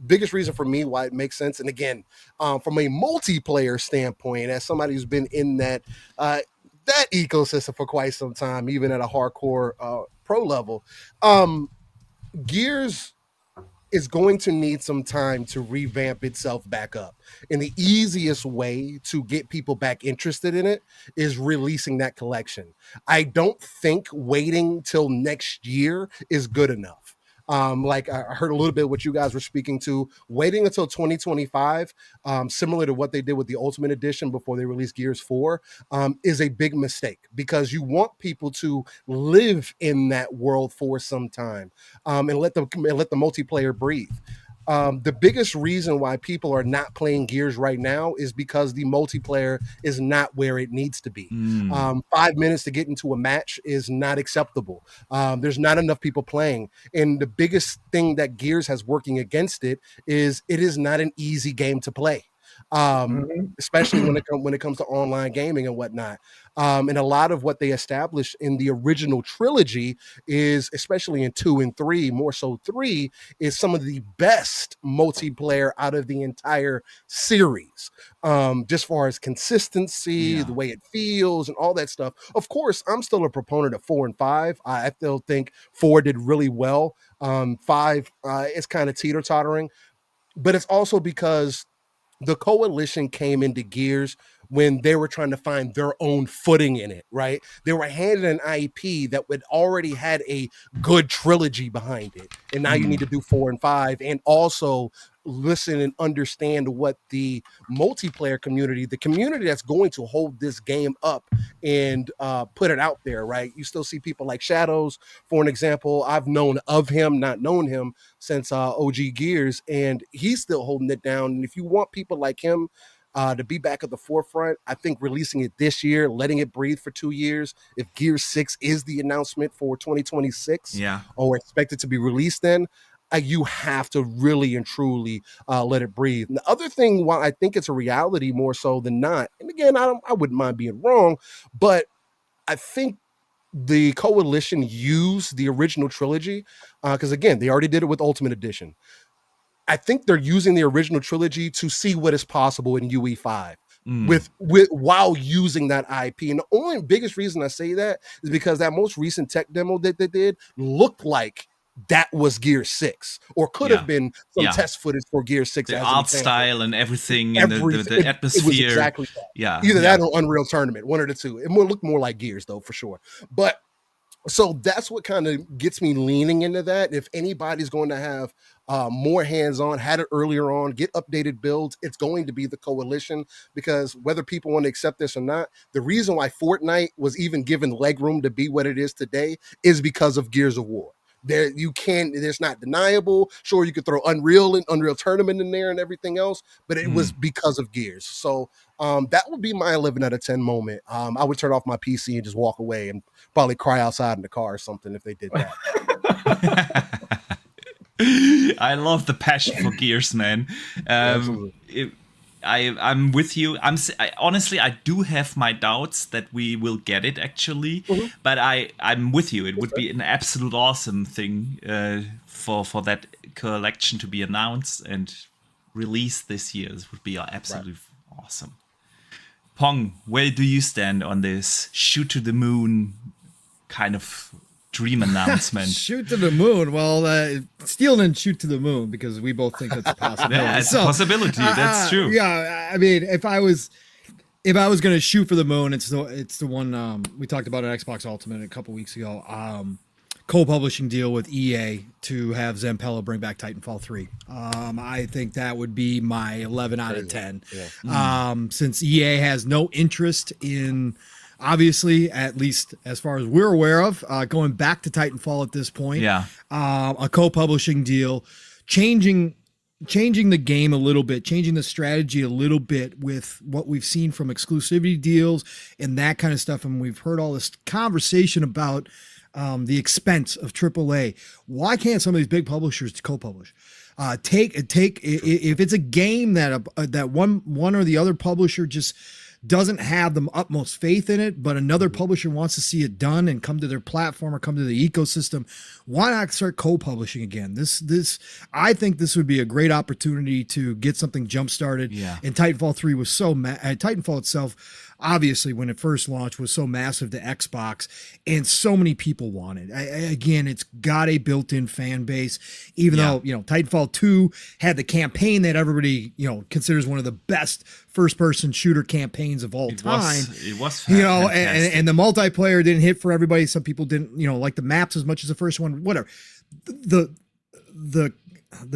Biggest reason for me why it makes sense, and again, from a multiplayer standpoint, as somebody who's been in that ecosystem for quite some time, even at a hardcore pro level, Gears is going to need some time to revamp itself back up. And the easiest way to get people back interested in it is releasing that collection. I don't think waiting till next year is good enough. Like I heard a little bit what you guys were speaking to, waiting until 2025, similar to what they did with the Ultimate Edition before they released Gears 4, is a big mistake, because you want people to live in that world for some time, and let the multiplayer breathe. The biggest reason why people are not playing Gears right now is because the multiplayer is not where it needs to be. 5 minutes to get into a match is not acceptable. There's not enough people playing. And the biggest thing that Gears has working against it is not an easy game to play. Especially when it comes to online gaming and whatnot. And a lot of what they established in the original trilogy is, especially in 2 and 3, more so 3, is some of the best multiplayer out of the entire series. Just far as consistency, the way it feels, and all that stuff. Of course, I'm still a proponent of 4 and 5. I still think 4 did really well. 5 is kind of teeter-tottering, but it's also because the Coalition came into Gears when they were trying to find their own footing in it, right? They were handed an IP that would already had a good trilogy behind it. And now you need to do 4 and 5, and also listen and understand what the multiplayer community, the community that's going to hold this game up and put it out there, right? You still see people like Shadows, for an example. I've known of him, not known him since OG Gears, and he's still holding it down. And if you want people like him to be back at the forefront, I think releasing it this year, letting it breathe for 2 years, if Gears 6 is the announcement for 2026, or expected to be released then, you have to really and truly let it breathe. And the other thing, why I think it's a reality more so than not, and again, I wouldn't mind being wrong, but I think the Coalition used the original trilogy, because again, they already did it with Ultimate Edition. I think they're using the original trilogy to see what is possible in UE5 with while using that IP. And the only biggest reason I say that is because that most recent tech demo that they did looked like that was Gear 6, or could have been some test footage for Gear 6. The art style and everything, and the atmosphere. It was exactly that. Either that or Unreal Tournament, one of the two. It would look more like Gears, though, for sure. But so that's what kind of gets me leaning into that. If anybody's going to have more hands-on, had it earlier on, get updated builds, it's going to be the Coalition, because whether people want to accept this or not, the reason why Fortnite was even given legroom to be what it is today is because of Gears of War. There's not deniable. Sure, you could throw Unreal and Unreal Tournament in there and everything else, but it was because of Gears. So that would be my 11 out of 10 moment. I would turn off my PC and just walk away and probably cry outside in the car or something if they did that. I love the passion for Gears, man. I'm with you. Honestly, I do have my doubts that we will get it actually, but I'm with you. It would be an absolute awesome thing for that collection to be announced and released this year. This would be absolutely awesome. Pong, where do you stand on this shoot to the moon kind of dream announcement? Shoot to the moon. Well, Steel didn't shoot to the moon because we both think that's a possibility. Yeah, it's a possibility. That's true. Yeah, I mean, if I was going to shoot for the moon, it's the one we talked about at Xbox Ultimate a couple weeks ago. Co-publishing deal with EA to have Zampella bring back Titanfall 3. I think that would be my 11 out of 10. Yeah. Since EA has no interest in, obviously, at least as far as we're aware of, going back to Titanfall at this point. Yeah. A co-publishing deal, changing the game a little bit, changing the strategy a little bit with what we've seen from exclusivity deals and that kind of stuff. And we've heard all this conversation about the expense of AAA. Why can't some of these big publishers co-publish? Take if it's a game that one or the other publisher just doesn't have the utmost faith in it, but another publisher wants to see it done and come to their platform or come to the ecosystem, why not start co-publishing again? I think this would be a great opportunity to get something jump started. Yeah. And Titanfall 3 was Titanfall itself, obviously, when it first launched, was so massive to Xbox, and so many people want it. Again, it's got a built-in fan base, even though, Titanfall 2 had the campaign that everybody, considers one of the best first-person shooter campaigns of all time. It was fantastic. And the multiplayer didn't hit for everybody. Some people didn't, like the maps as much as the first one, whatever. The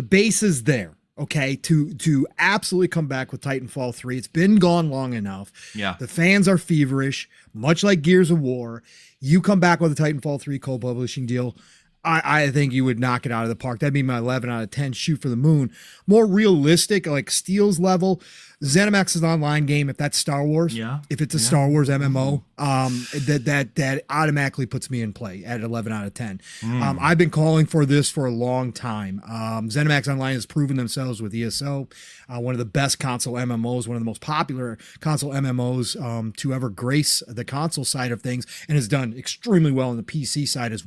base is there. Okay, to absolutely come back with Titanfall 3. It's been gone long enough. Yeah. The fans are feverish, much like Gears of War. You come back with a Titanfall 3 co-publishing deal, I think you would knock it out of the park. That'd be my 11 out of 10 shoot for the moon. More realistic, like Steel's level. ZeniMax's online game, if that's Star Wars, if it's a Star Wars MMO, that automatically puts me in play at 11 out of 10. I've been calling for this for a long time. ZeniMax Online has proven themselves with ESO, one of the best console MMOs, one of the most popular console MMOs to ever grace the console side of things, and has done extremely well on the PC side as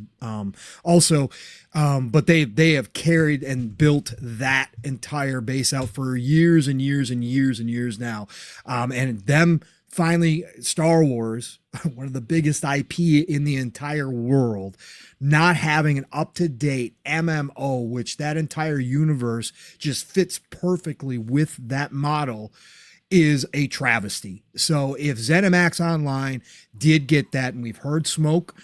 also. But they have carried and built that entire base out for years and years and years and years now. And them finally, Star Wars, one of the biggest IP in the entire world, not having an up-to-date MMO, which that entire universe just fits perfectly with that model, is a travesty. So if ZeniMax Online did get that, and we've heard smoke,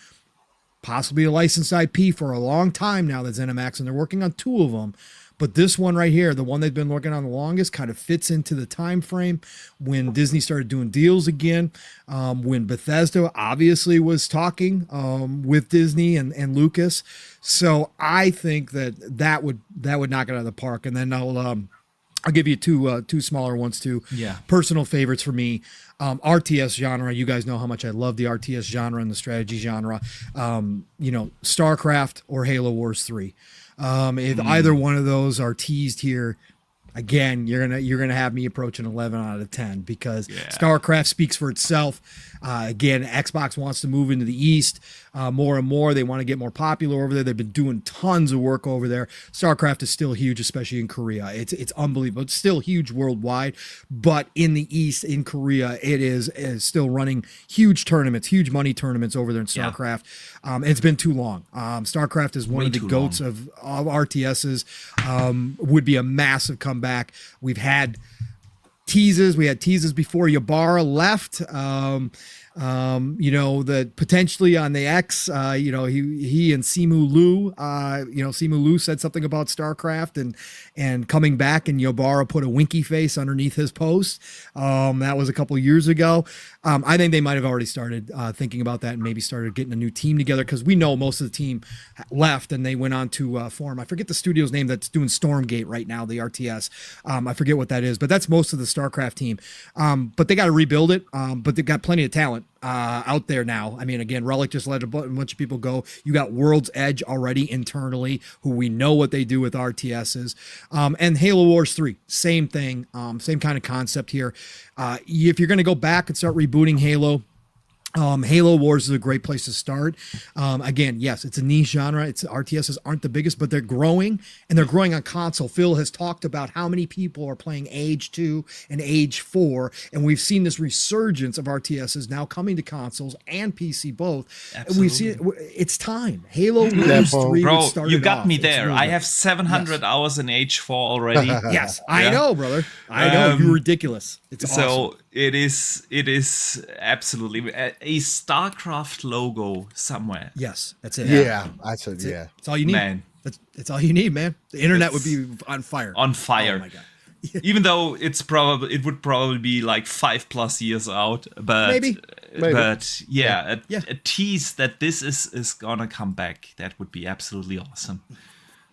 possibly a licensed IP for a long time now that ZeniMax, and they're working on 2 of them. But this one right here, the one they've been working on the longest, kind of fits into the time frame when Disney started doing deals again, when Bethesda obviously was talking with Disney and Lucas. So I think that would knock it out of the park. And then I'll give you two smaller ones too. Yeah. Personal favorites for me. RTS genre. You guys know how much I love the RTS genre and the strategy genre. StarCraft or Halo Wars 3. If either one of those are teased here, again, you're gonna have me approaching 11 out of 10 because StarCraft speaks for itself. Again, Xbox wants to move into the East more and more. They want to get more popular over there. They've been doing tons of work over there. StarCraft is still huge, especially in Korea. It's unbelievable. It's still huge worldwide, but in the East, in Korea, it is still running huge tournaments, huge money tournaments over there in StarCraft. It's been too long. StarCraft is one of the goats of RTSs. Would be a massive comeback. We've had teases. We had teases before Ybarra left. That potentially on the X, he and Simu Liu, Simu Liu said something about StarCraft and coming back, and Ybarra put a winky face underneath his post. That was a couple years ago. I think they might have already started thinking about that and maybe started getting a new team together because we know most of the team left and they went on to form. I forget the studio's name that's doing Stormgate right now, the RTS. I forget what that is, but that's most of the StarCraft team. But they got to rebuild it. But they've got plenty of talent out there now. I mean, again, Relic just let a bunch of people go. You got World's Edge already internally, who we know what they do with RTSs. And Halo Wars 3, same thing, same kind of concept here. If you're going to go back and start rebooting Halo, Halo Wars is a great place to start. Again, yes, it's a niche genre. RTSs aren't the biggest, but they're growing, and they're growing on console. Phil has talked about how many people are playing Age 2 and Age 4, and we've seen this resurgence of RTSs now coming to consoles and PC both. Absolutely. We've seen it's time. Halo Wars 3 Bro, you got me there. Really I have 700 hours in Age 4 already. Yes, I know, brother. I know. You're ridiculous. It's awesome. So it is absolutely a StarCraft logo somewhere. Yes, that's it. Yeah, that's it. Yeah, it's all you need, man. That's all you need, man. The internet would be on fire. On fire. Oh my god. Even though it would probably be like 5+ years out, but maybe. But a tease that this is gonna come back, that would be absolutely awesome.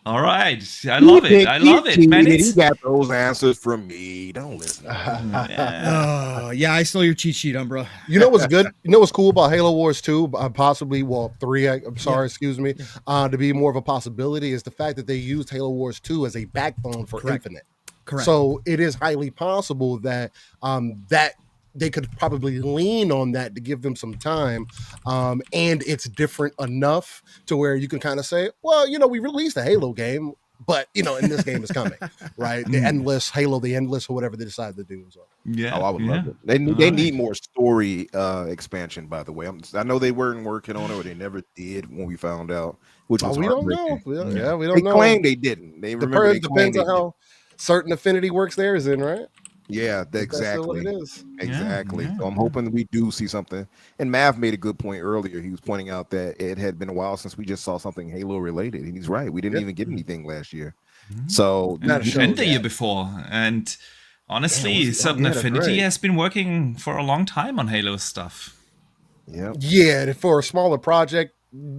All right, I love it. I love it, man. He got those answers from me. Don't listen. Yeah, I stole your cheat sheet, Umbra. You know what's good? You know what's cool about Halo Wars 2? Possibly, 3. I'm sorry, excuse me. To be more of a possibility is the fact that they used Halo Wars 2 as a backbone for Infinite. Correct. So it is highly possible that that they could probably lean on that to give them some time. And it's different enough to where you can kind of say, well, we released a Halo game, but and this game is coming, right? The Endless Halo, the Endless, or whatever they decide to do. So yeah, I would love it. They need more story expansion. By the way, I know they weren't working on it, or they never did when we found out, which was we don't know. We don't know. They claimed they didn't. They depends on how certain affinity works theirs in, right? Yeah, exactly. That's what it is. Exactly. Yeah. So I'm hoping we do see something. And Mav made a good point earlier. He was pointing out that it had been a while since we just saw something Halo related. And he's right. We didn't even get anything last year. So and the year before. And honestly, Certain Affinity has been working for a long time on Halo stuff. Yeah, for a smaller project.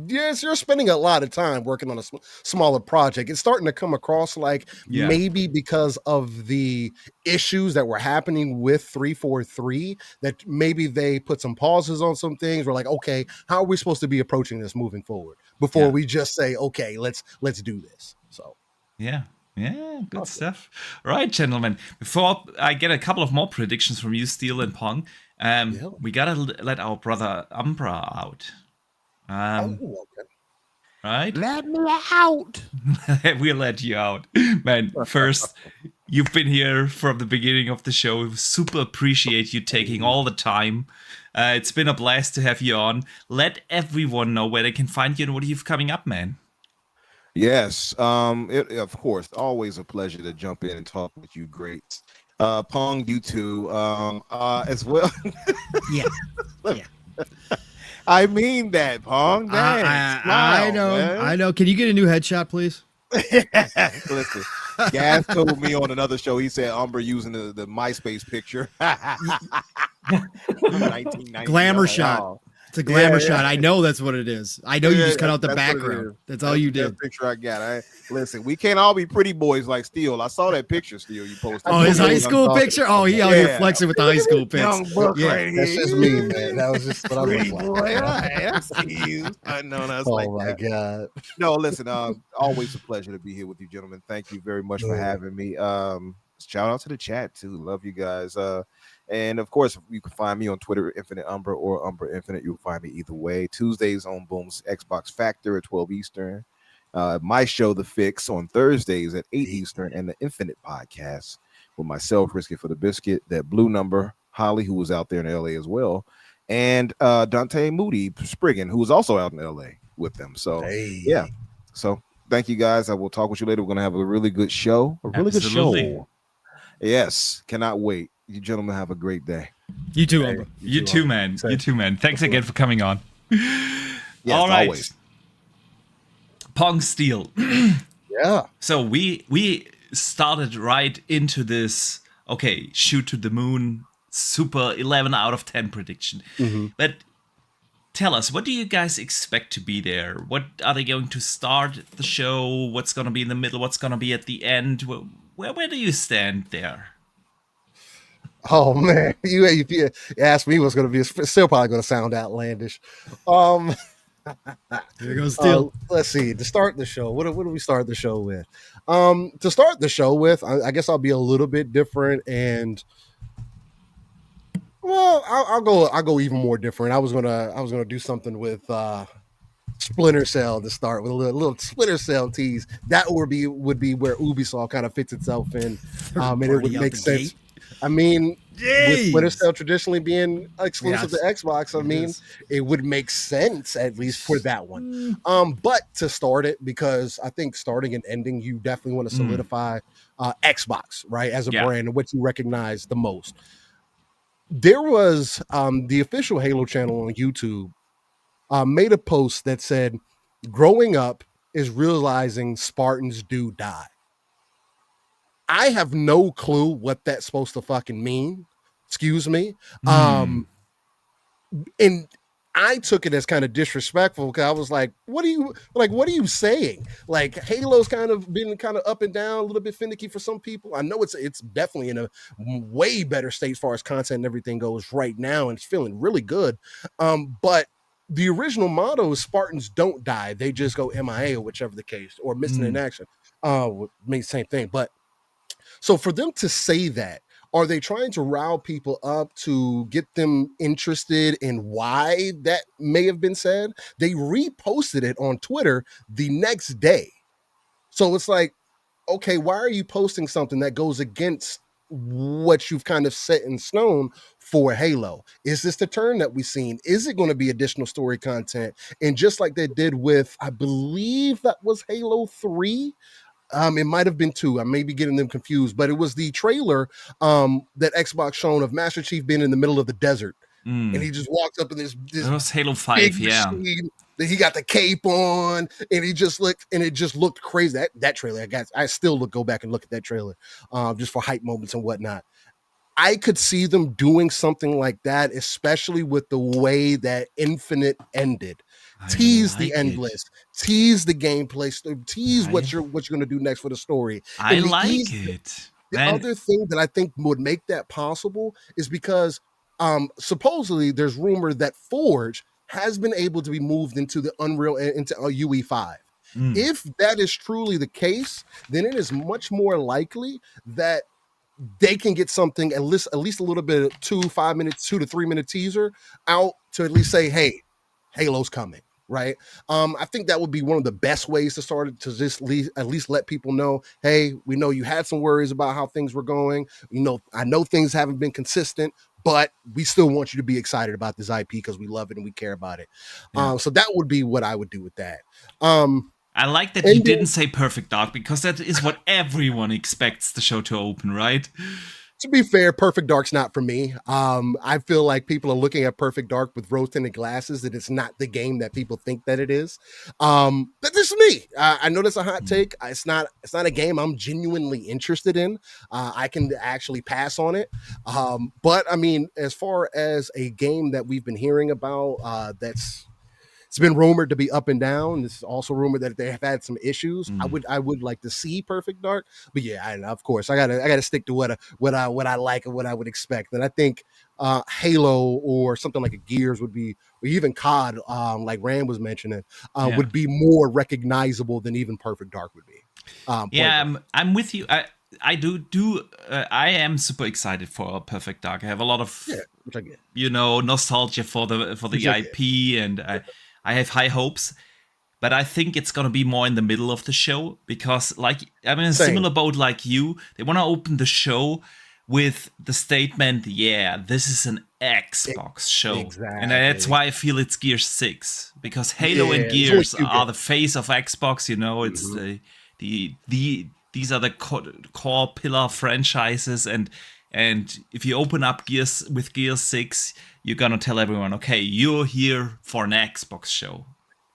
Yes, you're spending a lot of time working on a smaller project. It's starting to come across like maybe because of the issues that were happening with 343 that maybe they put some pauses on some things. We're like, okay, how are we supposed to be approaching this moving forward before we just say, okay, let's do this. So yeah, good stuff. Right, gentlemen. Before I get a couple of more predictions from you, Steel and Pong, we gotta let our brother Umbra out. Right? Let me out. We'll let you out. Man, first, you've been here from the beginning of the show. We super appreciate you taking all the time. It's been a blast to have you on. Let everyone know where they can find you and what you've coming up, man. Yes. Of course, always a pleasure to jump in and talk with you greats. Pong, you too, as well. Yeah. I mean that, Pong. I know. Can you get a new headshot, please? Listen, Gas told me on another show. He said Umbra using the MySpace picture. Glamour shot. It's a glamour shot. I know that's what it is. I know you just cut out the background. That's all you did. That picture I got. Listen, we can't all be pretty boys like Steel. I saw that picture, Steel, you posted. Oh, his high school picture? Oh, he out here flexing with the high school pics. That's just me, man. That was just what I was like. I know that's my God. No, listen, always a pleasure to be here with you, gentlemen. Thank you very much for having me. Shout out to the chat too. Love you guys. And of course, you can find me on Twitter, Infinite Umbra or Umbra Infinite. You'll find me either way. Tuesdays on Boom's Xbox Factor at 12 Eastern. My show, The Fix, on Thursdays at 8 Eastern, and the Infinite Podcast with myself, Risky for the Biscuit, that Blue Number, Holly, who was out there in LA as well, and Dante Moody Spriggan, who was also out in LA with them. So, yeah. So, thank you guys. I will talk with you later. We're going to have a really good show. Good show. Yes. Cannot wait. You gentlemen have a great day. You too, Umbra. You too, man. You too, man. Thanks again for coming on. Yes, all right. Always. Pong Steel. Yeah. So we started right into this, shoot to the moon, super 11 out of 10 prediction. But tell us, what do you guys expect to be there? What are they going to start the show? What's going to be in the middle? What's going to be at the end? Where do you stand there? Oh man, if you ask me what's going to be, it's still probably going to sound outlandish. Here goes Steel. Let's see. To start the show, what do we start the show with? To start the show with, I guess I'll be a little bit different, and well, I'll go even more different. I was gonna do something with Splinter Cell to start with, a little Splinter Cell tease. That would be where Ubisoft kind of fits itself in, and it would make sense. I mean, with Splinter Cell traditionally being exclusive to Xbox, I mean, it would make sense at least for that one. But to start it, because I think starting and ending, you definitely want to solidify Xbox, right, as a brand and what you recognize the most. There was the official Halo channel on YouTube made a post that said, "Growing up is realizing Spartans do die." I have no clue what that's supposed to fucking mean. Excuse me. And I took it as kind of disrespectful because I was like, what are you saying? Like Halo's kind of been kind of up and down, a little bit finicky for some people. I know it's definitely in a way better state as far as content and everything goes right now, and it's feeling really good. But the original motto is Spartans don't die, they just go MIA or whichever the case, or missing in action. Means same thing. But so for them to say that, are they trying to rile people up to get them interested in why that may have been said? They reposted it on Twitter the next day. So it's like, okay, why are you posting something that goes against what you've kind of set in stone for Halo? Is this the turn that we've seen? Is it going to be additional story content? And just like they did with, I believe that was Halo 3, it might have been 2. I may be getting them confused, but it was the trailer that Xbox shown of Master Chief being in the middle of the desert, and he just walks up in this. It was Halo 5, yeah. Machine. He got the cape on, and it just looked crazy. That trailer, I still go back and look at that trailer, just for hype moments and whatnot. I could see them doing something like that, especially with the way that Infinite ended. Tease the endless, tease the gameplay, tease what you're going to do next for the story. I like it. The other thing that I think would make that possible is because supposedly there's rumor that Forge has been able to be moved into the into UE5. If that is truly the case, then it is much more likely that they can get something at least a little bit of 2 to 3 minute teaser out to at least say, hey, Halo's coming. Right. I think that would be one of the best ways to start it, to just at least let people know, hey, we know you had some worries about how things were going. I know things haven't been consistent, but we still want you to be excited about this IP because we love it and we care about it. Yeah. So that would be what I would do with that. I like that you didn't say Perfect Dark, because that is what everyone expects the show to open, right? To be fair, Perfect Dark's not for me. I feel like people are looking at Perfect Dark with rose-tinted glasses, that it's not the game that people think that it is. But this is me. I know that's a hot take. It's not a game I'm genuinely interested in. I can actually pass on it. But I mean, as far as a game that we've been hearing about, it's been rumored to be up and down. This is also rumored that they have had some issues. I would like to see Perfect Dark, but yeah, of course I gotta stick to what I like and what I would expect. And I think Halo or something like a Gears would be, or even COD, like Rand was mentioning, would be more recognizable than even Perfect Dark would be. I'm with you. I am super excited for Perfect Dark. I have a lot of nostalgia for the IP, and I have high hopes, but I think it's gonna be more in the middle of the show, because I'm in a similar boat like you. They want to open the show with the statement, this is an Xbox show. Exactly. And that's why I feel it's Gears 6, because Halo and Gears are the face of Xbox, it's these are the core pillar franchises, and if you open up Gears with Gears 6, you're gonna tell everyone, okay, you're here for an Xbox show.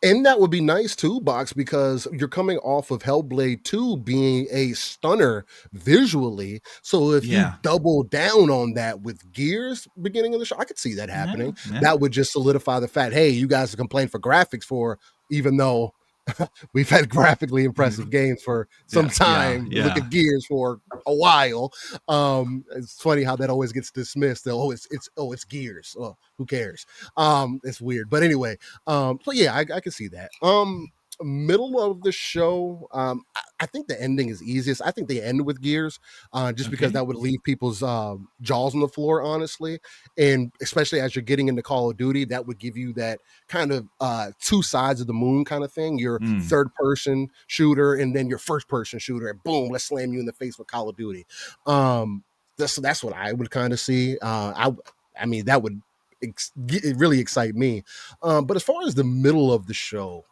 And that would be nice too, Box, because you're coming off of Hellblade 2 being a stunner visually. So if you double down on that with Gears beginning of the show, I could see that happening. Yeah. That would just solidify the fact, hey, you guys have complained for graphics even though we've had graphically impressive games for some time. Look at Gears for a while. It's funny how that always gets dismissed. It's Gears. Oh, who cares? It's weird, but anyway. So yeah, I can see that. Middle of the show, I think the ending is easiest. I think they end with Gears, because that would leave people's jaws on the floor, honestly. And especially as you're getting into Call of Duty, that would give you that kind of two sides of the moon kind of thing. Your third person shooter and then your first person shooter, and boom, let's slam you in the face with Call of Duty. That's what I would kind of see. I mean, that would really excite me. But as far as the middle of the show,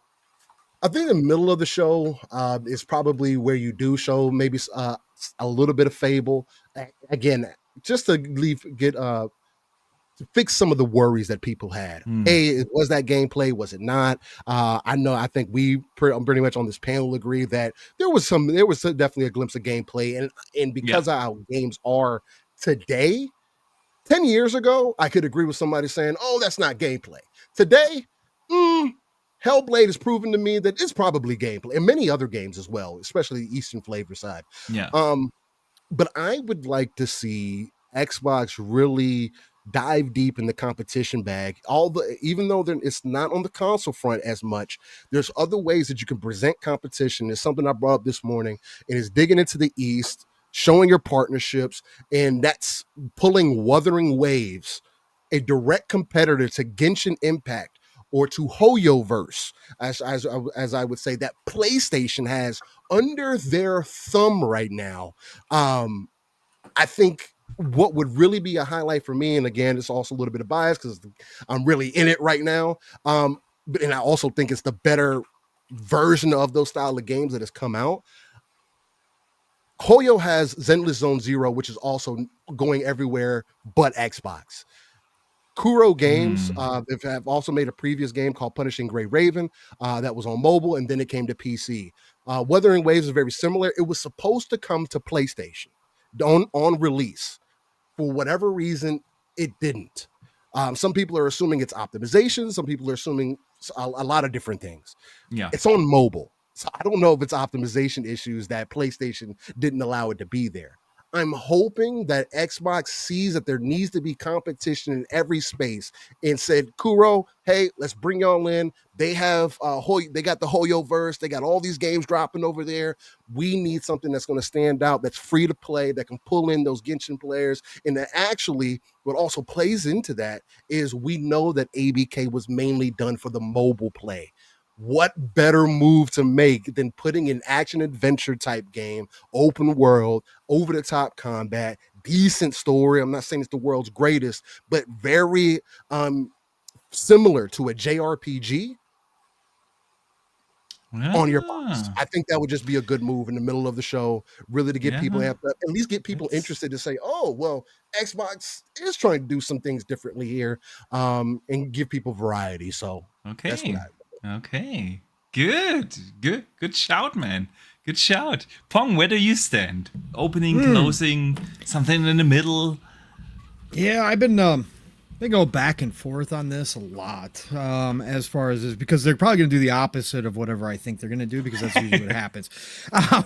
I think the middle of the show is probably where you do show maybe a little bit of Fable. Again, just to to fix some of the worries that people had. Hey, was that gameplay? Was it not? I think we pretty much on this panel agree that there was definitely a glimpse of gameplay, and because of how games are today, 10 years ago, I could agree with somebody saying, oh, that's not gameplay. Today, Hellblade has proven to me that it's probably gameplay, and many other games as well, especially the Eastern flavor side. Yeah. But I would like to see Xbox really dive deep in the competition bag. Even though it's not on the console front as much, there's other ways that you can present competition. It's something I brought up this morning, and it's digging into the East, showing your partnerships, and that's pulling Wuthering Waves, a direct competitor to Genshin Impact or to Hoyoverse, as I would say, that PlayStation has under their thumb right now. I think what would really be a highlight for me, and again, it's also a little bit of bias because I'm really in it right now. And I also think it's the better version of those style of games that has come out. Hoyo has Zenless Zone Zero, which is also going everywhere but Xbox. Kuro Games have also made a previous game called Punishing Gray Raven that was on mobile, and then it came to PC. Wuthering Waves is very similar. It was supposed to come to PlayStation on release. For whatever reason, it didn't. Some people are assuming it's optimization. Some people are assuming a lot of different things. Yeah, it's on mobile. So I don't know if it's optimization issues that PlayStation didn't allow it to be there. I'm hoping that Xbox sees that there needs to be competition in every space and said, Kuro, hey, let's bring y'all in. They have they got the Hoyoverse. They got all these games dropping over there. We need something that's going to stand out, that's free to play, that can pull in those Genshin players. And that actually what also plays into that is we know that ABK was mainly done for the mobile play. What better move to make than putting an action adventure type game, open world, over the top combat, decent story. I'm not saying it's the world's greatest, but very similar to a JRPG on your box. I think that would just be a good move in the middle of the show, really to get people at least get people interested to say, oh, well, Xbox is trying to do some things differently here, and give people variety. So that's what Okay. Good shout, man. Good shout. Pong, where do you stand? Opening, closing, something in the middle? Yeah, I've been they go back and forth on this a lot, as far as this, because they're probably going to do the opposite of whatever I think they're going to do, because that's usually what happens.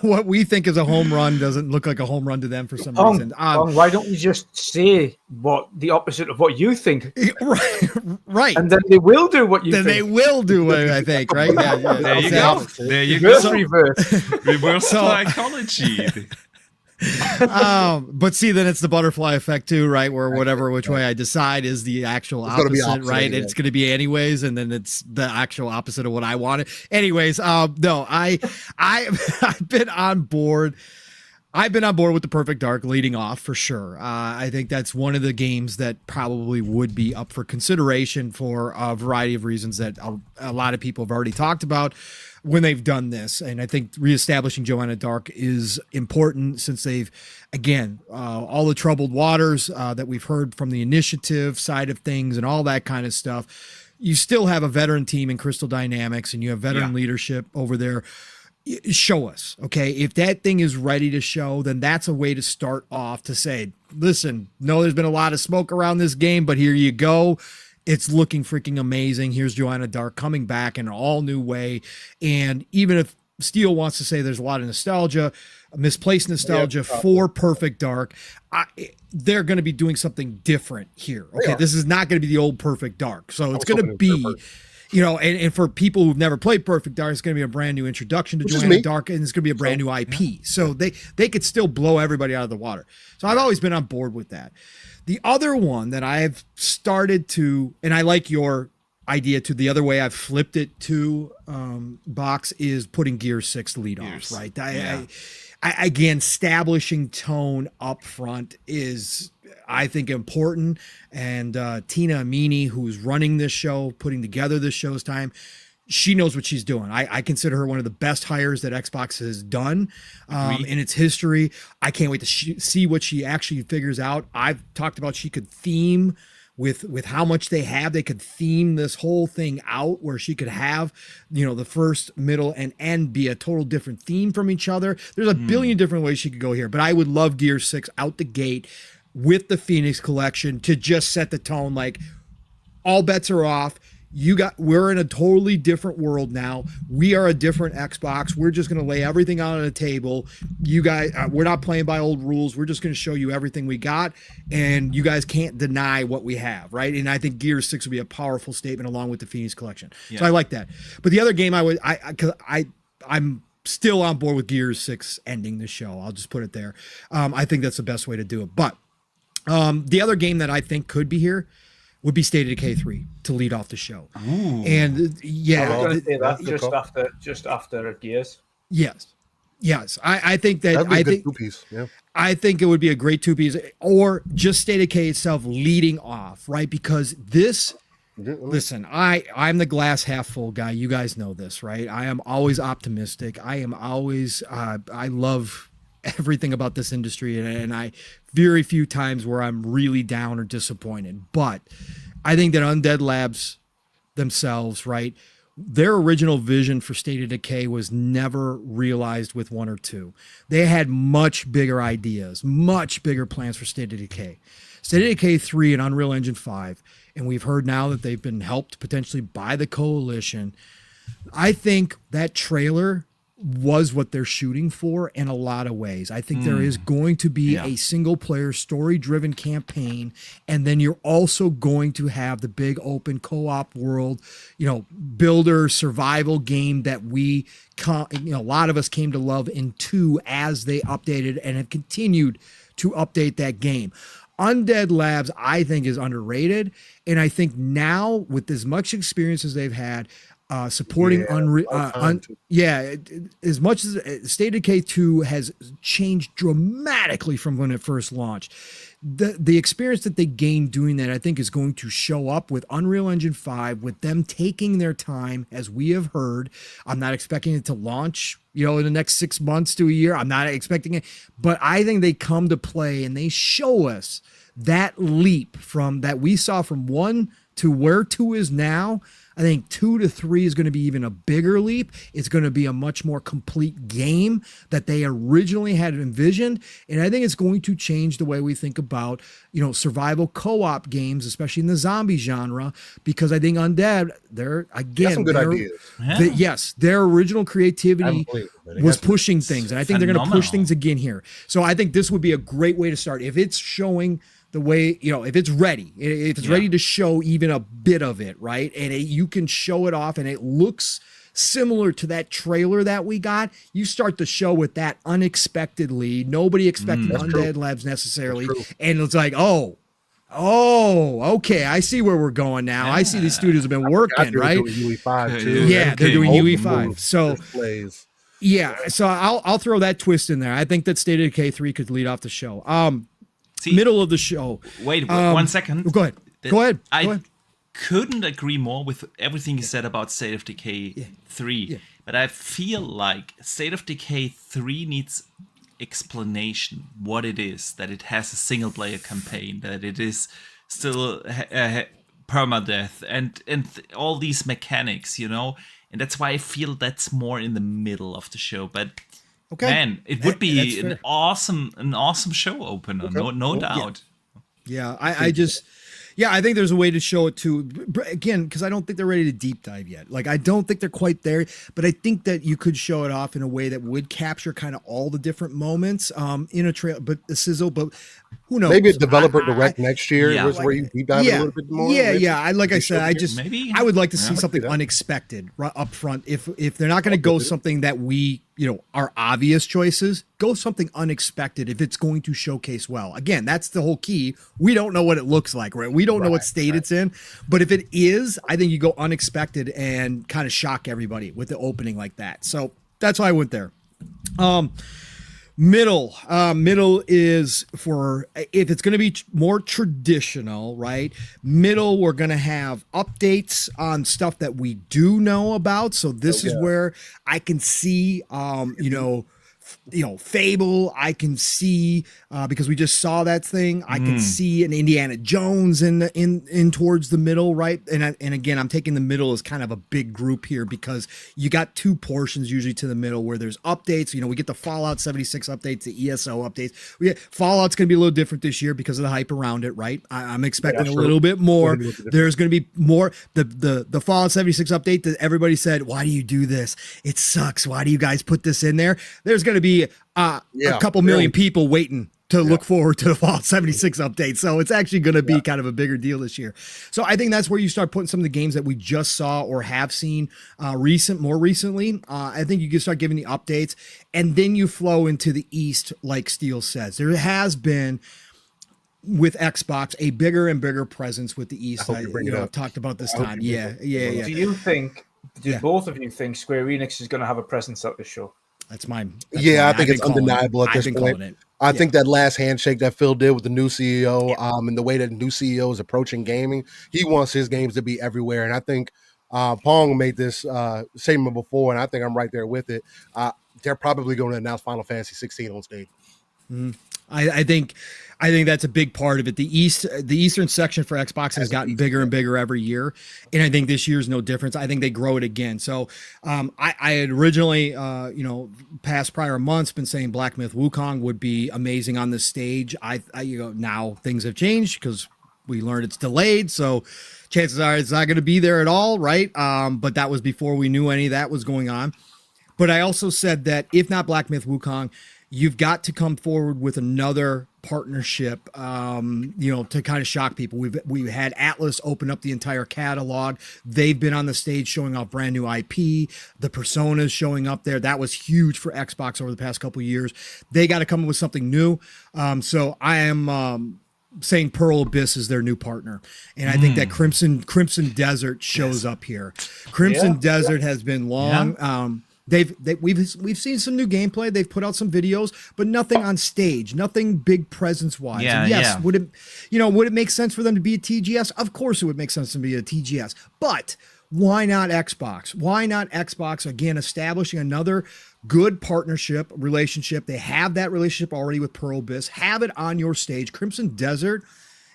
What we think is a home run doesn't look like a home run to them for some reason. Why don't you just say what the opposite of what you think? Right. And then they will do what you think. Then they will do what I think, right? Yeah, there you go. There you go. Reverse psychology. But see, then it's the butterfly effect too, right? Where which way I decide is the actual opposite, right? It's going to be anyways, and then it's the actual opposite of what I wanted. Anyways, no, I've been on board. I've been on board with the Perfect Dark leading off for sure. I think that's one of the games that probably would be up for consideration for a variety of reasons that a lot of people have already talked about when they've done this. And I think reestablishing Joanna Dark is important, since they've, again, all the troubled waters that we've heard from the initiative side of things and all that kind of stuff. You still have a veteran team in Crystal Dynamics, and you have veteran leadership over there. Show us, okay? If that thing is ready to show, then that's a way to start off to say, listen, no, there's been a lot of smoke around this game, but here you go. It's looking freaking amazing. Here's Joanna Dark coming back in an all new way. And even if Steele wants to say there's a lot of nostalgia, misplaced nostalgia for Perfect Dark, they're going to be doing something different here. Okay, this is not going to be the old Perfect Dark. So it's going to be, you know, and for people who've never played Perfect Dark, it's going to be a brand new introduction to Joanna Dark, and it's going to be a brand new IP. So they could still blow everybody out of the water. So I've always been on board with that. The other one that I've started to, and I like your idea to the other way I've flipped it to, Box, is putting Gear 6 lead off, right? I again, establishing tone up front is, I think, important. And Tina Amini, who's running this show, putting together this show's time, she knows what she's doing. I consider her one of the best hires that Xbox has done in its history. I can't wait to see what she actually figures out. I've talked about she could theme with how much they have. They could theme this whole thing out where she could have, you know, the first, middle, and end be a total different theme from each other. There's a billion different ways she could go here, but I would love Gear 6 out the gate with the Phoenix Collection to just set the tone, like all bets are off. we're in a totally different world now. We are a different Xbox. We're just going to lay everything out on the table. You guys, we're not playing by old rules. We're just going to show you everything we got, and you guys can't deny what we have, right? And I think Gears 6 would be a powerful statement along with the Phoenix Collection. Yeah. So I like that. But the other game I'm still on board with Gears 6 ending the show. I'll just put it there. I think that's the best way to do it. But the other game that I think could be here would be State of Decay 3 to lead off the show. Ooh. And yeah, I was going to say that just after Gears. Yes. I think that That'd be a good two-piece. Yeah. I think it would be a great two-piece, or just State of Decay itself leading off, right? Because this, listen, I'm the glass half full guy. You guys know this, right? I am always optimistic. I am always I love everything about this industry, and I very few times where I'm really down or disappointed. But I think that Undead Labs themselves, right, their original vision for State of Decay was never realized with 1 or 2. They had much bigger ideas, much bigger plans for State of Decay. State of Decay 3 and Unreal Engine 5, and we've heard now that they've been helped potentially by the Coalition. I think that trailer was what they're shooting for in a lot of ways. I think there is going to be a single player story driven campaign, and then you're also going to have the big open co-op world, builder survival game that a lot of us came to love in 2 as they updated and have continued to update that game. Undead Labs, I think, is underrated, and I think now with as much experience as they've had, supporting as much as State of Decay 2 has changed dramatically from when it first launched. The experience that they gained doing that, I think, is going to show up with Unreal Engine 5, with them taking their time, as we have heard. I'm not expecting it to launch, in the next 6 months to a year. I'm not expecting it, but I think they come to play and they show us that leap from that we saw from 1 to where 2 is now. I think 2 to 3 is going to be even a bigger leap. It's going to be a much more complete game that they originally had envisioned. And I think it's going to change the way we think about, survival co-op games, especially in the zombie genre, because I think Undead, they're some good ideas. Their original creativity was pushing things. And I think they're going to push things again here. So I think this would be a great way to start. If it's showing the way, if it's ready to show even a bit of it, right? And you can show it off and it looks similar to that trailer that we got. You start the show with that unexpectedly. Nobody expected Undead Labs necessarily. And it's like, oh, okay, I see where we're going now. I see these studios have been working, right? UE5 too. Yeah, they're doing UE5. So so I'll throw that twist in there. I think that State of Decay 3 could lead off the show. Middle of the show. Wait 1 second. Go ahead. I couldn't agree more with everything you said about State of Decay 3. But I feel like State of Decay 3 needs explanation what it is, that it has a single player campaign, that it is still permadeath and all these mechanics, and that's why I feel that's more in the middle of the show. But okay, man, it would be an awesome show opener, no doubt. Yeah, I think there's a way to show it too. Again, because I don't think they're ready to deep dive yet. Like, I don't think they're quite there, but I think that you could show it off in a way that would capture kind of all the different moments in a trail, but a sizzle. But who knows? Maybe a developer direct next year where you deep dive a little bit more. I would like to see something unexpected up front. If they're not going to go something that we are obvious choices, go something unexpected if it's going to showcase well. Again, that's the whole key. We don't know what it looks like, right? We don't know what state it's in, but if it is, I think you go unexpected and kind of shock everybody with the opening like that. So that's why I went there. Middle is for if it's going to be more traditional, right? Middle, we're going to have updates on stuff that we do know about. So this is where I can see, Fable. I can see because we just saw that thing. I can see an Indiana Jones in towards the middle, right? And again, I'm taking the middle as kind of a big group here because you got two portions usually to the middle where there's updates. We get the Fallout 76 updates, the ESO updates. Fallout's going to be a little different this year because of the hype around it, right? I'm expecting a little bit more. There's going to be more. The Fallout 76 update that everybody said, "Why do you do this? It sucks. Why do you guys put this in there?" There's going to be a couple million people waiting to look forward to the Fallout 76 update. So it's actually going to be kind of a bigger deal this year. So I think that's where you start putting some of the games that we just saw or have seen more recently. I think you can start giving the updates, and then you flow into the East, like Steele says. There has been, with Xbox, a bigger and bigger presence with the East. I've talked about this time. Yeah. Do both of you think Square Enix is going to have a presence at this show? That's mine. I think it's undeniable at this point. I think that last handshake that Phil did with the new CEO, and the way that the new CEO is approaching gaming, he wants his games to be everywhere. And I think Pong made this statement before, and I think I'm right there with it. They're probably going to announce Final Fantasy 16 on stage. I think that's a big part of it. The Eastern section for Xbox has gotten bigger and bigger every year, and I think this year's no difference. I think they grow it again. So I had originally, past prior months, been saying Black Myth Wukong would be amazing on this stage. Now things have changed because we learned it's delayed, so chances are it's not going to be there at all, right? But that was before we knew any of that was going on. But I also said that if not Black Myth Wukong, you've got to come forward with another partnership, to kind of shock people. We've had Atlas open up the entire catalog. They've been on the stage showing off brand new IP. The Personas showing up there. That was huge for Xbox over the past couple of years. They got to come up with something new. So I am saying Pearl Abyss is their new partner, and I think that Crimson Desert shows up here. Crimson Desert has been long. We've seen some new gameplay. They've put out some videos, but nothing on stage, nothing big presence wise. Would it make sense for them to be a TGS? Of course, it would make sense to be a TGS. But why not Xbox? Why not Xbox again? Establishing another good partnership relationship. They have that relationship already with Pearl Abyss. Have it on your stage. Crimson Desert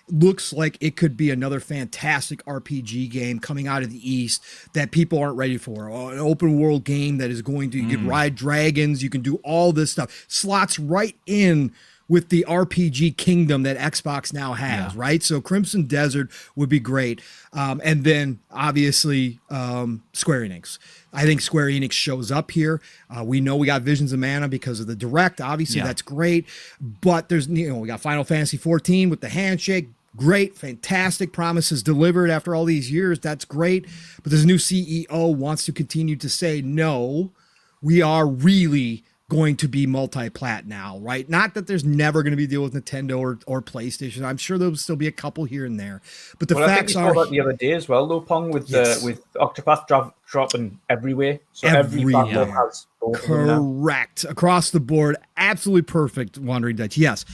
looks like it could be another fantastic RPG game coming out of the East that people aren't ready for. An open world game that is going to, you can ride dragons, you can do all this stuff. Slots right in with the RPG kingdom that Xbox now has, right? So Crimson Desert would be great. And then obviously Square Enix. I think Square Enix shows up here. We know we got Visions of Mana because of the Direct. Obviously, that's great. But there's, we got Final Fantasy 14 with the handshake. Great, fantastic promises delivered after all these years. That's great. But this new CEO wants to continue to say, no, we are really going to be multi-plat now, right? Not that there's never going to be a deal with Nintendo or PlayStation. I'm sure there'll still be a couple here and there. But the facts are... I think we saw that the other day as well, though, Pong, with Octopath dropping everywhere. So every platform has both. Correct. Across the board. Absolutely perfect, Wandering Dutch. Yes.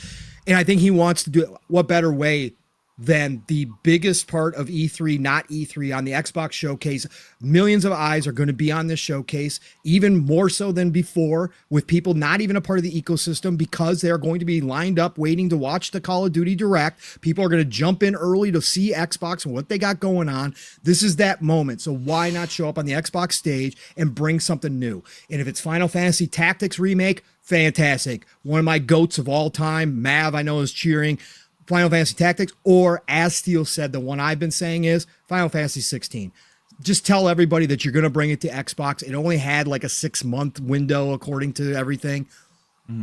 And I think he wants to do it. What better way than the biggest part of E3, not E3, on the Xbox showcase. Millions of eyes are going to be on this showcase, even more so than before, with people not even a part of the ecosystem, because they're going to be lined up waiting to watch the Call of Duty Direct. People are going to jump in early to see Xbox and what they got going on. This is that moment. So why not show up on the Xbox stage and bring something new? And if it's Final Fantasy Tactics Remake, fantastic. One of my GOATs of all time, Mav, I know, is cheering Final Fantasy Tactics, or as Steele said, the one I've been saying is Final Fantasy 16. Just tell everybody that you're going to bring it to Xbox. It only had like a 6-month window according to everything.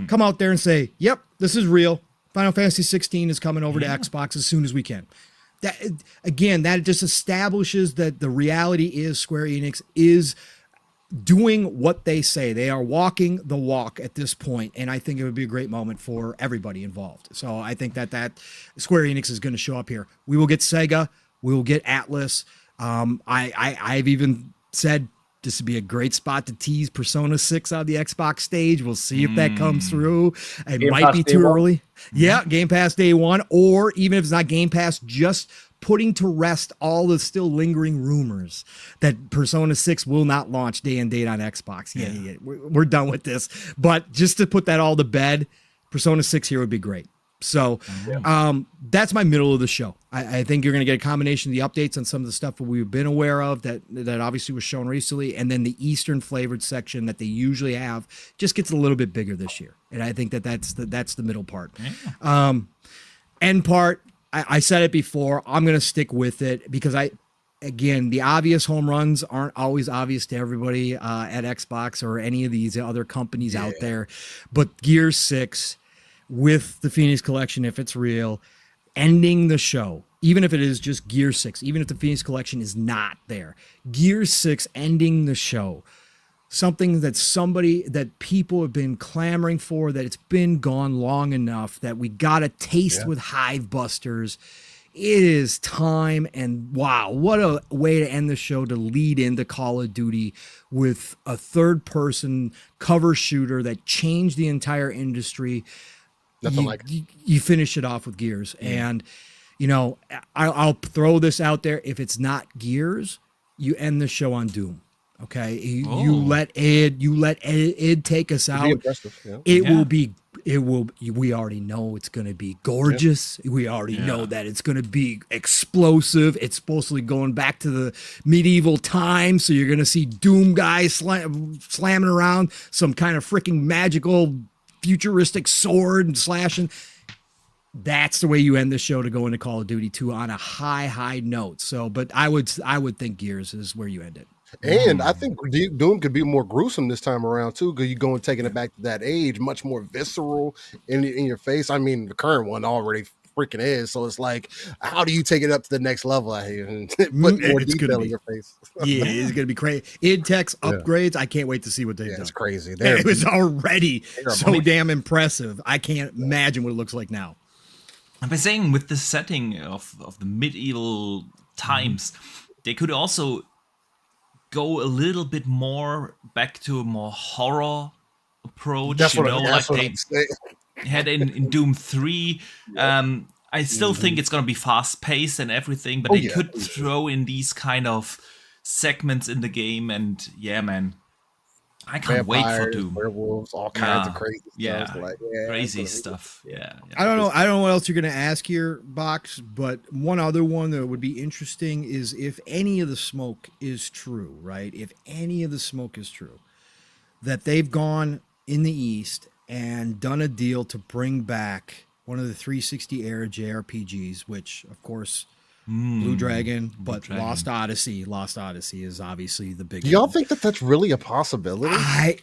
Come out there and say, yep, this is real. Final Fantasy 16 is coming over to Xbox as soon as we can. That, again, that just establishes that the reality is Square Enix is doing what they say. They are walking the walk at this point, and I think it would be a great moment for everybody involved. So I think that Square Enix is going to show up here. We will get Sega. We will get Atlas. I've even said this would be a great spot to tease Persona 6 on the Xbox stage. We'll see if that comes through. It might be too early. Yeah, Game Pass day one, or even if it's not Game Pass, just putting to rest all the still lingering rumors that Persona 6 will not launch day and date on Xbox. Yeah. We're done with this. But just to put that all to bed, Persona 6 here would be great. So that's my middle of the show. I think you're going to get a combination of the updates on some of the stuff that we've been aware of that obviously was shown recently, and then the Eastern flavored section that they usually have just gets a little bit bigger this year. And I think that's the middle part. End part, I said it before, I'm going to stick with it because again, the obvious home runs aren't always obvious to everybody at Xbox or any of these other companies out there. But Gear 6 with the Phoenix Collection, if it's real, ending the show, even if it is just Gear 6, even if the Phoenix Collection is not there, Gear 6 ending the show, something that people have been clamoring for, that it's been gone long enough, that we got a taste with Hive Busters. It is time, and wow, what a way to end the show, to lead into Call of Duty with a third-person cover shooter that changed the entire industry. You finish it off with Gears, and I'll throw this out there: if it's not Gears, you end the show on Doom. Okay, you let Ed take us out. Will be. We already know it's going to be gorgeous. We already know that it's going to be explosive. It's supposed to be going back to the medieval times, so you're going to see Doom guys slamming around some kind of freaking magical futuristic sword and slashing. That's the way you end the show, to go into Call of Duty 2 on a high note. So, but I would think Gears is where you end it. And I think Doom could be more gruesome this time around too, because you're going taking it back to that age, much more visceral in your face. I mean, the current one already freaking is. So it's like, how do you take it up to the next level out here and put more detail in your face? It's gonna be crazy. id Tech's upgrades, I can't wait to see what they've done. It's crazy. It was already so damn impressive. I can't imagine what it looks like now. I've been saying, with the setting of the medieval times, they could also go a little bit more back to a more horror approach. That's like they had in Doom 3. I still think it's going to be fast paced and everything, but they could throw in these kind of segments in the game. And man, I can't wait for Doom. Werewolves, all kinds of crazy stuff. Crazy stuff. I don't know what else you're going to ask here, Box, but one other one that would be interesting is if any of the smoke is true, right? If any of the smoke is true, that they've gone in the East and done a deal to bring back one of the 360 era JRPGs, which, of course, Blue Dragon, but Lost Odyssey is obviously the big. Do y'all think that that's really a possibility?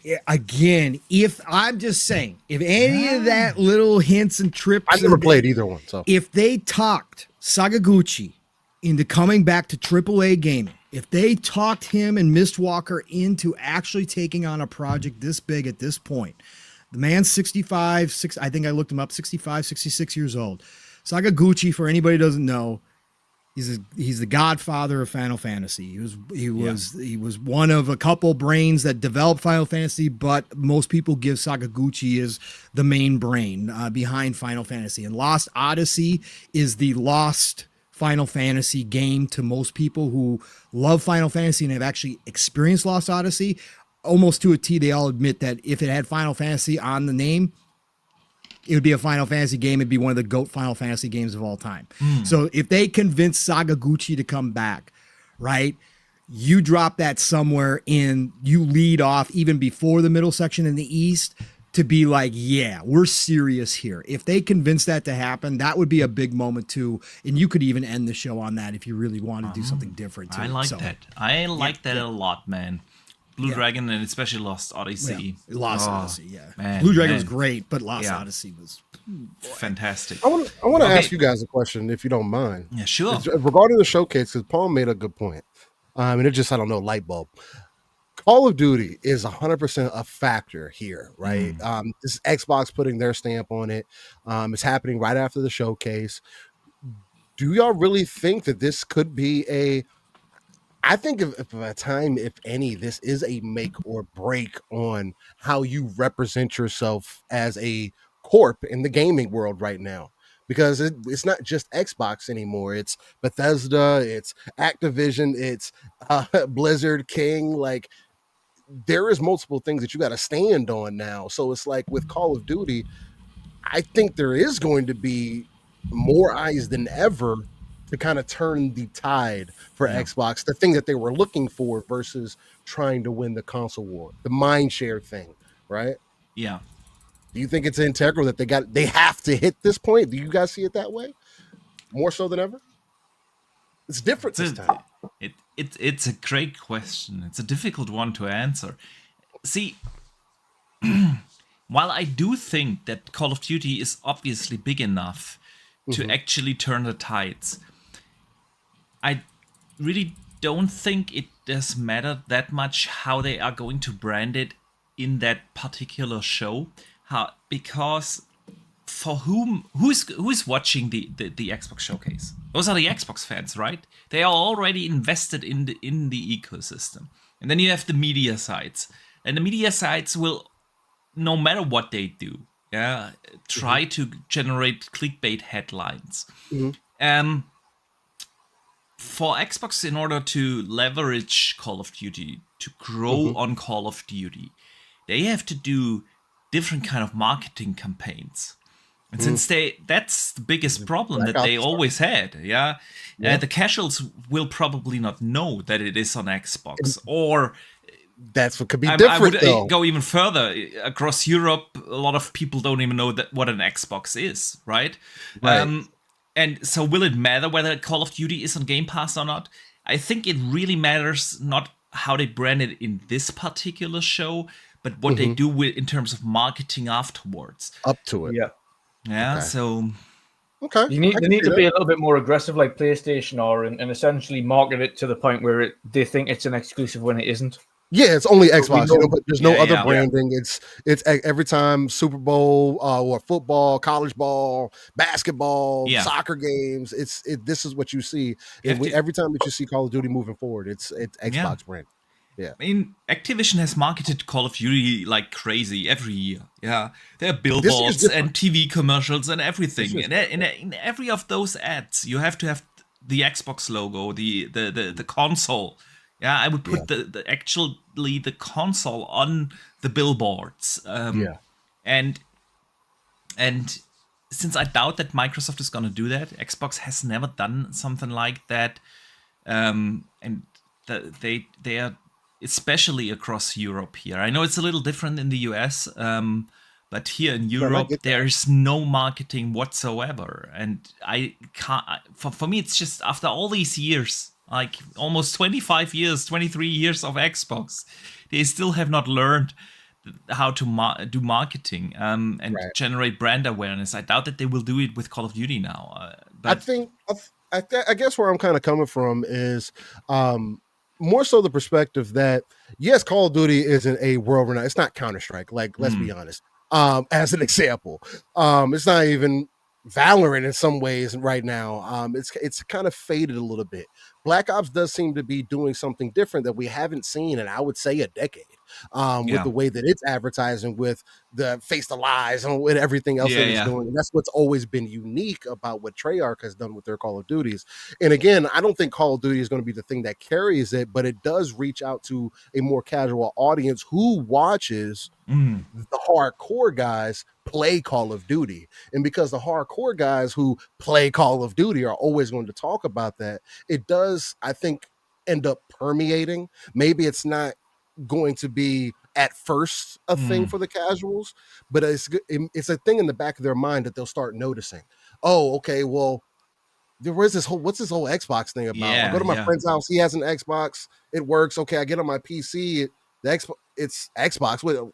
If I'm just saying, if any of that little hints and trips, I've never played either one. So if they talked Sakaguchi into coming back to AAA gaming, if they talked him and Mistwalker into actually taking on a project this big at this point, the man's 65, I think I looked him up, 65, 66 years old. Sakaguchi, for anybody who doesn't know, he's the godfather of Final Fantasy. He was one of a couple brains that developed Final Fantasy, but most people give Sakaguchi as the main brain behind Final Fantasy. And Lost Odyssey is the lost Final Fantasy game to most people who love Final Fantasy and have actually experienced Lost Odyssey. Almost to a T, they all admit that if it had Final Fantasy on the name, it would be a Final Fantasy game. It'd be one of the GOAT Final Fantasy games of all time. So if they convince Sakaguchi to come back, right, you drop that somewhere in, you lead off even before the middle section in the East to be like, we're serious here. If they convince that to happen, that would be a big moment too. And you could even end the show on that if you really want to do something different too. I like that. I like that a lot, man. Blue Dragon, and especially Lost Odyssey. Odyssey, Blue Dragon was great, but Lost Odyssey was fantastic. I want to ask you guys a question, if you don't mind. Yeah, sure. Regarding the showcase, because Paul made a good point. And it just, I don't know, light bulb. Call of Duty is 100% a factor here, right? This is Xbox putting their stamp on it. It's happening right after the showcase. Do y'all really think that this could be I think if a time, if any, this is a make or break on how you represent yourself as a corp in the gaming world right now. because it's not just Xbox anymore. It's Bethesda, it's Activision, it's Blizzard, King. Like, there is multiple things that you got to stand on now. So it's like with Call of Duty, I think there is going to be more eyes than ever to kind of turn the tide for Xbox, the thing that they were looking for versus trying to win the console war, the mind share thing, right? Yeah. Do you think it's integral that they have to hit this point? Do you guys see it that way? More so than ever? It's different this time. It's a great question. It's a difficult one to answer. See, while I do think that Call of Duty is obviously big enough to actually turn the tides, I really don't think it does matter that much how they are going to brand it in that particular show. Because for who's watching the Xbox showcase? Those are the Xbox fans, right? They are already invested in the ecosystem. And then you have the media sites. And the media sites will, no matter what they do, try to generate clickbait headlines. For Xbox, in order to leverage Call of Duty, to grow on Call of Duty, they have to do different kind of marketing campaigns. And since that's the biggest problem that they always had, the casuals will probably not know that it is on Xbox, or that's what could be different. I would go even further. Across Europe, a lot of people don't even know what an Xbox is, right? And so will it matter whether Call of Duty is on Game Pass or not? I think it really matters not how they brand it in this particular show, but what they do in terms of marketing afterwards. Up to it. Yeah, so... Okay. They need to be a little bit more aggressive like PlayStation are and essentially market it to the point where they think it's an exclusive when it isn't. Yeah, it's only Xbox, but there's no other branding. It's every time Super Bowl or football, college ball, basketball, soccer games. This is what you see. Every time that you see Call of Duty moving forward, it's Xbox brand. Yeah, I mean, Activision has marketed Call of Duty like crazy every year. Yeah, there are billboards and TV commercials and everything. In every of those ads, you have to have the Xbox logo, the console. Yeah, I would put the console on the billboards. And since I doubt that Microsoft is going to do that, Xbox has never done something like that. And they are especially across Europe here. I know it's a little different in the US, but here in Europe there is no marketing whatsoever. And I can't. For me, it's just after all these years. Like almost 25 years, 23 years of Xbox, they still have not learned how to do marketing and generate brand awareness. I doubt that they will do it with Call of Duty now. But I guess where I'm kind of coming from is more so the perspective that, yes, Call of Duty isn't a world-renowned. It's not Counter-Strike. Like, let's be honest. As an example, it's not even Valorant in some ways right now. It's kind of faded a little bit. Black Ops does seem to be doing something different that we haven't seen in, I would say, a decade. With the way that it's advertising, with the Face the Lies and with everything else that it's doing. And that's what's always been unique about what Treyarch has done with their Call of Duties. And again, I don't think Call of Duty is going to be the thing that carries it, but it does reach out to a more casual audience who watches the hardcore guys play Call of Duty. And because the hardcore guys who play Call of Duty are always going to talk about that, it does, I think, end up permeating. Maybe it's not going to be at first a thing for the casuals, but it's a thing in the back of their mind that they'll start noticing. Oh, okay, well, what's this whole Xbox thing about? I go to my friend's house, he has an Xbox, it works. Okay, I get on my PC, it's Xbox.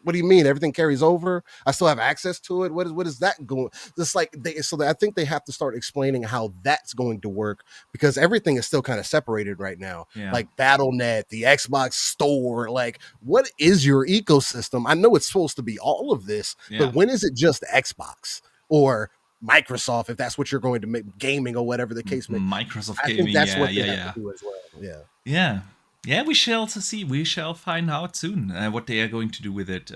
What do you mean? Everything carries over? I still have access to it? What is that going? Just like I think they have to start explaining how that's going to work, because everything is still kind of separated right now. Like BattleNet, the Xbox store, like what is your ecosystem? I know it's supposed to be all of this, but when is it just Xbox or Microsoft, if that's what you're going to make, gaming or whatever the case may be? Microsoft I gaming, think that's what they have to do as well. Yeah, we shall see. We shall find out soon what they are going to do with it.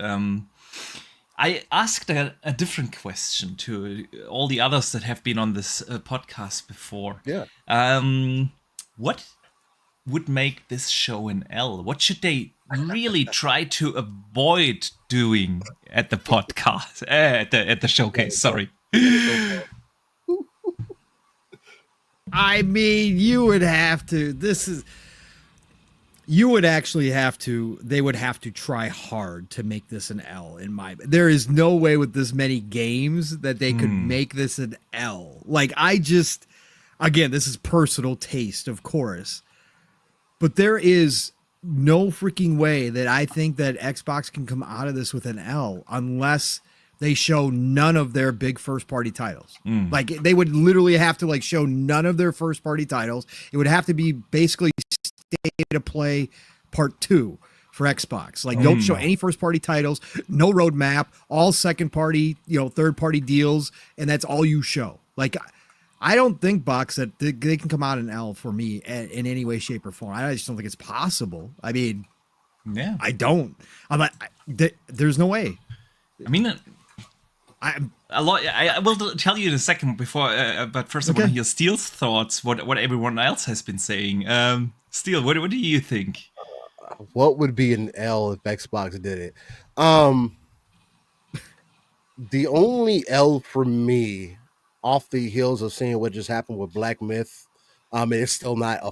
I asked a different question to all the others that have been on this podcast before. Yeah. What would make this show an L? What should they really try to avoid doing at the podcast, at the showcase? Sorry. I mean, you would have to. You would actually have to. They would have to try hard to make this an L. There is no way with this many games that they could make this an L. Like, again, this is personal taste, of course, but there is no freaking way that I think that Xbox can come out of this with an L unless they show none of their big first party titles. Like, they would literally have to like show none of their first party titles. It would have to be basically State of Play Part 2 for Xbox. Like, don't show any first party titles, no roadmap, all second party, third party deals, and that's all you show. Like, I don't think, Box, that they can come out an L for me in any way, shape, or form. I just don't think it's possible. I mean, yeah, I don't. I'm like, there's no way. I mean, I will tell you in a second before, but first I want to hear Steel's thoughts. What everyone else has been saying. Steel, what do you think? What would be an L if Xbox did it? The only L for me, off the heels of seeing what just happened with Black Myth, it's still not an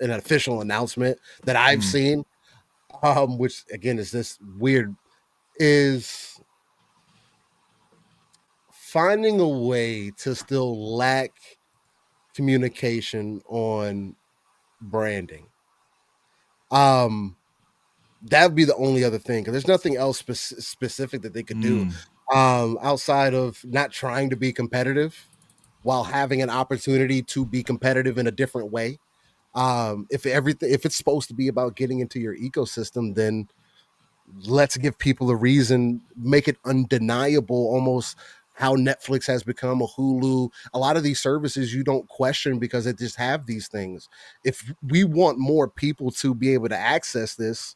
official announcement that I've seen. Which again is this weird, is finding a way to still lack communication on branding. That would be the only other thing, because there's nothing else specific that they could do outside of not trying to be competitive while having an opportunity to be competitive in a different way. If it's supposed to be about getting into your ecosystem, then let's give people a reason, make it undeniable, almost how Netflix has become, a Hulu. A lot of these services you don't question because they just have these things. If we want more people to be able to access this,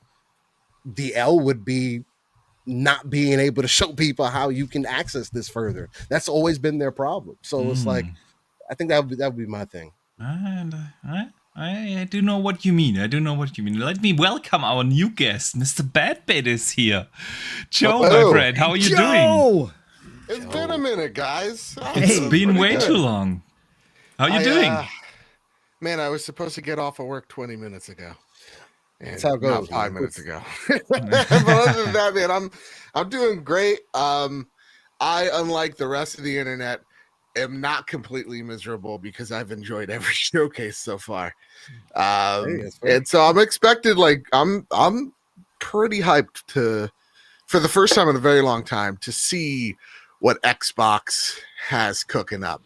the L would be not being able to show people how you can access this further. That's always been their problem. So it's like, I think that would be my thing. And I do know what you mean. Let me welcome our new guest. Mr. Badbit is here. Joe, my friend, how are you doing? It's been a minute, guys. It's been way too long. How are you doing? Man, I was supposed to get off of work 20 minutes ago. And that's how it goes. Not 5 minutes ago. But other than that, man, I'm doing great. I, unlike the rest of the internet, am not completely miserable because I've enjoyed every showcase so far. And so I'm expected, I'm pretty hyped for the first time in a very long time, to see what Xbox has cooking up.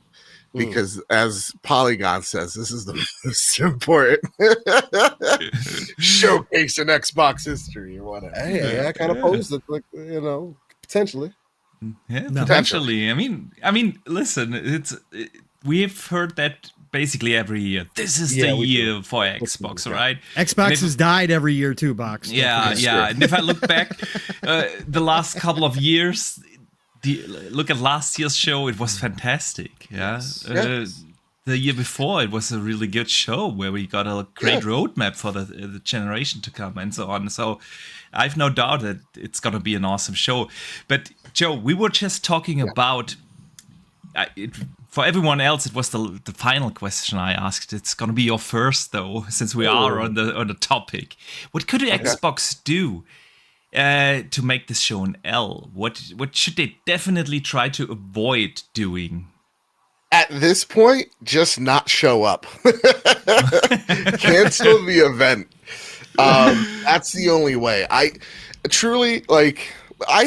Because as Polygon says, this is the most important showcase in Xbox history or whatever. Hey, I kind of posed it, potentially. Yeah, potentially. I mean, listen, we've heard that basically every year. This is the year for Xbox, right? Xbox has died every year too, Box. Yeah. And if I look back, the last couple of years, look at last year's show, it was fantastic. Yeah. The year before, it was a really good show where we got a great roadmap for the generation to come and so on. So I've no doubt that it's going to be an awesome show. But Joe, we were just talking about for everyone else, it was the final question I asked. It's going to be your first, though, since we are on the topic. What could Xbox do to make this show an L? What should they definitely try to avoid doing? At this point, just not show up. Cancel the event. That's the only way. I truly, I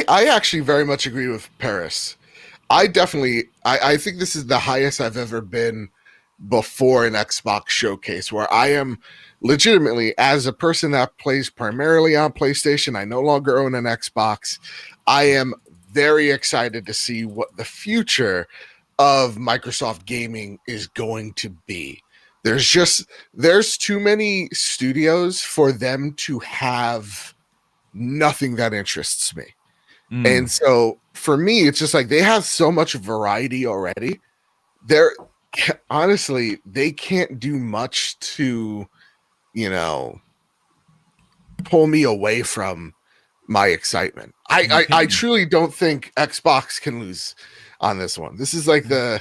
actually very much agree with Paris. I think this is the highest I've ever been before an Xbox showcase, where I am legitimately, as a person that plays primarily on PlayStation, I no longer own an Xbox. I am very excited to see what the future of Microsoft gaming is going to be. There's too many studios for them to have nothing that interests me. And so for me, it's just like they have so much variety already. They're honestly, they can't do much to, pull me away from my excitement. I truly don't think Xbox can lose on this one. This is like I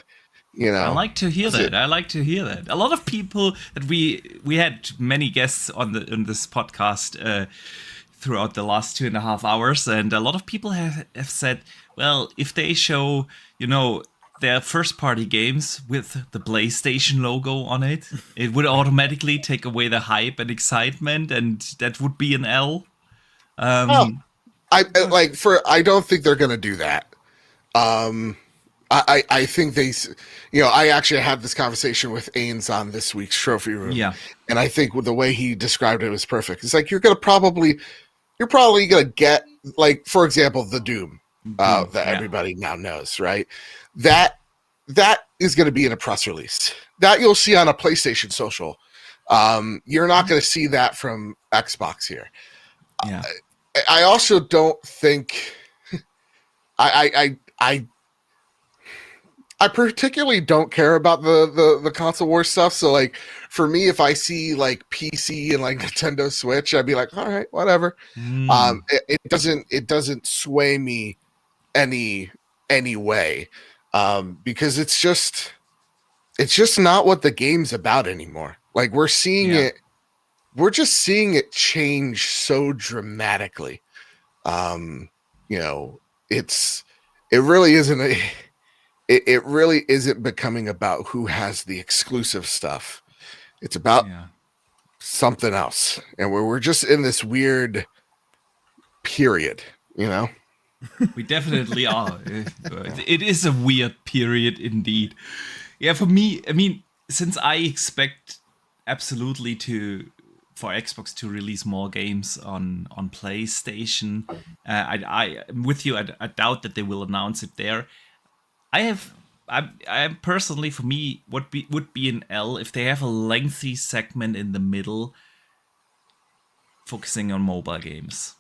like to hear that. I like to hear that. A lot of people that we had many guests on this podcast throughout the last 2.5 hours, and a lot of people have said, well, if they show, their first party games with the PlayStation logo on it, it would automatically take away the hype and excitement, and that would be an L. I don't think they're gonna do that. I think they, I actually had this conversation with Ains on this week's Trophy Room. Yeah. And I think the way he described it was perfect. It's like, you're probably going to get, like, for example, the Doom that everybody now knows, right? That is going to be in a press release that you'll see on a PlayStation social. You're not going to see that from Xbox here. Yeah. I also don't think I particularly don't care about the console war stuff. So like for me, if I see like PC and like Nintendo Switch, I'd be like, all right, whatever. It doesn't sway me any way, because it's just not what the game's about anymore. Like we're seeing we're just seeing it change so dramatically. It really isn't becoming about who has the exclusive stuff. It's about something else. And we're just in this weird period, We definitely are. It is a weird period indeed. Yeah, for me, I mean, since I expect absolutely for Xbox to release more games on PlayStation, I'm with you. I doubt that they will announce it there. I personally, for me, would be an L if they have a lengthy segment in the middle focusing on mobile games.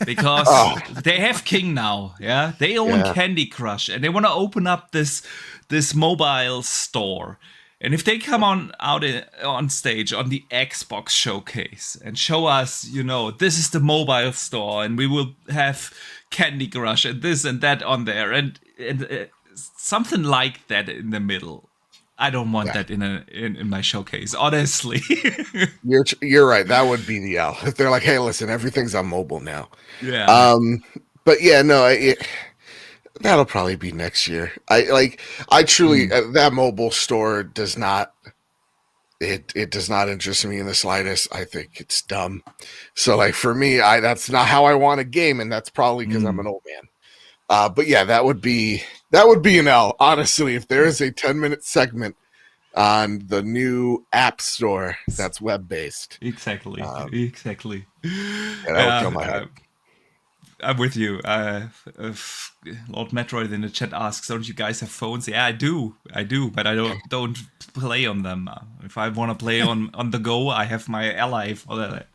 Because they have King now, yeah? They own Candy Crush, and they want to open up this mobile store. And if they come on stage on the Xbox showcase and show us, this is the mobile store, and we will have Candy Crush and this and that on there, and something like that in the middle. I don't want that in my showcase, honestly. You're right. That would be the L. If they're like, hey, listen, everything's on mobile now. Yeah. But yeah, no, that'll probably be next year. I truly that mobile store does not. It does not interest me in the slightest. I think it's dumb. So like for me, that's not how I want a game, and that's probably because I'm an old man. But yeah, that would be an L, honestly. If there is a 10-minute segment on the new app store that's web-based. Exactly. Yeah, that would kill my head. I'm with you. Lord Metroid in the chat asks, don't you guys have phones? Yeah, I do, but I don't play on them. If I want to play on the go, I have my Ally for that.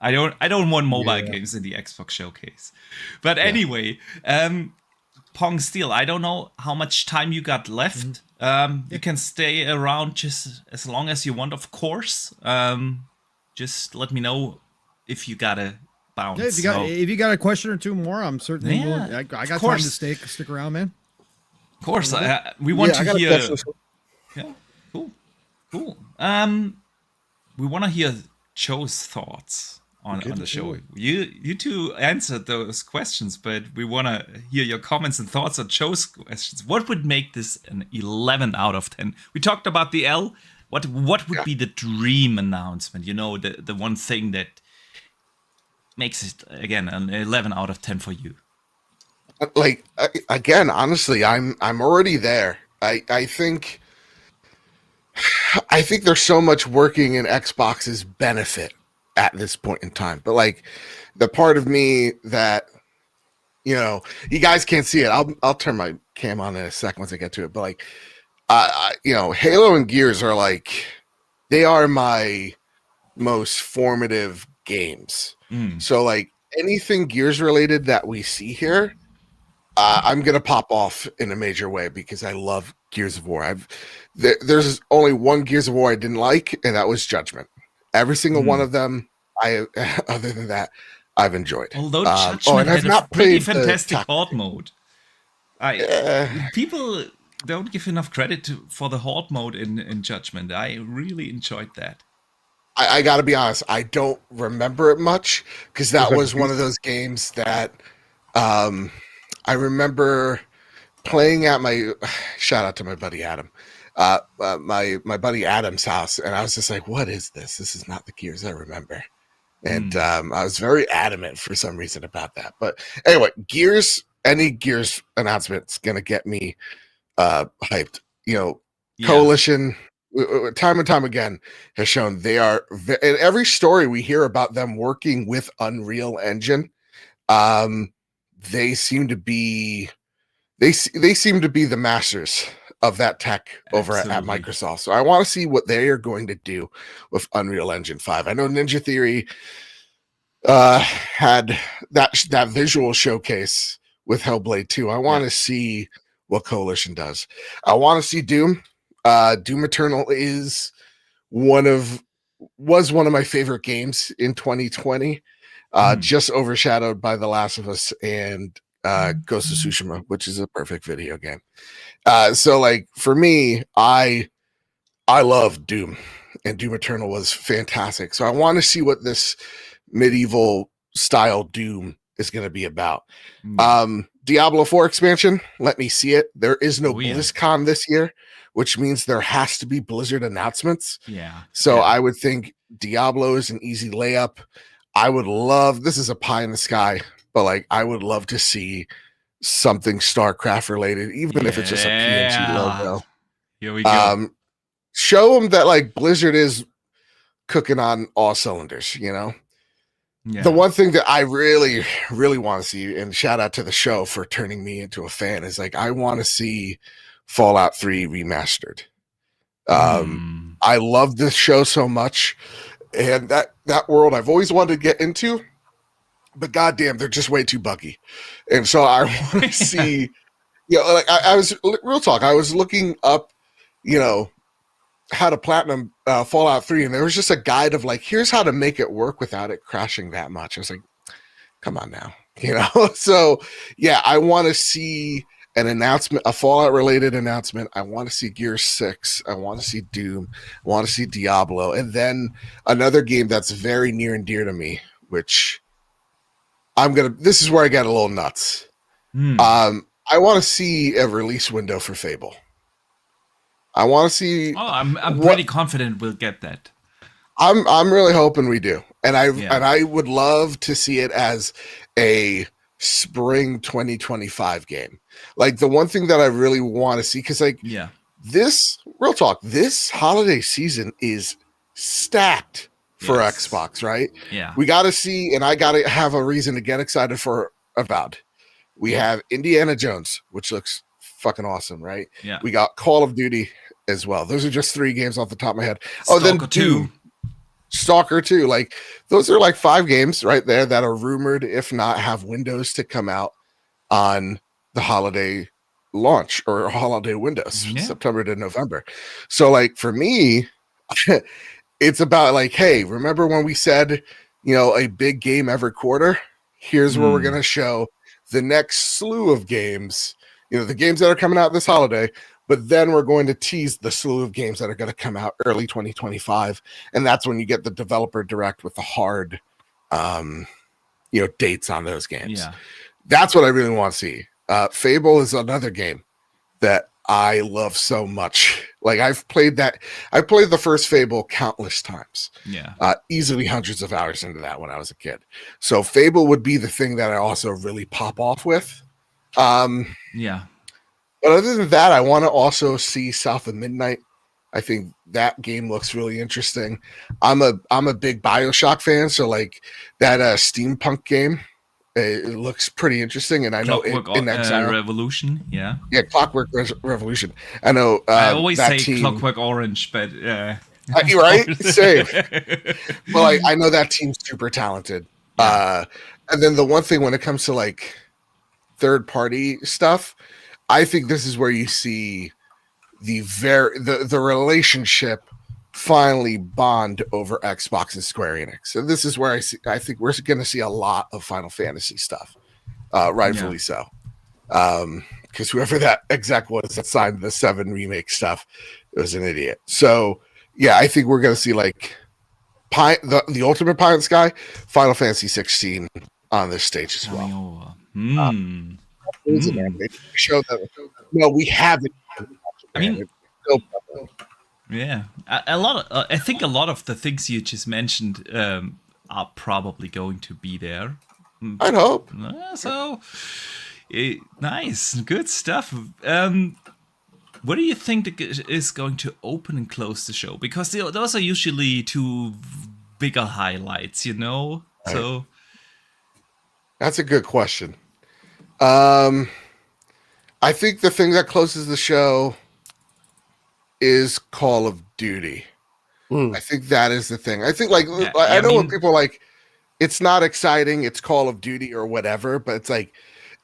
I don't want mobile games in the Xbox showcase. But anyway, Pong Steel, I don't know how much time you got left. You can stay around just as long as you want, of course. Just let me know if you gotta bounce. Yeah, if you got a question or two more, I'm certainly willing. I got time to stick around, man. Of course, we want to hear. Yeah, cool. We want to hear Joe's thoughts on the show. You two answered those questions, but we want to hear your comments and thoughts on Joe's questions. What would make this an 11 out of 10? We talked about the L. What would be the dream announcement? The one thing that makes it, again, an 11 out of 10 for you. Like, again, honestly, I'm already there. I think there's so much working in Xbox's benefit at this point in time. But like the part of me that, you guys can't see it. I'll turn my cam on in a second once I get to it. But like, Halo and Gears are like, they are my most formative games. So like, anything Gears related that we see here, I'm gonna pop off in a major way because I love Gears of War. There's only one Gears of War I didn't like, and that was Judgment. Every single one of them, other than that, I've enjoyed. Although Judgment had a pretty fantastic horde mode. People don't give enough credit for the horde mode in Judgment. I really enjoyed that. I got to be honest, I don't remember it much because that was one of those games that I remember playing at my shout out to my buddy Adam, my buddy Adam's house, and I was just like, "What is this? This is not the Gears I remember." And I was very adamant for some reason about that. But anyway, any Gears announcement's gonna get me hyped. Coalition. Time and time again has shown they are in every story we hear about them working with Unreal Engine. They seem to be the masters of that tech over at Microsoft. So I want to see what they are going to do with Unreal Engine 5. I know Ninja Theory had that visual showcase with Hellblade 2. I want to see what Coalition does. I want to see Doom. Doom Eternal was one of my favorite games in 2020, just overshadowed by The Last of Us and Ghost of Tsushima, which is a perfect video game. So like for me, I love Doom, and Doom Eternal was fantastic. So I want to see what this medieval style Doom is going to be about. Diablo 4 expansion, let me see it. There is no BlizzCon this year, which means there has to be Blizzard announcements. So I would think Diablo is an easy layup. I would love, this is a pie in the sky, but like I would love to see something StarCraft related, even if it's just a PNG logo. Here we go. Show them that like Blizzard is cooking on all cylinders, The one thing that I really, really want to see, and shout out to the show for turning me into a fan, is like I want to see Fallout 3 remastered. I love this show so much, and that world I've always wanted to get into, but goddamn, they're just way too buggy. And so I want to see, like I was real talk. I was looking up, how to platinum Fallout 3, and there was just a guide of like, here's how to make it work without it crashing that much. I was like, come on now, So yeah, I want to see an announcement, a Fallout related announcement. I want to see Gears 6. I want to see Doom. I want to see Diablo, and then another game that's very near and dear to me, which this is where I get a little nuts. I want to see a release window for Fable. I want to see. Oh, I'm pretty confident we'll get that. I'm really hoping we do, and I would love to see it as a spring 2025 game. Like the one thing that I really want to see, because this real talk, this holiday season is stacked for Xbox, right? Yeah, we got to see, and I got to have a reason to get excited for Avowed. We have Indiana Jones, which looks fucking awesome, right? Yeah, we got Call of Duty as well. Those are just 3 games off the top of my head. Stalker then Doom, Stalker 2. Like those are like 5 games right there that are rumored, if not have windows to come out on the holiday launch or holiday windows, September to November. So like for me, it's about like, hey, remember when we said, a big game every quarter? Here's where we're going to show the next slew of games, the games that are coming out this holiday, but then we're going to tease the slew of games that are going to come out early 2025. And that's when you get the developer direct with the hard, dates on those games. Yeah. That's what I really want to see. Fable is another game that I love so much. Like I played the first Fable countless times. Yeah. Easily hundreds of hours into that when I was a kid. So Fable would be the thing that I also really pop off with. Yeah. But other than that, I want to also see South of Midnight. I think that game looks really interesting. I'm a big BioShock fan, so like that steampunk game, it looks pretty interesting. And I know in Exile Revolution, yeah, Clockwork Revolution. I know. I always say Clockwork Orange, but you're right, same. But like, I know that team's super talented. And then the one thing when it comes to like third party stuff, I think this is where you see the relationship finally bond over Xbox and Square Enix. So this is where I think we're going to see a lot of Final Fantasy stuff, rightfully so. Because whoever that exec was that signed the 7 remake stuff was an idiot. So yeah, I think we're going to see like the ultimate pie in the sky, Final Fantasy 16 on this stage as well. Show that. No, we haven't. I mean, yeah, I think a lot of the things you just mentioned are probably going to be there. I'd hope. So, nice, good stuff. What do you think is going to open and close the show? Because those are usually two bigger highlights, you know. Right. So that's a good question. I think the thing that closes the show is Call of Duty. I think that is the thing. I think I know when people are like, it's not exciting, it's Call of Duty or whatever, but it's like,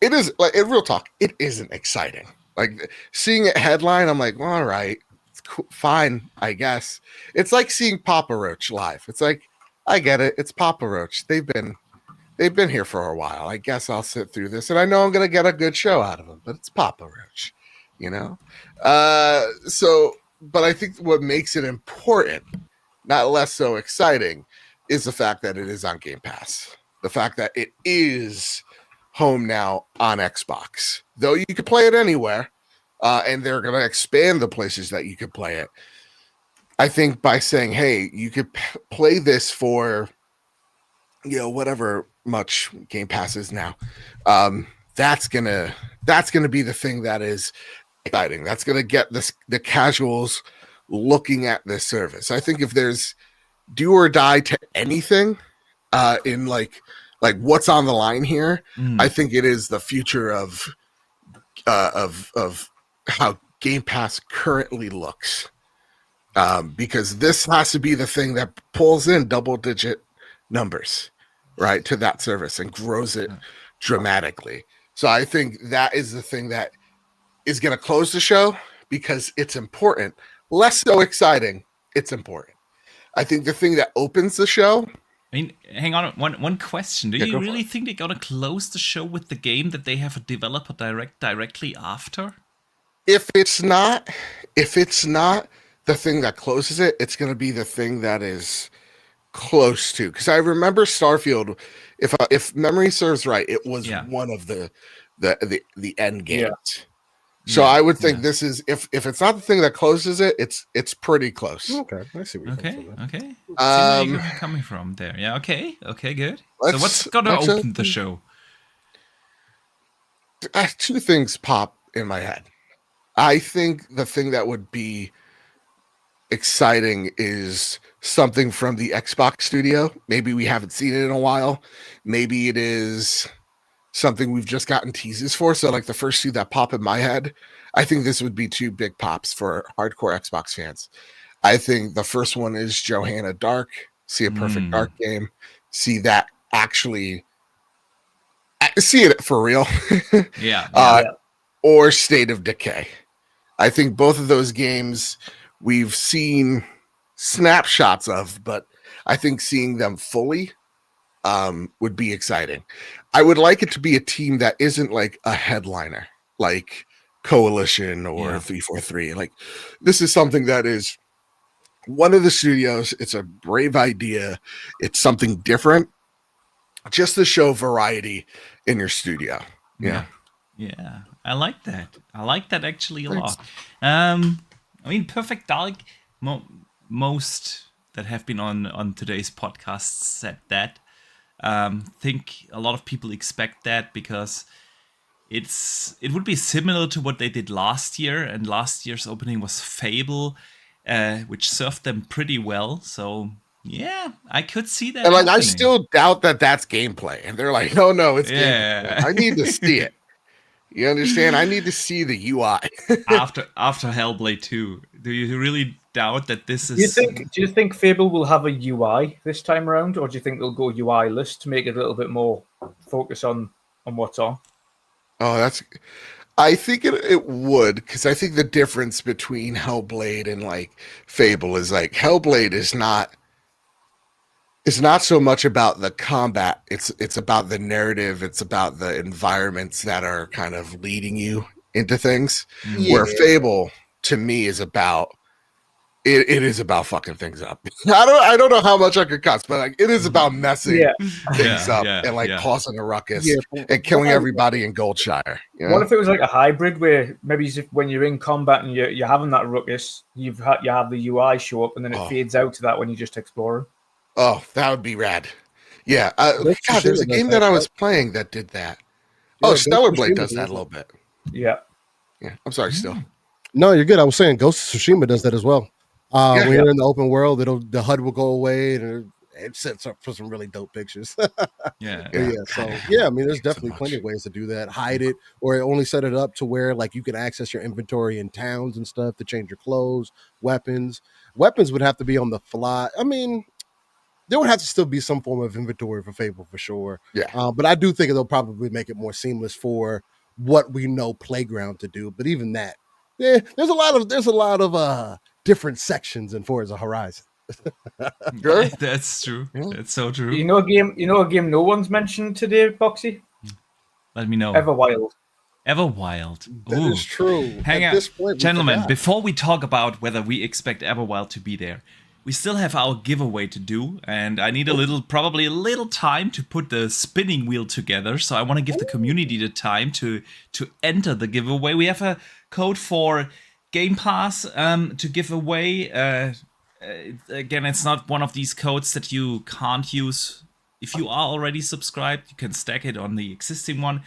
it is like in real talk, it isn't exciting. Like seeing it headline, I'm like, well, all right, it's cool, fine, I guess. It's like seeing Papa Roach live. It's like, I get it, it's Papa Roach. They've been here for a while. I guess I'll sit through this, and I know I'm gonna get a good show out of them. But it's Papa Roach, you know. But I think what makes it important, not less so exciting, is the fact that it is on Game Pass. The fact that it is home now on Xbox, though you could play it anywhere, and they're gonna expand the places that you could play it. I think by saying, hey, you could play this for, you know, whatever much Game Pass is now, that's gonna be the thing that is exciting. That's gonna get the casuals looking at this service. I think if there's do or die to anything in like what's on the line here, I think it is the future of how Game Pass currently looks, because this has to be the thing that pulls in double-digit numbers, right, to that service and grows it dramatically. So I think that is the thing that is going to close the show because it's important. Less so exciting, it's important. I think the thing that opens the show. I mean, hang on, one question. Do you really think they're gonna close the show with the game that they have a developer directly after? If it's not the thing that closes it, it's gonna be the thing that is close to. Because I remember Starfield, if memory serves right, it was one of the end games. Yeah. So I would think this is if it's not the thing that closes it, it's pretty close. Okay, I see where you're coming from. Okay. See where you're coming from there. Yeah. Okay, good. So what's gonna open the show? Two things pop in my head. I think the thing that would be exciting is something from the Xbox studio. Maybe we haven't seen it in a while. Maybe it is something we've just gotten teases for. So like the first two that pop in my head, I think this would be two big pops for hardcore Xbox fans. I think the first one is Johanna Dark. See a perfect Dark game. See that actually. See it for real. Or State of Decay. I think both of those games we've seen snapshots of, but I think seeing them fully would be exciting. I would like it to be a team that isn't like a headliner, like Coalition or 343. Like this is something that is one of the studios. It's a brave idea. It's something different, just to show variety in your studio. Yeah. I like that. I like that actually a lot. I mean, Perfect Dark. Most that have been on today's podcast said that. Think a lot of people expect that because it would be similar to what they did last year, and last year's opening was Fable, which served them pretty well. So yeah, I could see that. And like happening. I still doubt that that's gameplay, and they're like, no, it's gameplay. I need to see it. You understand? I need to see the UI. after Hellblade 2, do you really doubt that this is. Do you think Fable will have a UI this time around, or do you think they'll go UI-less to make it a little bit more focus on what's on? Oh, I think it would, because I think the difference between Hellblade and like Fable is like Hellblade is not so much about the combat. It's about the narrative. It's about the environments that are kind of leading you into things. Yeah. Where Fable to me is about it is about fucking things up. I don't know how much I could cuss, but like it is about messing things up and like causing a ruckus and killing everybody in Goldshire. You know? What if it was like a hybrid where maybe when you're in combat and you're having that ruckus, you have the UI show up and then it fades out to that when you just explore? Oh, that would be rad. Yeah. God, there's a game that I was playing that did that. Oh, Stellar Blade does that a little bit. Yeah. Yeah. I'm sorry, still. No, you're good. I was saying Ghost of Tsushima does that as well. When you're in the open world, the HUD will go away and it sets up for some really dope pictures. So yeah, I mean, there's definitely plenty of ways to do that. Hide it, or only set it up to where like you can access your inventory in towns and stuff to change your clothes, weapons. Weapons would have to be on the fly. I mean, there would have to still be some form of inventory for Fable for sure. Yeah, but I do think they'll probably make it more seamless for what we know Playground to do. But even that, there's a lot of different sections in Forza Horizon. That's true. That's so true. You know a game no one's mentioned today, Boxy? Let me know. Everwild. That is true. Hang on, gentlemen, before we talk about whether we expect Everwild to be there, we still have our giveaway to do, and I need probably a little time to put the spinning wheel together. So I want to give the community the time to enter the giveaway. We have a code for Game Pass to give away. Again, it's not one of these codes that you can't use if you are already subscribed. You can stack it on the existing one.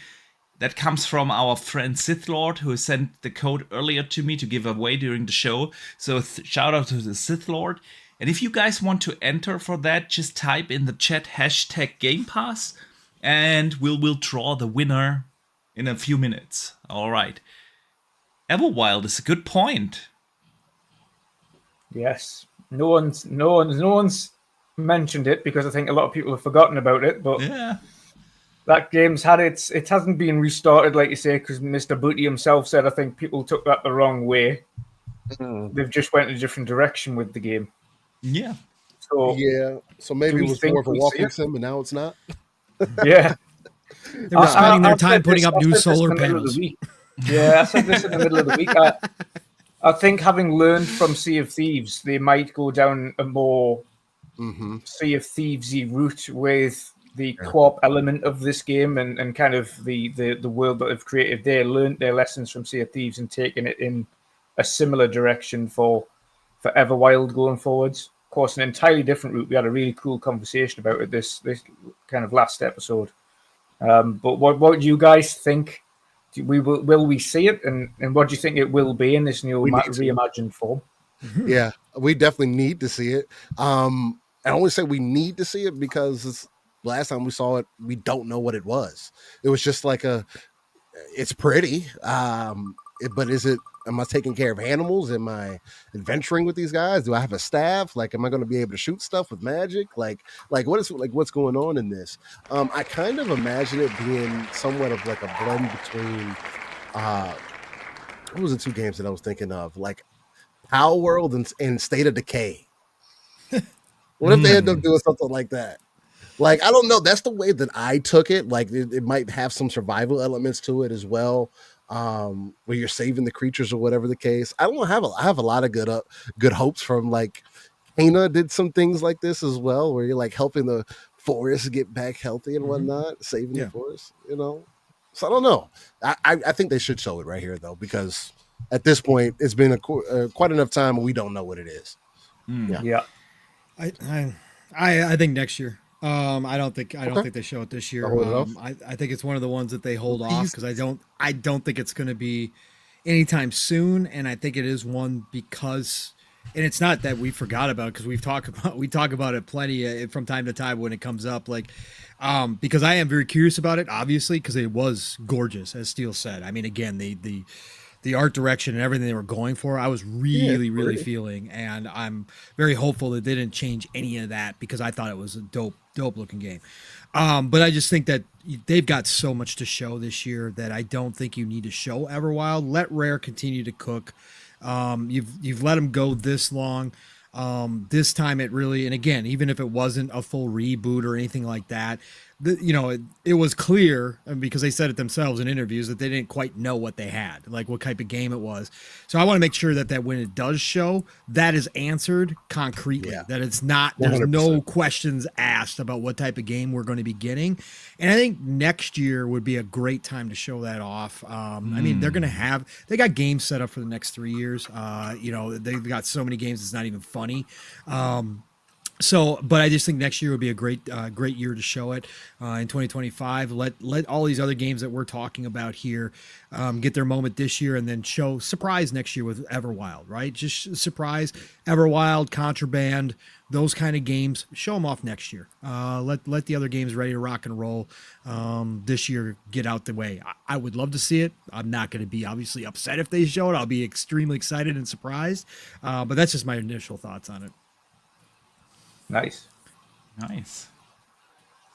That comes from our friend Sith Lord, who sent the code earlier to me to give away during the show. So shout out to the Sith Lord. And if you guys want to enter for that, just type in the chat hashtag Game Pass, and we'll draw the winner in a few minutes. All right. Everwild is a good point. Yes. No one's mentioned it because I think a lot of people have forgotten about it. But that game's had it hasn't been restarted, like you say, because Mr. Booty himself said I think people took that the wrong way. They've just went in a different direction with the game. Yeah. So maybe it was more of a walking sim, and now it's not. Yeah. They were spending their time putting up new solar panels. Yeah, I said this in the middle of the week. I think having learned from Sea of Thieves, they might go down a more Sea of Thieves-y route with the co-op element of this game and kind of the world that they've created. They learned their lessons from Sea of Thieves and taken it in a similar direction for Everwild going forwards. Of course, an entirely different route. We had a really cool conversation about it this kind of last episode. But what do you guys think? Will we see it, and what do you think it will be in this new reimagined form? Yeah, we definitely need to see it. I only say we need to see it because last time we saw it, we don't know what it was. It was just like it's pretty, but is it? Am I taking care of animals? Am I adventuring with these guys? Do I have a staff? Like, am I going to be able to shoot stuff with magic? What's going on in this? I kind of imagine it being somewhat of like a blend between, what was the two games that I was thinking of? Like Power World and State of Decay. What if they end up doing something like that? Like, I don't know. That's the way that I took it. Like, it might have some survival elements to it as well. Where you're saving the creatures or whatever the case. I have a lot of good hopes from like Kana did some things like this as well, where you're like helping the forest get back healthy and whatnot, saving the forest, So I don't know. I think they should show it right here though, because at this point it's been quite enough time and we don't know what it is. Yeah. I think next year. I don't think they show it this year. I think it's one of the ones that they hold off because I don't think it's going to be anytime soon, and I think it is one because, and it's not that we forgot about it because we talk about it plenty from time to time when it comes up, like because I am very curious about it, obviously, because it was gorgeous, as Steele said. I mean, again, the the art direction and everything they were going for, I was really feeling, and I'm very hopeful that they didn't change any of that because I thought it was a dope looking game. But I just think that they've got so much to show this year that I don't think you need to show Everwild. Let Rare continue to cook. You've let them go this long. This time it really, and again, even if it wasn't a full reboot or anything like that, it was clear because they said it themselves in interviews that they didn't quite know what they had, like what type of game it was. So I want to make sure that when it does show, that is answered concretely, that it's not, there's 100%. No questions asked about what type of game we're going to be getting. And I think next year would be a great time to show that off. I mean, they got games set up for the next 3 years. They've got so many games, it's not even funny. But I just think next year would be a great year to show it in 2025. Let all these other games that we're talking about here get their moment this year, and then surprise next year with Everwild, right? Just surprise Everwild, Contraband, those kind of games. Show them off next year. Let the other games ready to rock and roll this year get out the way. I would love to see it. I'm not going to be obviously upset if they show it. I'll be extremely excited and surprised. But that's just my initial thoughts on it. Nice.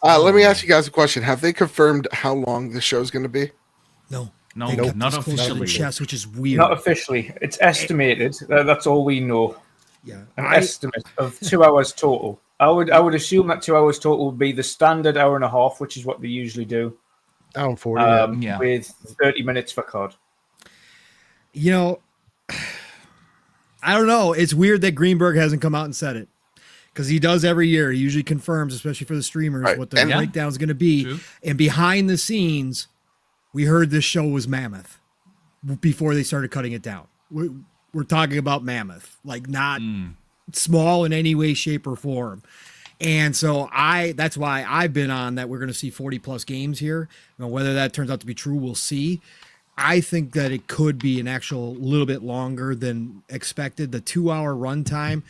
Let me ask you guys a question. Have they confirmed how long the show's going to be? No, not officially. Chess, which is weird. Not officially. It's estimated. That's all we know. Yeah, an estimate of 2 hours total. I would assume that 2 hours total would be the standard hour and a half, which is what they usually do. Hour and 40. With 30 minutes for COD. I don't know. It's weird that Greenberg hasn't come out and said it. Because he does every year. He usually confirms, especially for the streamers, what the breakdown is going to be. True. And behind the scenes, we heard this show was mammoth before they started cutting it down. We're talking about mammoth, like not small in any way, shape, or form. And so that's why I've been on that we're going to see 40 plus games here. Now, whether that turns out to be true, we'll see. I think that it could be an actual little bit longer than expected. The 2 hour runtime.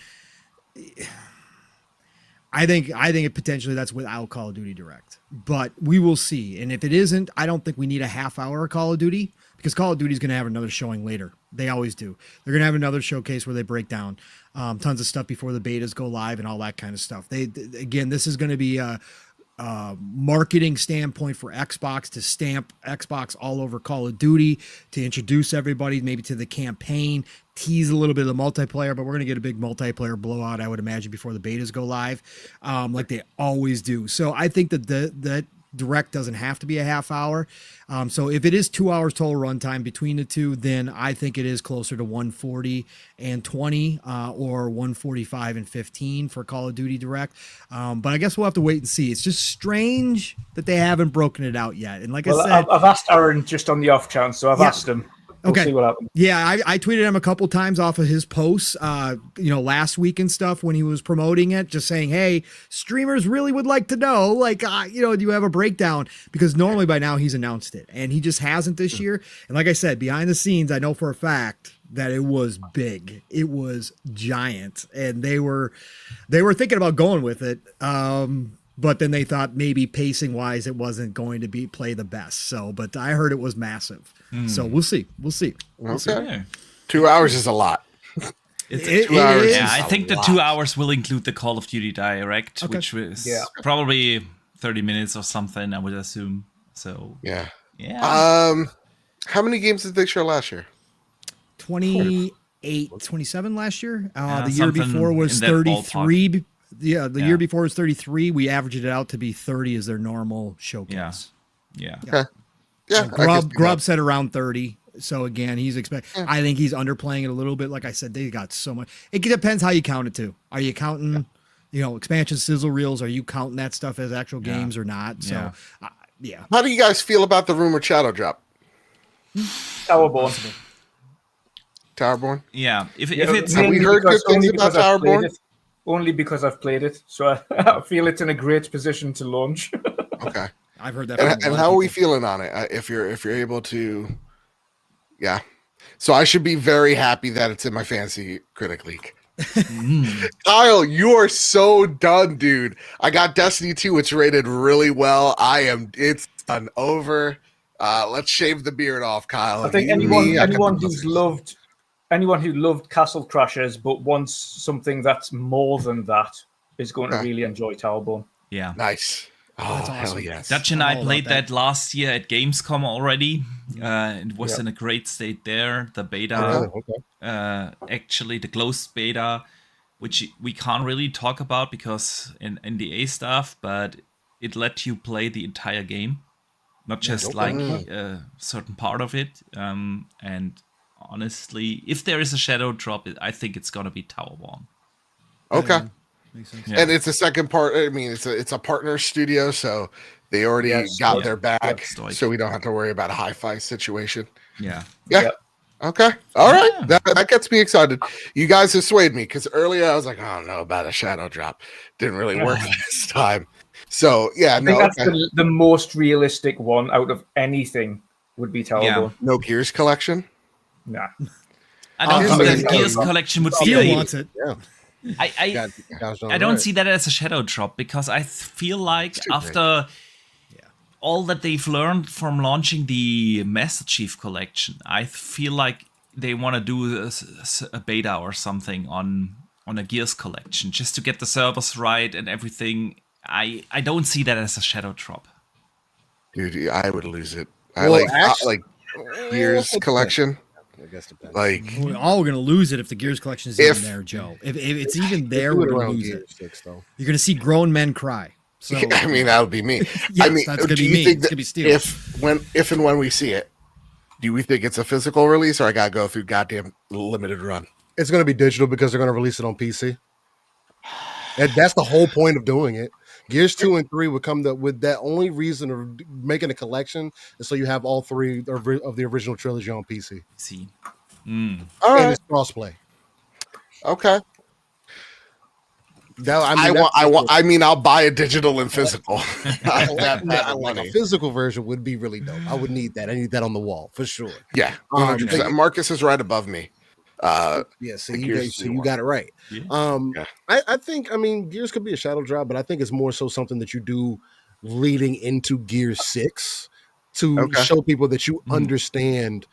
I think it potentially that's without Call of Duty Direct, but we will see. And if it isn't, I don't think we need a half hour of Call of Duty because Call of Duty is going to have another showing later. They always do. They're going to have another showcase where they break down tons of stuff before the betas go live and all that kind of stuff. Again, this is going to be a marketing standpoint for Xbox to stamp Xbox all over Call of Duty, to introduce everybody maybe to the campaign, tease a little bit of the multiplayer, but we're going to get a big multiplayer blowout, I would imagine, before the betas go live, like they always do. So I think that that Direct doesn't have to be a half hour. So if it is 2 hours total runtime between the two, then I think it is closer to 140 and 20 or 145 and 15 for Call of Duty Direct. But I guess we'll have to wait and see. It's just strange that they haven't broken it out yet. And like I said, I've asked Aaron just on the off chance, so I've asked him. We'll see what happens. Yeah, I tweeted him a couple times off of his posts, last week and stuff when he was promoting it, just saying, hey, streamers really would like to know, do you have a breakdown? Because normally by now he's announced it, and he just hasn't this year. And like I said, behind the scenes, I know for a fact that it was big. It was giant, and they were thinking about going with it. But then they thought maybe pacing wise, it wasn't going to play the best. So, but I heard it was massive. So we'll see. Okay. 2 hours is a lot. It's 2 hours. Yeah, I think the 2 hours will include the Call of Duty Direct, which was probably 30 minutes or something, I would assume. So yeah. How many games did they show last year? 28, 27 last year. The year before was 33. Yeah, the year before was 33. We averaged it out to be 30 as their normal showcase. Yeah. Okay. Yeah. Grubb said around 30. So again, he's I think he's underplaying it a little bit. Like I said, they got so much. It depends how you count it too. Are you counting, expansion sizzle reels? Are you counting that stuff as actual games or not? So, yeah. How do you guys feel about the rumored Shadow drop? Towerborn. Yeah. If it's have we heard good things about Towerborn? Only because I've played it, so I feel it's in a great position to launch. Okay, I've heard that. And how are we feeling on it? If you're able to, so I should be very happy that it's in my fantasy critic league. Kyle, you are so done, dude. I got Destiny 2. It's rated really well. It's done over. Let's shave the beard off, Kyle. I think anyone who loved Castle Crashers but wants something that's more than that is going to really enjoy Towerborn. Yeah. Nice. Oh, That's hell awesome. yes. Dutch and I played that last year at Gamescom already. It was in a great state there. The beta, actually the closed beta, which we can't really talk about because in NDA stuff, but it let you play the entire game, not just like a certain part of it. And honestly, if there is a shadow drop, I think it's gonna be Towerborn. Okay. Makes sense. And it's a second part. I mean, it's a partner studio, so they already got their bag, so we don't have to worry about a hi-fi situation. Yeah. Okay. All right. That gets me excited. You guys have swayed me because earlier I was like, I don't know about a shadow drop. Didn't really work this time. So yeah, I think that's the most realistic one out of anything would be Towerborn. Yeah. No Gears collection. Nah. I don't think the Gears collection would be. Steel wants it. Yeah. I don't see that as a shadow drop because I feel like after all that they've learned from launching the Master Chief collection, I feel like they want to do a beta or something on a Gears collection just to get the servers right and everything. I don't see that as a shadow drop. Dude, I would lose it. Well, I like Gears collection. I guess depends. Like We're all gonna lose it if the Gears collection is even there, Joe. If it's even there, we're gonna lose it. You're gonna see grown men cry. So I mean, that would be me. Yes, I mean, that's gonna do be you me. think It's that gonna be Steel. if and when we see it, do we think it's a physical release or I gotta go through goddamn limited run? It's going to be digital because they're going to release it on PC. And that's the whole point of doing it. Gears 2 and 3 would come with that only reason of making a collection is so you have all three of the original trilogy on PC. See. All right. And it's crossplay. Okay. That, I mean, I'll buy a digital and physical. Like a physical version would be really dope. I would need that. I need that on the wall for sure. Yeah, 100%. Marcus is right above me. So you got it right. I think, Gears could be a shadow drop, but I think it's more so something that you do leading into Gears 6 to show people that you understand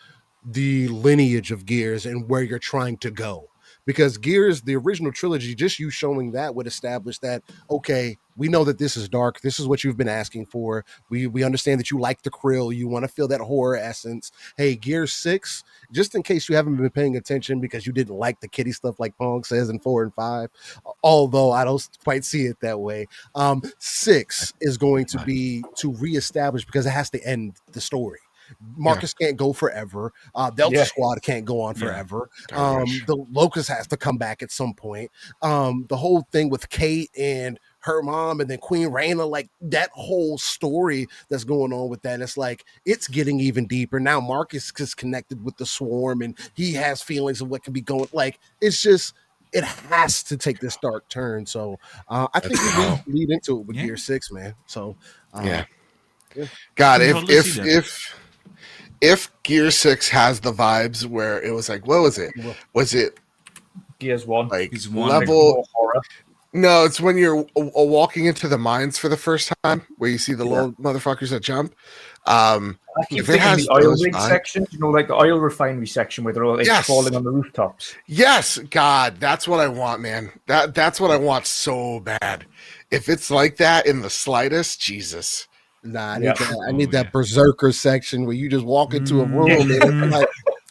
the lineage of Gears and where you're trying to go. Because Gears, the original trilogy, just you showing that would establish that, okay, we know that this is dark. This is what you've been asking for. We understand that you like the krill. You want to feel that horror essence. Hey, Gears 6, just in case you haven't been paying attention because you didn't like the kitty stuff like Pong says in 4 and 5, although I don't quite see it that way. 6 is going to be to reestablish because it has to end the story. Marcus can't go forever. Delta Squad can't go on forever. The Locust has to come back at some point. The whole thing with Kate and her mom and then Queen Raina, like that whole story that's going on with that, it's like it's getting even deeper. Now Marcus is connected with the Swarm and he has feelings of what can be going. Like it's just it has to take this dark turn. So I think we will lead into it with Gear 6, man. So God, if Gear 6 has the vibes where it was like, what was it? Was it Gears 1? Like level horror? No, it's when you're walking into the mines for the first time, where you see the little motherfuckers that jump. I keep thinking the oil rig section, like the oil refinery section where they're all falling on the rooftops. Yes, God, that's what I want, man. That's what I want so bad. If it's like that in the slightest, Jesus. Nah, I need that berserker section where you just walk into a room and like,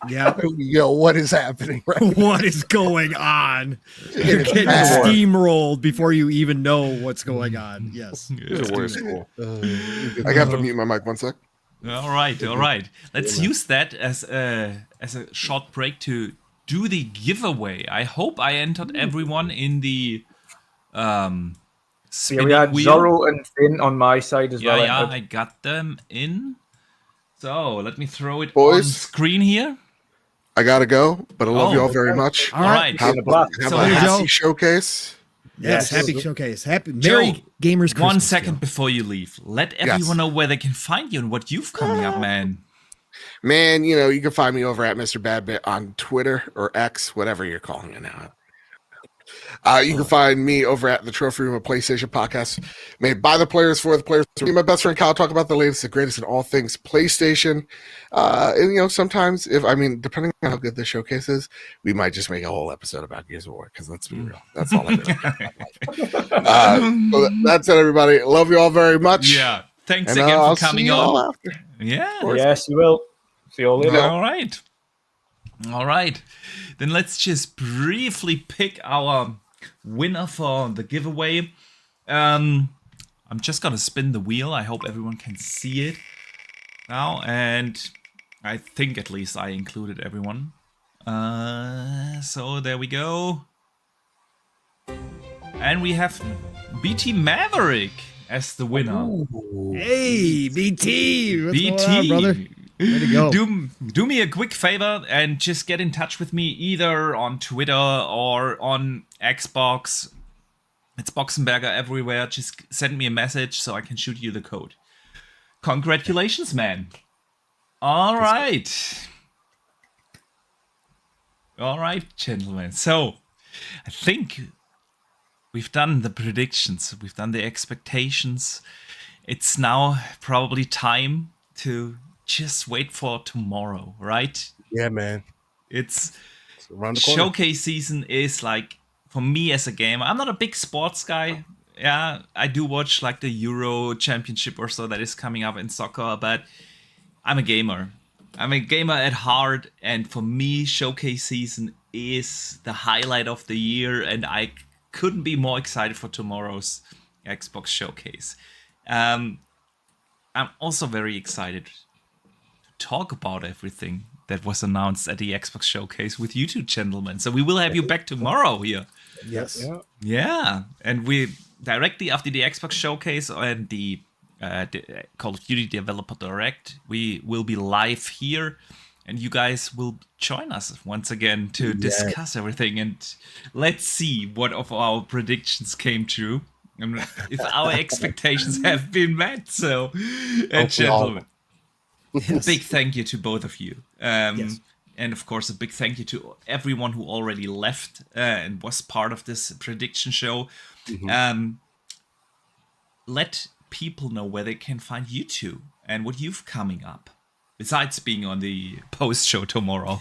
yo, what is happening? Right? What is going on? You're getting steamrolled before you even know what's going on. Yes. I have to mute my mic 1 sec. All right. Let's use that as a short break to do the giveaway. I hope I entered everyone in the we had Zorro and Finn on my side as well. Yeah, I got them in. So let me throw it on screen here. I gotta go, but I love you all very much. All right. Have a happy showcase. Yes, happy showcase. Merry Gamers Christmas. 1 second before you leave, let everyone know where they can find you and what you've coming up, man. Man, you can find me over at Mr. Badbit on Twitter or X, whatever you're calling it now. You can find me over at the Trophy Room, a PlayStation podcast made by the players for the players. Me and my best friend Kyle talk about the latest and greatest in all things PlayStation. And sometimes depending on how good the showcase is, we might just make a whole episode about Gears of War. Because let's be real, that's all I do. So that's it, everybody. Love you all very much. Yeah, thanks again for coming on. Yeah, yes, you will. See you all later. All right. Then let's just briefly pick our winner for the giveaway. I'm just gonna spin the wheel. I hope everyone can see it now, and I think at least I included everyone. So there we go. And we have BT Maverick as the winner. Ooh. Hey, BT! What's BT, going on, brother? Way to go. Do me a quick favor and just get in touch with me either on Twitter or on Xbox. It's Boxenberger everywhere. Just send me a message so I can shoot you the code. Congratulations, man. All right. All right, gentlemen. So, I think we've done the predictions. We've done the expectations. It's now probably time to just wait for tomorrow, right? Yeah, man. It's around the corner. Showcase season is like, for me as a gamer, I'm not a big sports guy. Yeah, I do watch like the Euro Championship or so that is coming up in soccer, but I'm a gamer. I'm a gamer at heart, and for me, Showcase season is the highlight of the year, and I couldn't be more excited for tomorrow's Xbox Showcase. I'm also very excited talk about everything that was announced at the Xbox Showcase with you two gentlemen. So we will have you back tomorrow here. Yes. Yeah. And we directly after the Xbox Showcase and the Call of Duty Developer Direct, we will be live here and you guys will join us once again to discuss everything, and let's see what of our predictions came true and if our expectations have been met. So, gentlemen, a big thank you to both of you. And of course, a big thank you to everyone who already left and was part of this prediction show. Let people know where they can find you two and what you've coming up, besides being on the post show tomorrow.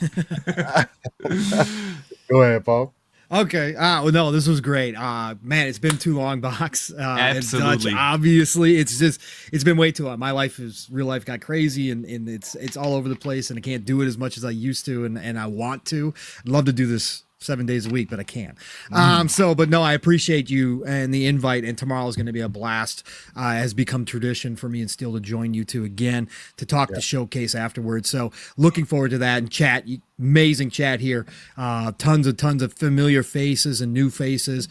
Go ahead, Paul. Okay. Well, no, this was great. Man, it's been too long, Box. Absolutely. Dutch, obviously, it's been way too long. My real life got crazy, and it's all over the place, and I can't do it as much as I used to, and I want to. I'd love to do this 7 days a week, but I can't. But no, I appreciate you and the invite, and tomorrow is going to be a blast. Has become tradition for me and Steel to join you two again to talk the showcase afterwards. So looking forward to that, and chat. Amazing chat here. Tons of familiar faces and new faces.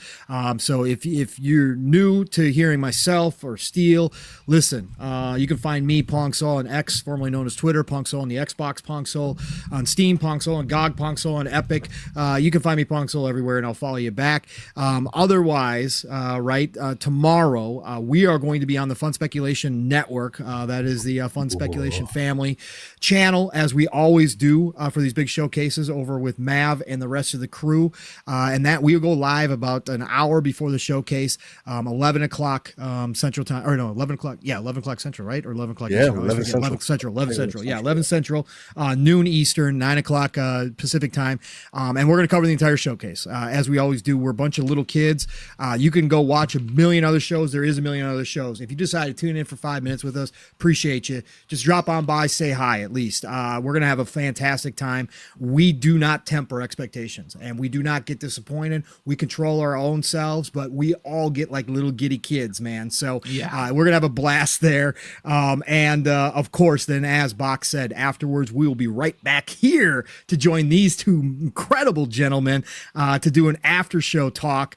So if you're new to hearing myself or Steel, listen, you can find me, Pongsoul, on X, formerly known as Twitter, Pongsoul on the Xbox, Pongsoul on Steam, Pongsoul on GOG, Pongsoul on Epic. You can find me, Pongsoul, everywhere, and I'll follow you back. Otherwise, tomorrow, we are going to be on the Fun Speculation Network. That is the Fun Speculation family channel, as we always do for these big showcases, over with Mav and the rest of the crew, and that we will go live about an hour before the showcase, 11 o'clock Central Time, or no, 11 o'clock, 11 o'clock Central, right? Or 11 o'clock Eastern. 11 Central. 11 Central, 11 Central, noon Eastern, 9 o'clock Pacific Time, and we're going to cover the entire showcase, as we always do. We're a bunch of little kids. You can go watch a million other shows. There is a million other shows. If you decide to tune in for 5 minutes with us, appreciate you. Just drop on by, say hi at least. We're going to have a fantastic time. We do not temper expectations, and we do not get disappointed. We control our own selves, but we all get like little giddy kids, man. So we're going to have a blast there. Of course, then, as Box said, afterwards, we will be right back here to join these two incredible gentlemen to do an after show talk.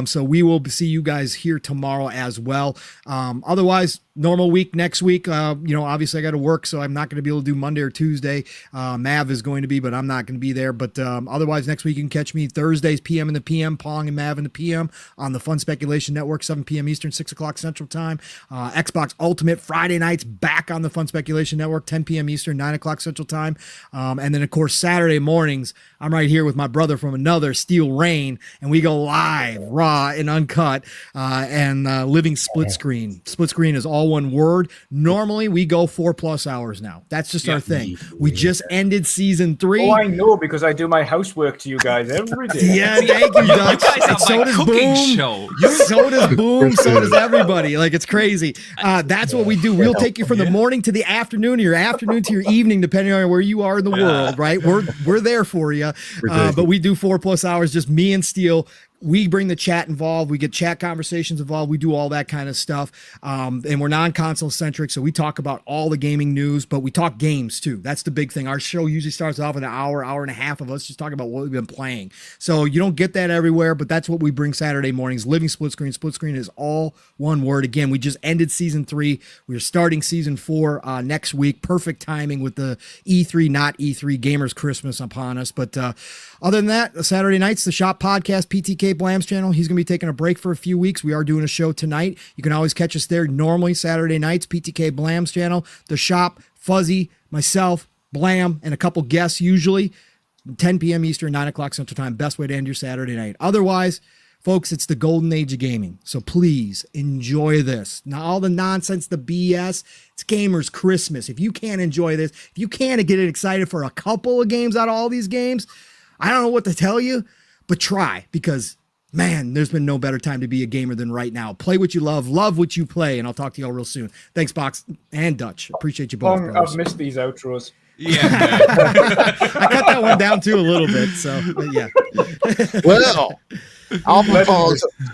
So we will see you guys here tomorrow as well. Otherwise, normal week next week. Obviously I got to work, so I'm not going to be able to do Monday or Tuesday. Mav is going to be, but I'm not going to be there. But otherwise, next week you can catch me Thursdays, PM in the PM, Pong and Mav in the PM on the Fun Speculation Network, 7 p.m. Eastern, 6 o'clock Central Time. Xbox Ultimate Friday nights back on the Fun Speculation Network, 10 p.m. Eastern, 9 o'clock Central Time. And then, of course, Saturday mornings, I'm right here with my brother from another, Steel Rain, and we go live, raw and uncut, and living split screen. Split screen is all one word. Normally, we go 4+ hours now. That's just our thing. We just ended season 3. Oh, I know, because I do my housework to you guys every day. Yeah, thank you, Dutch. You guys are So my does cooking Boom. show. So does Boom. So does everybody. Like, it's crazy. That's what we do. We'll take you from the morning to the afternoon, or your afternoon to your evening, depending on where you are in the world, right? We're there for you. But we do 4+ hours, just me and Steel. We bring the chat involved. We get chat conversations involved. We do all that kind of stuff. And we're non-console centric. So we talk about all the gaming news, but we talk games too. That's the big thing. Our show usually starts off with an hour and a half of us just talking about what we've been playing. So you don't get that everywhere, but that's what we bring Saturday mornings. Living Split Screen. Split Screen is all one word. Again, we just ended season 3. We're starting season 4 next week. Perfect timing with the E3, not E3 Gamers Christmas upon us. But other than that, Saturday nights, the Shop Podcast, PTK Blam's channel. He's going to be taking a break for a few weeks. We are doing a show tonight. You can always catch us there normally Saturday nights, PTK Blam's channel, the Shop, Fuzzy, myself, Blam, and a couple guests usually. 10 p.m. Eastern, 9 o'clock Central Time. Best way to end your Saturday night. Otherwise, folks, it's the golden age of gaming. So please enjoy this. Not all the nonsense, the BS. It's Gamers Christmas. If you can't enjoy this, if you can't get excited for a couple of games out of all these games, I don't know what to tell you, but try, because man, there's been no better time to be a gamer than right now. Play what you love what you play, and I'll talk to y'all real soon. Thanks, Box and Dutch. Appreciate you both. I've missed these outros. Yeah, I cut that one down too a little bit. So, but yeah. Well,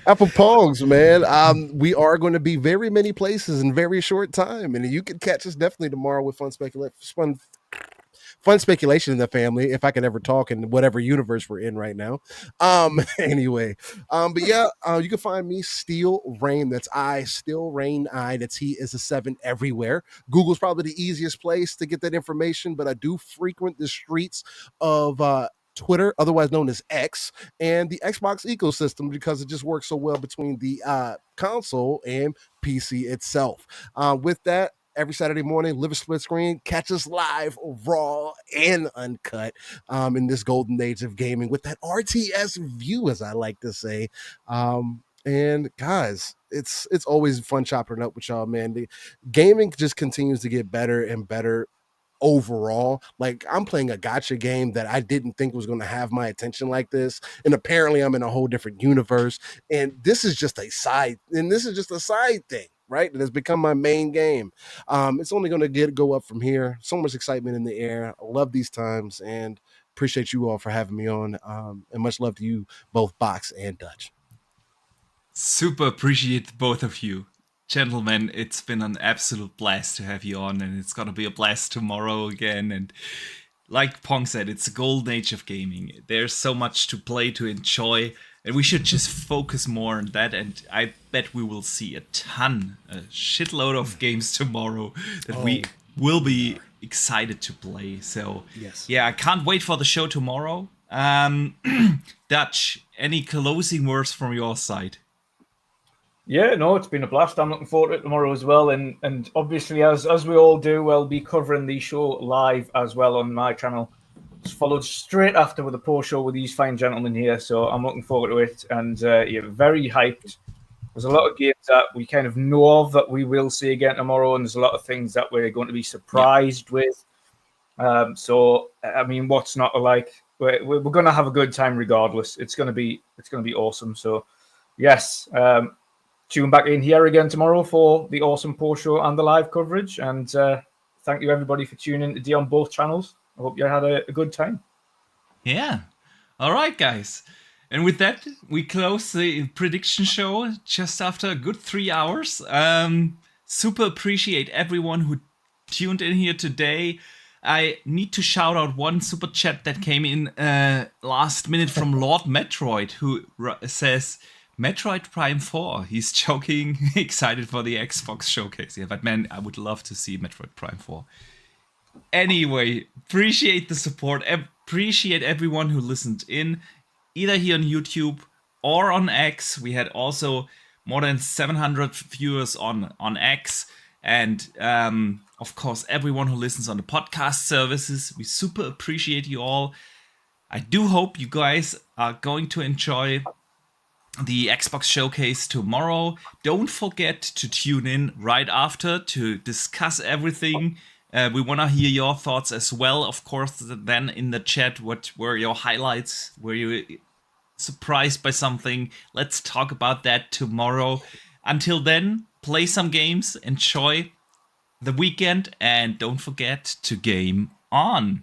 Apple Pongs, man. We are going to be very many places in very short time, and you can catch us definitely tomorrow with fun speculation in the family, if I can ever talk in whatever universe we're in right now. Anyway, but yeah, you can find me Steel Rain. That's Still Rain I. That's He is a 7 everywhere. Google's probably the easiest place to get that information, but I do frequent the streets of Twitter, otherwise known as X, and the Xbox ecosystem, because it just works so well between the console and PC itself. With that, every Saturday morning, live a split screen, catch us live, raw and uncut, in this golden age of gaming with that RTS view, as I like to say. And guys, it's always fun chopping up with y'all, man. The gaming just continues to get better and better overall. Like, I'm playing a gacha game that I didn't think was going to have my attention like this, and apparently I'm in a whole different universe, and this is just a side thing, right? That has become my main game. It's only going to go up from here. So much excitement in the air. I love these times, and appreciate you all for having me on. And much love to you both, Box and Dutch. Super appreciate both of you. Gentlemen, it's been an absolute blast to have you on, and it's gonna be a blast tomorrow again. And like Pong said, it's a golden age of gaming. There's so much to play, to enjoy, and we should just focus more on that. And I bet we will see a shitload of games tomorrow that we will be excited to play. So yes, yeah, I can't wait for the show tomorrow. Dutch, any closing words from your side? Yeah, no, it's been a blast. I'm looking forward to it tomorrow as well. And obviously, as we all do, I'll be covering the show live as well on my channel. It's followed straight after with a post show with these fine gentlemen here. So I'm looking forward to it. And yeah, very hyped. There's a lot of games that we kind of know of that we will see again tomorrow. And there's a lot of things that we're going to be surprised with. So, I mean, what's not to like? We're going to have a good time regardless. It's going to be awesome. So, yes. Tune back in here again tomorrow for the awesome post show and the live coverage. And thank you, everybody, for tuning in on both channels. I hope you had a good time. Yeah. All right, guys. And with that, we close the prediction show just after a good 3 hours. Super appreciate everyone who tuned in here today. I need to shout out one super chat that came in last minute from Lord Metroid, who says, Metroid Prime 4. He's joking, excited for the Xbox showcase. Yeah, but man, I would love to see Metroid Prime 4. Anyway, appreciate the support. Appreciate everyone who listened in, either here on YouTube or on X. We had also more than 700 viewers on X. And of course, everyone who listens on the podcast services. We super appreciate you all. I do hope you guys are going to enjoy the Xbox showcase tomorrow. Don't forget to tune in right after to discuss everything. We want to hear your thoughts as well. Of course, then in the chat, what were your highlights? Were you surprised by something? Let's talk about that tomorrow. Until then, play some games, enjoy the weekend, and don't forget to game on.